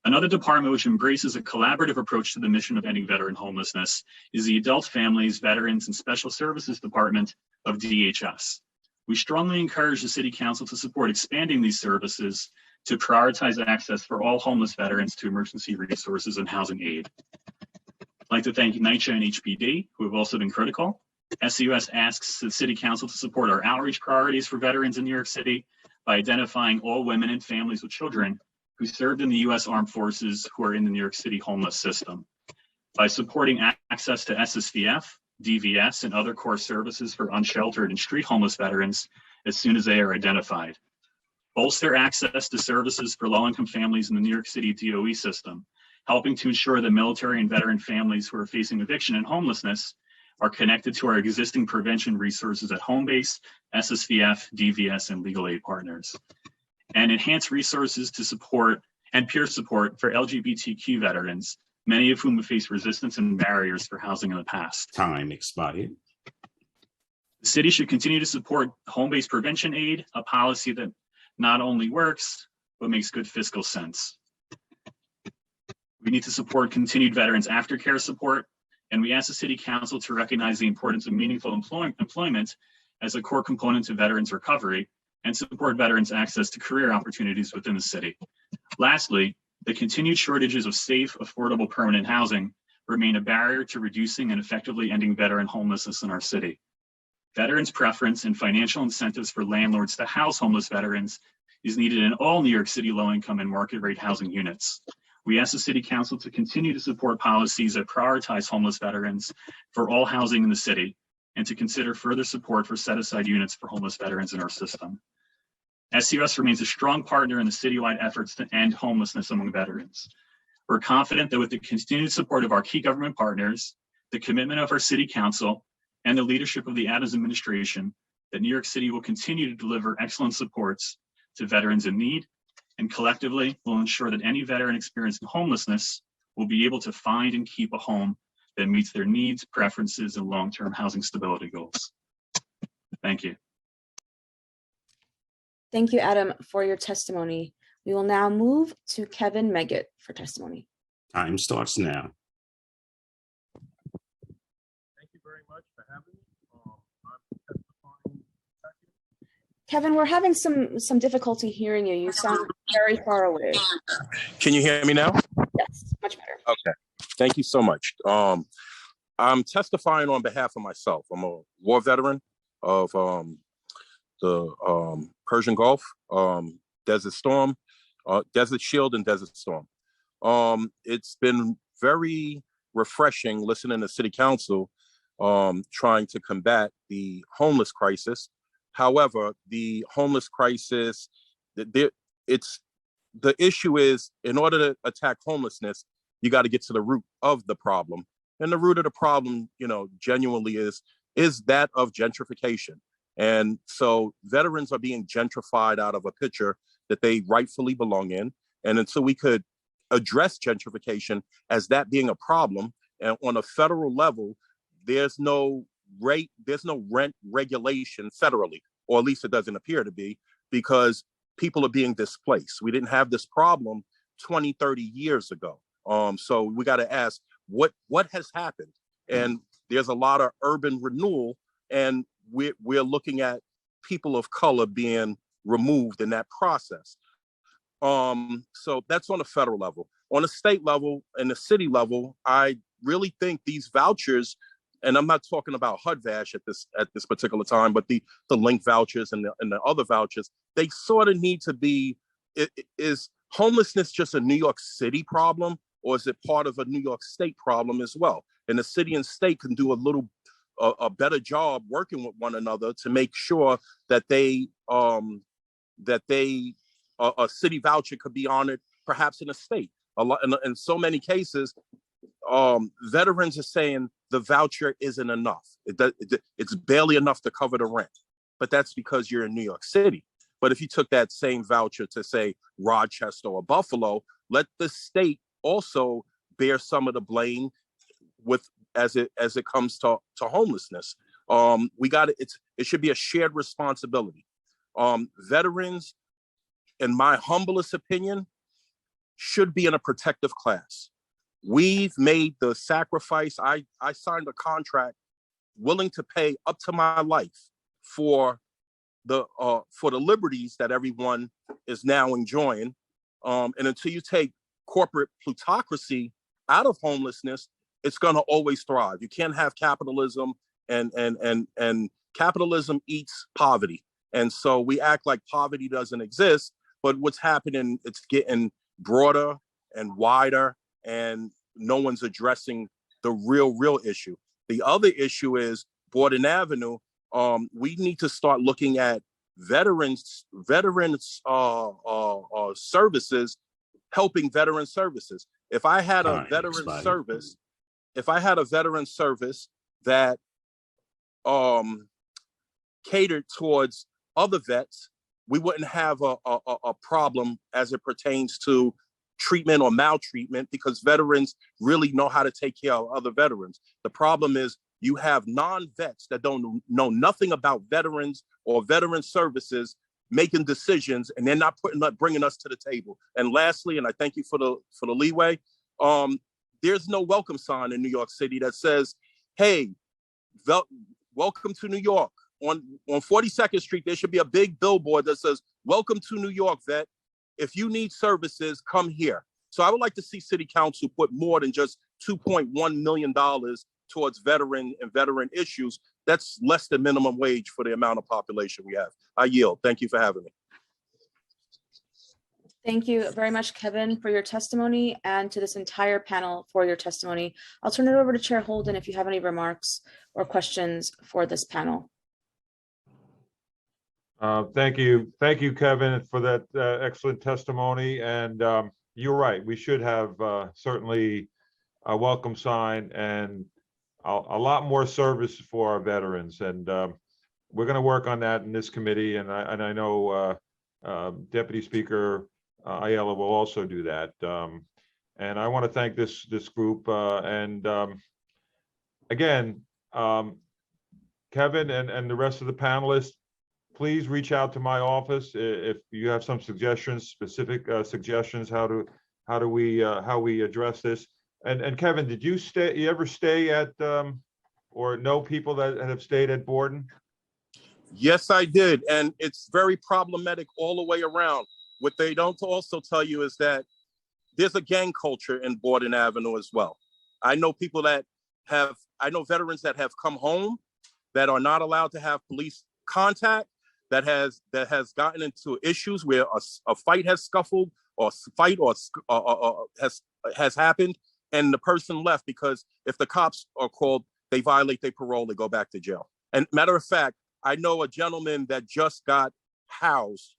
Speaker 16: Another department which embraces a collaborative approach to the mission of ending veteran homelessness is the Adult Families, Veterans, and Special Services Department of DHS. We strongly encourage the City Council to support expanding these services to prioritize access for all homeless veterans to emergency resources and housing aid. I'd like to thank NYCHA and HPD, who have also been critical. SCUS asks the City Council to support our outreach priorities for veterans in New York City by identifying all women and families with children who served in the U.S. Armed Forces who are in the New York City homeless system, by supporting access to SSVF, DVS, and other core services for unsheltered and street homeless veterans as soon as they are identified. Bolster access to services for low-income families in the New York City DOE system, helping to ensure that military and veteran families who are facing eviction and homelessness are connected to our existing prevention resources at home base, SSVF, DVS, and legal aid partners. And enhance resources to support and peer support for LGBTQ veterans, many of whom have faced resistance and barriers for housing in the past.
Speaker 2: Time expired.
Speaker 16: The city should continue to support home-based prevention aid, a policy that not only works, but makes good fiscal sense. We need to support continued veterans aftercare support, and we ask the City Council to recognize the importance of meaningful employment as a core component to veterans recovery and support veterans' access to career opportunities within the city. Lastly, the continued shortages of safe, affordable, permanent housing remain a barrier to reducing and effectively ending veteran homelessness in our city. Veterans' preference and financial incentives for landlords to house homeless veterans is needed in all New York City low-income and market-rate housing units. We ask the City Council to continue to support policies that prioritize homeless veterans for all housing in the city, and to consider further support for set-aside units for homeless veterans in our system. SCUS remains a strong partner in the citywide efforts to end homelessness among veterans. We're confident that with the continued support of our key government partners, the commitment of our City Council, and the leadership of the Adams administration, that New York City will continue to deliver excellent supports to veterans in need, and collectively will ensure that any veteran experiencing homelessness will be able to find and keep a home that meets their needs, preferences, and long-term housing stability goals. Thank you.
Speaker 6: Thank you, Adam, for your testimony. We will now move to Kevin Meggitt for testimony.
Speaker 2: Time starts now.
Speaker 3: Thank you very much for having me. I'm testifying.
Speaker 6: Kevin, we're having some difficulty hearing you. You sound very far away.
Speaker 17: Can you hear me now?
Speaker 6: Yes, much better.
Speaker 17: Okay. Thank you so much. I'm testifying on behalf of myself. I'm a war veteran of the Persian Gulf, Desert Storm, Desert Shield, and Desert Storm. It's been very refreshing listening to City Council trying to combat the homeless crisis. However, the homeless crisis, the issue is, in order to attack homelessness, you got to get to the root of the problem. And the root of the problem, genuinely is that of gentrification. And so veterans are being gentrified out of a picture that they rightfully belong in. And until we could address gentrification as that being a problem, and on a federal level, there's no rent regulation federally, or at least it doesn't appear to be, because people are being displaced. We didn't have this problem 20, 30 years ago. So we got to ask, what has happened? And there's a lot of urban renewal, and we're looking at people of color being removed in that process. So that's on a federal level. On a state level and the city level, I really think these vouchers, and I'm not talking about HUD-VASH at this particular time, but the link vouchers and the other vouchers, they sort of need to be, is homelessness just a New York City problem, or is it part of a New York State problem as well? And the city and state can do a better job working with one another to make sure that a city voucher could be honored perhaps in a state. In so many cases, veterans are saying the voucher isn't enough. It's barely enough to cover the rent, but that's because you're in New York City. But if you took that same voucher to, say, Rochester or Buffalo, let the state also bear some of the blame as it comes to homelessness. It should be a shared responsibility. Veterans, in my humblest opinion, should be in a protective class. We've made the sacrifice. I signed a contract willing to pay up to my life for the liberties that everyone is now enjoying. And until you take corporate plutocracy out of homelessness, it's going to always thrive. You can't have capitalism, and capitalism eats poverty. And so we act like poverty doesn't exist, but what's happening, it's getting broader and wider, and no one's addressing the real issue. The other issue is Borden Avenue. We need to start looking at veterans services, helping veteran services. If I had a veteran service, that catered towards other vets, we wouldn't have a problem as it pertains to treatment or maltreatment, because veterans really know how to take care of other veterans. The problem is you have non-vets that don't know nothing about veterans or veteran services making decisions, and they're not bringing us to the table. And lastly, and I thank you for the leeway, there's no welcome sign in New York City that says, hey, welcome to New York. On 42nd Street, there should be a big billboard that says, welcome to New York, vet. If you need services, come here. So I would like to see City Council put more than just $2.1 million towards veteran issues. That's less than minimum wage for the amount of population we have. I yield. Thank you for having me.
Speaker 6: Thank you very much, Kevin, for your testimony, and to this entire panel for your testimony. I'll turn it over to Chair Holden if you have any remarks or questions for this panel.
Speaker 3: Thank you, Kevin, for that excellent testimony. And you're right, we should have certainly a welcome sign and a lot more service for our veterans. And we're going to work on that in this committee. And I know Deputy Speaker Ayala will also do that. And I want to thank this group. Again, Kevin and the rest of the panelists, please reach out to my office if you have some suggestions, specific suggestions how we address this. And Kevin, did you ever stay at or know people that have stayed at Borden?
Speaker 17: Yes, I did, and it's very problematic all the way around. What they don't also tell you is that there's a gang culture in Borden Avenue as well. I know veterans that have come home that are not allowed to have police contact, that has gotten into issues where a fight has scuffled or has happened, and the person left because if the cops are called, they violate their parole, they go back to jail. And matter of fact, I know a gentleman that just got housed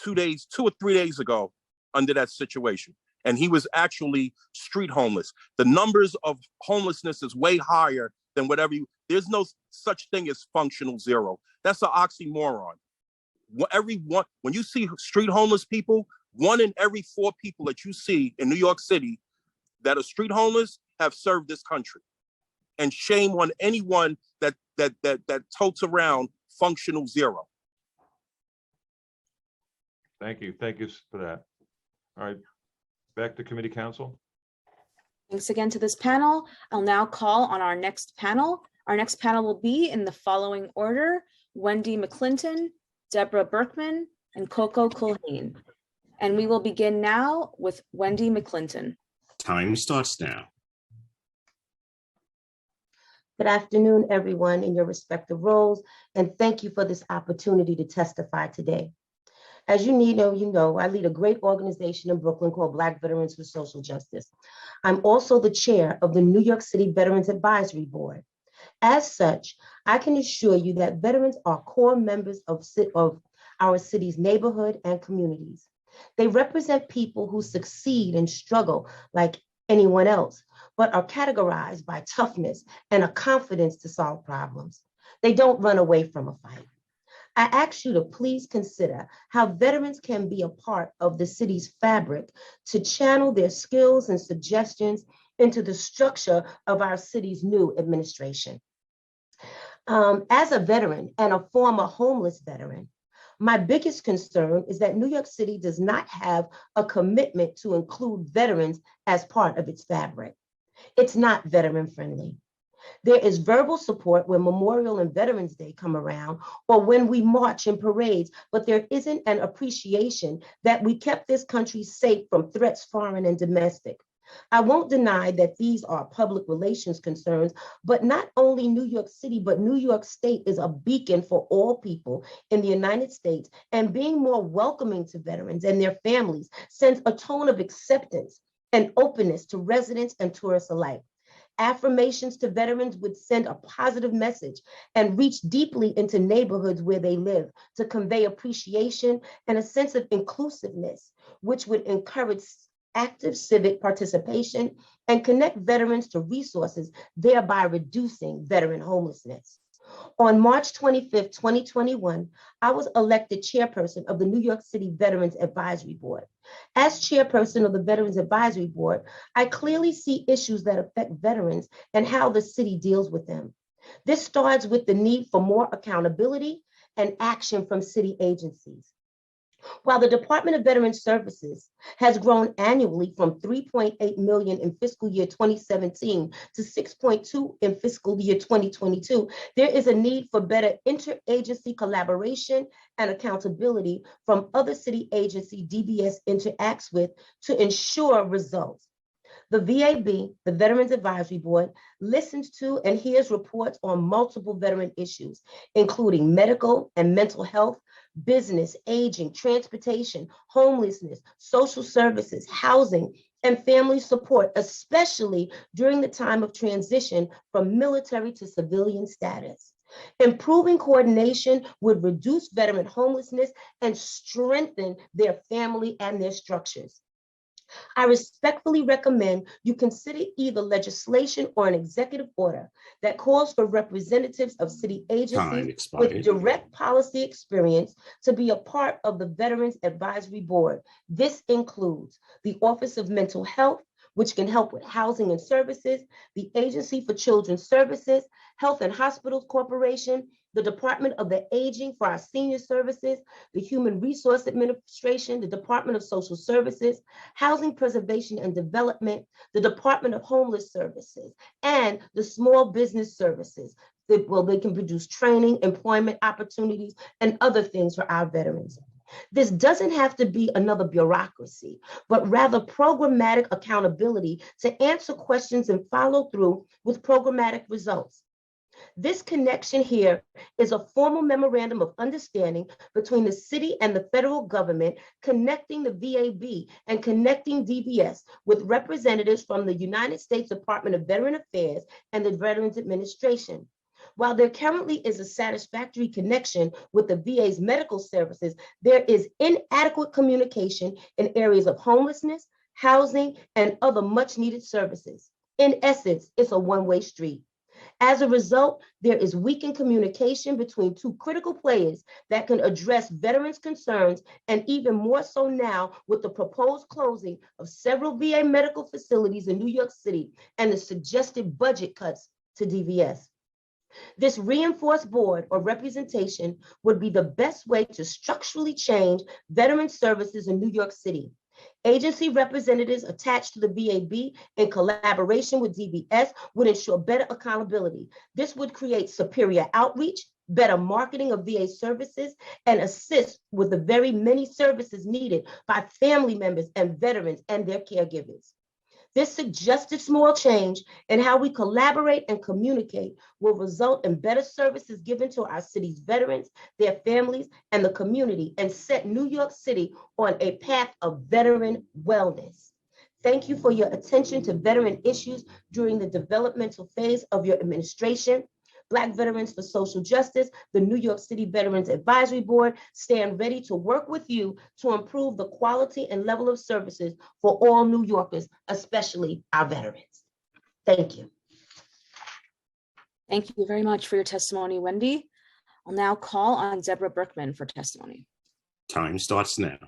Speaker 17: 2 or 3 days ago under that situation. And he was actually street homeless. The numbers of homelessness is way higher than whatever there's no such thing as functional zero. That's an oxymoron. When you see street homeless people, 1 in every 4 people that you see in New York City that are street homeless have served this country. And shame on anyone that totes around functional zero.
Speaker 3: Thank you for that. All right, back to committee council.
Speaker 6: Thanks again to this panel. I'll now call on our next panel. Our next panel will be in the following order: Wendy McClinton, Deborah Berkman, and Coco Culhane. And we will begin now with Wendy McClinton.
Speaker 2: Time starts now.
Speaker 18: Good afternoon, everyone in your respective roles, and thank you for this opportunity to testify today. As you know, I lead a great organization in Brooklyn called Black Veterans for Social Justice. I'm also the chair of the New York City Veterans Advisory Board. As such, I can assure you that veterans are core members of our city's neighborhood and communities. They represent people who succeed and struggle like anyone else, but are categorized by toughness and a confidence to solve problems. They don't run away from a fight. I ask you to please consider how veterans can be a part of the city's fabric to channel their skills and suggestions into the structure of our city's new administration. As a veteran and a former homeless veteran, My biggest concern is that New York City does not have a commitment to include veterans as part of its fabric. It's not veteran friendly. There is verbal support when Memorial and Veterans Day come around or when we march in parades, but there isn't an appreciation that we kept this country safe from threats foreign and domestic. I won't deny that these are public relations concerns, but not only New York City, but New York State is a beacon for all people in the United States, and being more welcoming to veterans and their families sends a tone of acceptance and openness to residents and tourists alike. Affirmations to veterans would send a positive message and reach deeply into neighborhoods where they live to convey appreciation and a sense of inclusiveness, which would encourage active civic participation and connect veterans to resources, thereby reducing veteran homelessness. On March 25th, 2021, I was elected chairperson of the New York City Veterans Advisory Board. As chairperson of the Veterans Advisory Board, I clearly see issues that affect veterans and how the city deals with them. This starts with the need for more accountability and action from city agencies. While the Department of Veterans Services has grown annually from $3.8 million in fiscal year 2017 to $6.2 in fiscal year 2022, there is a need for better interagency collaboration and accountability from other city agencies DVS interacts with to ensure results. The VAB, the Veterans Advisory Board, listens to and hears reports on multiple veteran issues, including medical and mental health, business, aging, transportation, homelessness, social services, housing, and family support, especially during the time of transition from military to civilian status. Improving coordination would reduce veteran homelessness and strengthen their family and their structures. I respectfully recommend you consider either legislation or an executive order that calls for representatives of city agencies with direct policy experience to be a part of the Veterans Advisory Board. This includes the Office of Mental Health, which can help with housing and services, the Agency for Children's Services, Health and Hospitals Corporation, the Department of the Aging for our senior services, the Human Resource Administration, the Department of Social Services, Housing Preservation and Development, the Department of Homeless Services, and the Small Business Services. They can produce training, employment opportunities, and other things for our veterans. This doesn't have to be another bureaucracy, but rather programmatic accountability to answer questions and follow through with programmatic results. This connection here is a formal memorandum of understanding between the city and the federal government, connecting the VAB and connecting DVS with representatives from the United States Department of Veteran Affairs and the Veterans Administration. While there currently is a satisfactory connection with the VA's medical services, there is inadequate communication in areas of homelessness, housing, and other much needed services. In essence, it's a one-way street. As a result, there is weakened communication between two critical players that can address veterans' concerns, and even more so now with the proposed closing of several VA medical facilities in New York City and the suggested budget cuts to DVS. This reinforced board or representation would be the best way to structurally change veteran services in New York City. Agency representatives attached to the VAB in collaboration with DVS would ensure better accountability. This would create superior outreach, better marketing of VA services, and assist with the very many services needed by family members and veterans and their caregivers. This suggested small change in how we collaborate and communicate will result in better services given to our city's veterans, their families, and the community, and set New York City on a path of veteran wellness. Thank you for your attention to veteran issues during the developmental phase of your administration. Black Veterans for Social Justice, the New York City Veterans Advisory Board, stand ready to work with you to improve the quality and level of services for all New Yorkers, especially our veterans. Thank you.
Speaker 6: Thank you very much for your testimony, Wendy. I'll now call on Deborah Berkman for testimony.
Speaker 2: Time starts now.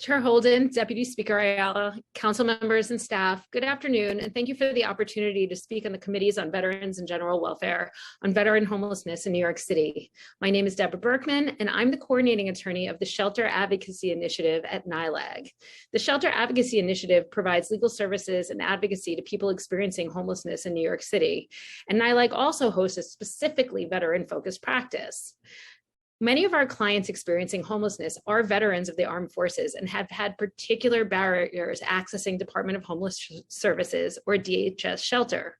Speaker 19: Chair Holden, Deputy Speaker Ayala, council members and staff, good afternoon, and thank you for the opportunity to speak on the committees on veterans and general welfare on veteran homelessness in New York City. My name is Deborah Berkman, and I'm the coordinating attorney of the Shelter Advocacy Initiative at NYLAG. The Shelter Advocacy Initiative provides legal services and advocacy to people experiencing homelessness in New York City, and NYLAG also hosts a specifically veteran-focused practice. Many of our clients experiencing homelessness are veterans of the armed forces and have had particular barriers accessing Department of Homeless Services or DHS shelter.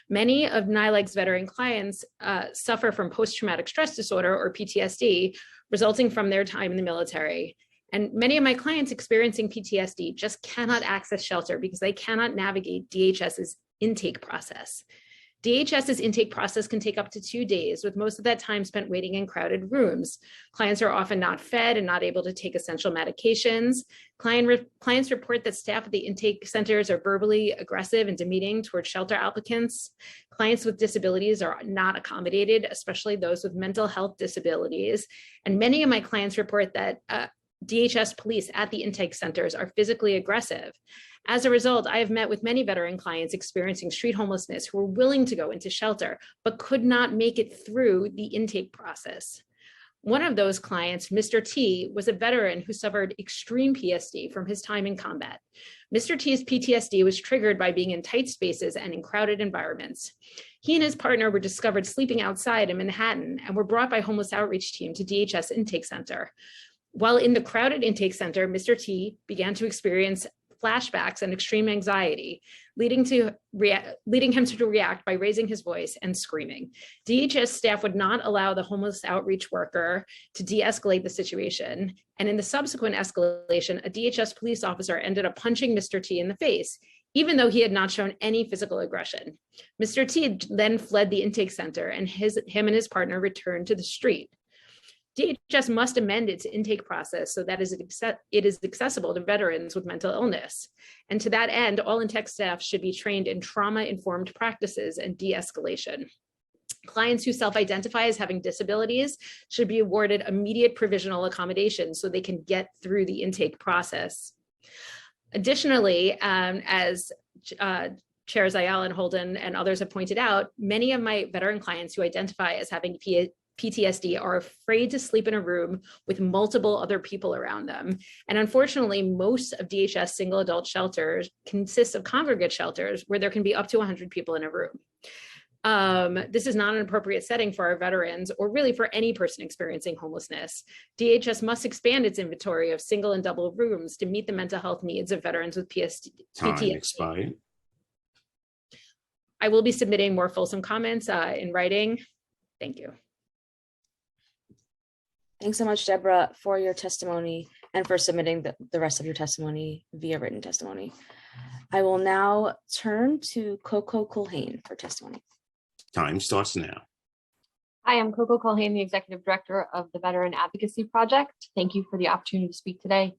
Speaker 19: Many of NYLAG's veteran clients suffer from post-traumatic stress disorder or PTSD resulting from their time in the military. And many of my clients experiencing PTSD just cannot access shelter because they cannot navigate DHS's intake process. DHS's intake process can take up to 2 days, with most of that time spent waiting in crowded rooms. Clients are often not fed and not able to take essential medications. Clients report that staff at the intake centers are verbally aggressive and demeaning towards shelter applicants. Clients with disabilities are not accommodated, especially those with mental health disabilities. And many of my clients report that DHS police at the intake centers are physically aggressive. As a result, I have met with many veteran clients experiencing street homelessness who were willing to go into shelter, but could not make it through the intake process. One of those clients, Mr. T, was a veteran who suffered extreme PTSD from his time in combat. Mr. T's PTSD was triggered by being in tight spaces and in crowded environments. He and his partner were discovered sleeping outside in Manhattan and were brought by homeless outreach team to DHS Intake Center. While in the crowded intake center, Mr. T began to experience flashbacks and extreme anxiety, leading him to react by raising his voice and screaming. DHS staff would not allow the homeless outreach worker to de-escalate the situation. And in the subsequent escalation, a DHS police officer ended up punching Mr. T in the face, even though he had not shown any physical aggression. Mr. T then fled the intake center and him and his partner returned to the street. DHS must amend its intake process so that it is accessible to veterans with mental illness. And to that end, all intake staff should be trained in trauma-informed practices and de-escalation. Clients who self-identify as having disabilities should be awarded immediate provisional accommodation so they can get through the intake process. Additionally, as Chairs Ayala and Holden and others have pointed out, many of my veteran clients who identify as having PTSD are afraid to sleep in a room with multiple other people around them. And unfortunately, most of DHS single adult shelters consist of congregate shelters where there can be up to 100 people in a room. This is not an appropriate setting for our veterans or really for any person experiencing homelessness. DHS must expand its inventory of single and double rooms to meet the mental health needs of veterans with PTSD.
Speaker 2: Time expired.
Speaker 19: I will be submitting more fulsome comments in writing. Thank you.
Speaker 6: Thanks so much, Deborah, for your testimony and for submitting the rest of your testimony via written testimony. I will now turn to Coco Culhane for testimony.
Speaker 2: Time starts now.
Speaker 20: Hi, I'm Coco Culhane, the Executive Director of the Veteran Advocacy Project. Thank you for the opportunity to speak today.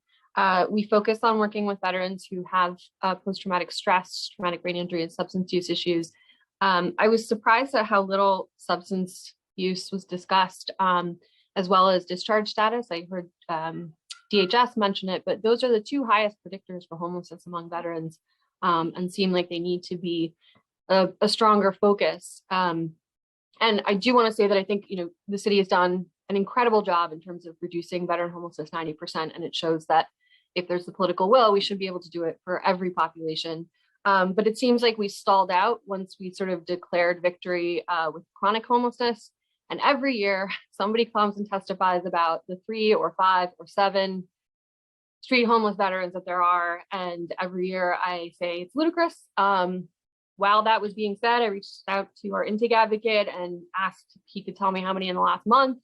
Speaker 20: We focus on working with veterans who have post-traumatic stress, traumatic brain injury, and substance use issues. I was surprised at how little substance use was discussed, as well as discharge status. I heard DHS mention it, but those are the two highest predictors for homelessness among veterans, and seem like they need to be a stronger focus. And I do want to say that I think the city has done an incredible job in terms of reducing veteran homelessness 90%, and it shows that if there's the political will, we should be able to do it for every population. But it seems like we stalled out once we sort of declared victory with chronic homelessness. And every year somebody comes and testifies about the 3 or 5 or 7 street homeless veterans that there are. And every year I say it's ludicrous. While that was being said, I reached out to our intake advocate and asked if he could tell me how many in the last month.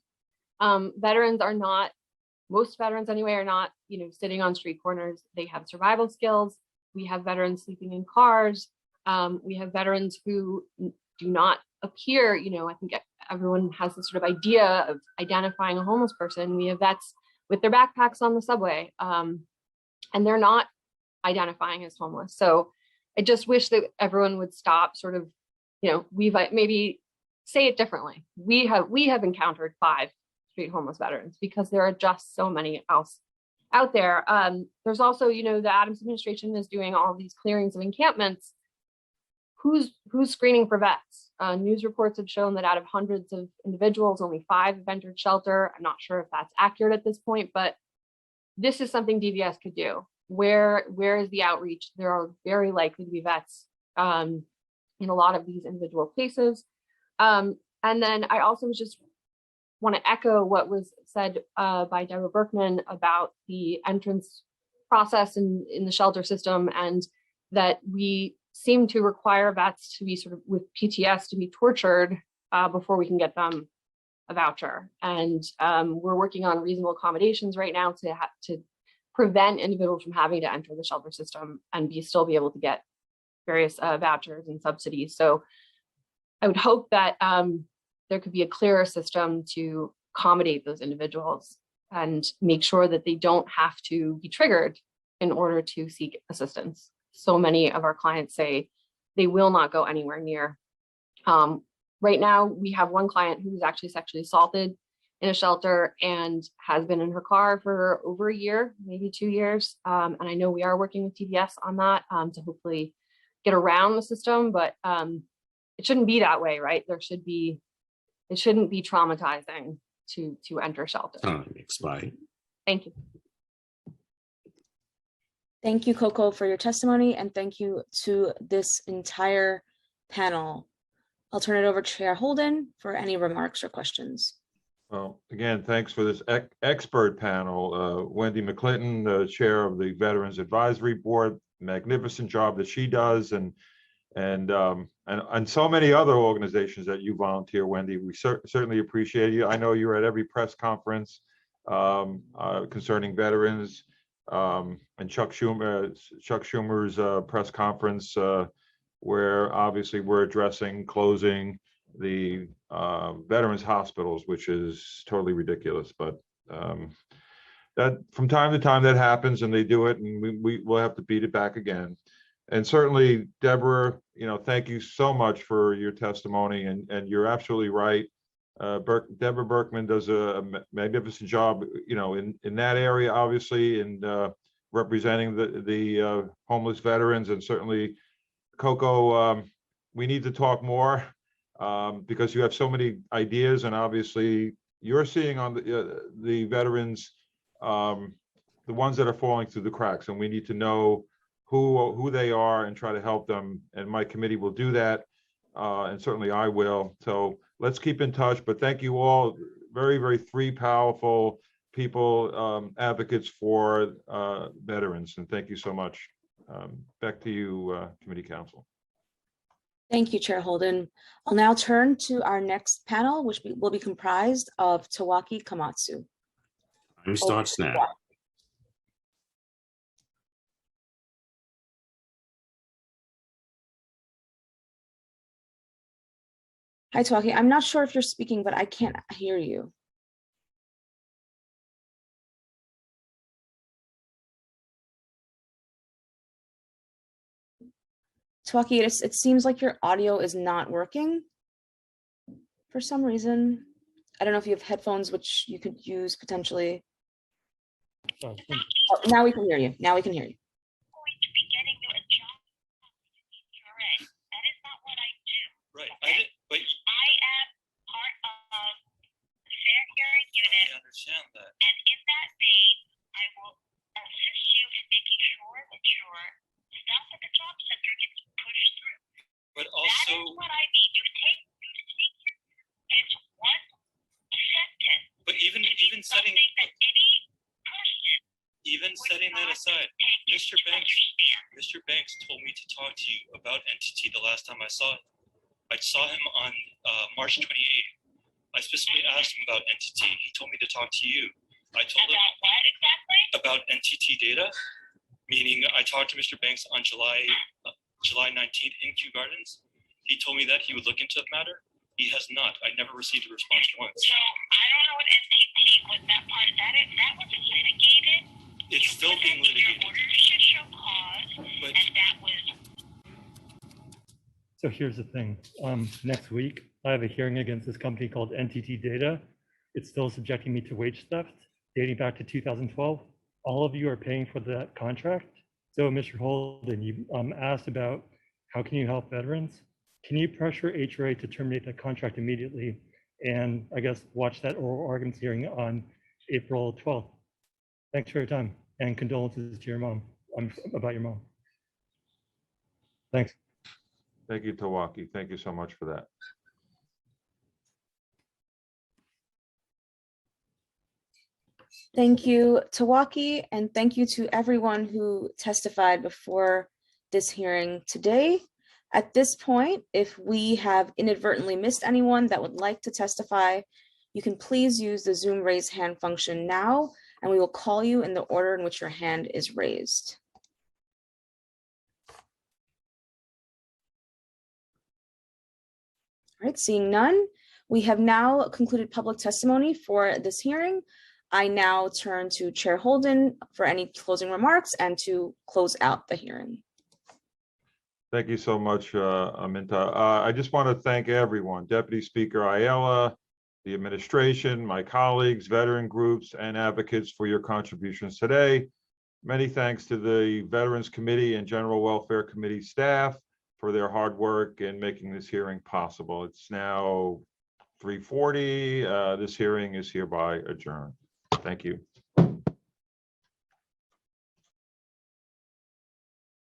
Speaker 20: Veterans are not, most veterans anyway, are not, sitting on street corners. They have survival skills. We have veterans sleeping in cars. We have veterans who do not appear, I think everyone has this sort of idea of identifying a homeless person. We have vets with their backpacks on the subway, and they're not identifying as homeless. So I just wish that everyone would stop sort of, we've maybe say it differently. We have encountered 5 street homeless veterans because there are just so many else out there. There's also, the Adams administration is doing all these clearings of encampments. Who's screening for vets? News reports have shown that out of hundreds of individuals, only 5 have entered shelter. I'm not sure if that's accurate at this point, but this is something DVS could do. Where is the outreach? There are very likely to be vets in a lot of these individual cases. And then I also just want to echo what was said by Deborah Berkman about the entrance process in the shelter system, and that we seem to require vets to be sort of with PTS to be tortured before we can get them a voucher. And we're working on reasonable accommodations right now to prevent individuals from having to enter the shelter system and still be able to get various vouchers and subsidies. So I would hope that there could be a clearer system to accommodate those individuals and make sure that they don't have to be triggered in order to seek assistance. So many of our clients say they will not go anywhere near. Right now, we have one client who was actually sexually assaulted in a shelter and has been in her car for over a year, maybe 2 years. And I know we are working with TDS on that to hopefully get around the system, but it shouldn't be that way, right? It shouldn't be traumatizing to enter shelter.
Speaker 2: Time expired.
Speaker 20: Thank you.
Speaker 6: Thank you, Coco, for your testimony, and thank you to this entire panel. I'll turn it over to Chair Holden for any remarks or questions.
Speaker 3: Well, again, thanks for this expert panel. Wendy McClinton, the chair of the Veterans Advisory Board, magnificent job that she does, and so many other organizations that you volunteer, Wendy. We certainly appreciate you. I know you're at every press conference concerning veterans, and Chuck Schumer's press conference, where obviously we're addressing closing the veterans hospitals, which is totally ridiculous. But that from time to time that happens, and they do it, and we will have to beat it back again. And certainly, Deborah, thank you so much for your testimony, and you're absolutely right. Deborah Berkman does a magnificent job, in that area, obviously, and representing the homeless veterans. And certainly, Coco, we need to talk more because you have so many ideas, and obviously, you're seeing on the veterans, the ones that are falling through the cracks, and we need to know who they are and try to help them. And my committee will do that, and certainly I will. So let's keep in touch. But thank you all, very, very 3 powerful people, advocates for veterans, and thank you so much. Back to you, Committee Counsel.
Speaker 6: Thank you, Chair Holden. I'll now turn to our next panel, which will be comprised of Tawaki Komatsu.
Speaker 2: Time starts now.
Speaker 6: Hi, Tawaki. I'm not sure if you're speaking, but I can't hear you. Tawaki, it seems like your audio is not working for some reason. I don't know if you have headphones, which you could use potentially. Oh, now we can hear you. Now we can hear you.
Speaker 21: Right. But I am part of the Fair Hearing Unit. I understand that. And in that vein, I will assist you in making sure that your stuff at the job center gets pushed through. But also, that is what I mean. You take this one sentence. But even setting that any person, even setting that aside, Mr. Banks told me to talk to you about NTT the last time I saw him. I saw him on March 28th. I specifically asked him about NTT. He told me to talk to you. I told him about what exactly? About NTT data, meaning I talked to Mr. Banks on July 19th in Kew Gardens. He told me that he would look into the matter. He has not. I never received a response once. So I don't know what NTT, what that part of that is. That wasn't litigated. It's still being litigated. Your order should show cause, and that was.
Speaker 22: So here's the thing. Next week, I have a hearing against this company called NTT Data. It's still subjecting me to wage theft dating back to 2012. all of you are paying for that contract. So Mr. Holden, you asked about how can you help veterans? Can you pressure HRA to terminate that contract immediately? And I guess watch that oral arguments hearing on April 12th. Thanks for your time and condolences to your mom about your mom. Thanks.
Speaker 3: Thank you, Tawaki. Thank you so much for that.
Speaker 6: Thank you, Tawaki, and thank you to everyone who testified before this hearing today. At this point, if we have inadvertently missed anyone that would like to testify, you can please use the Zoom raise hand function now, and we will call you in the order in which your hand is raised. All right, seeing none, we have now concluded public testimony for this hearing. I now turn to Chair Holden for any closing remarks and to close out the hearing.
Speaker 3: Thank you so much, Aminta. I just want to thank everyone, Deputy Speaker Ayala, the administration, my colleagues, veteran groups, and advocates for your contributions today. Many thanks to the Veterans Committee and General Welfare Committee staff for their hard work in making this hearing possible. It's now 3:40. This hearing is hereby adjourned. Thank you.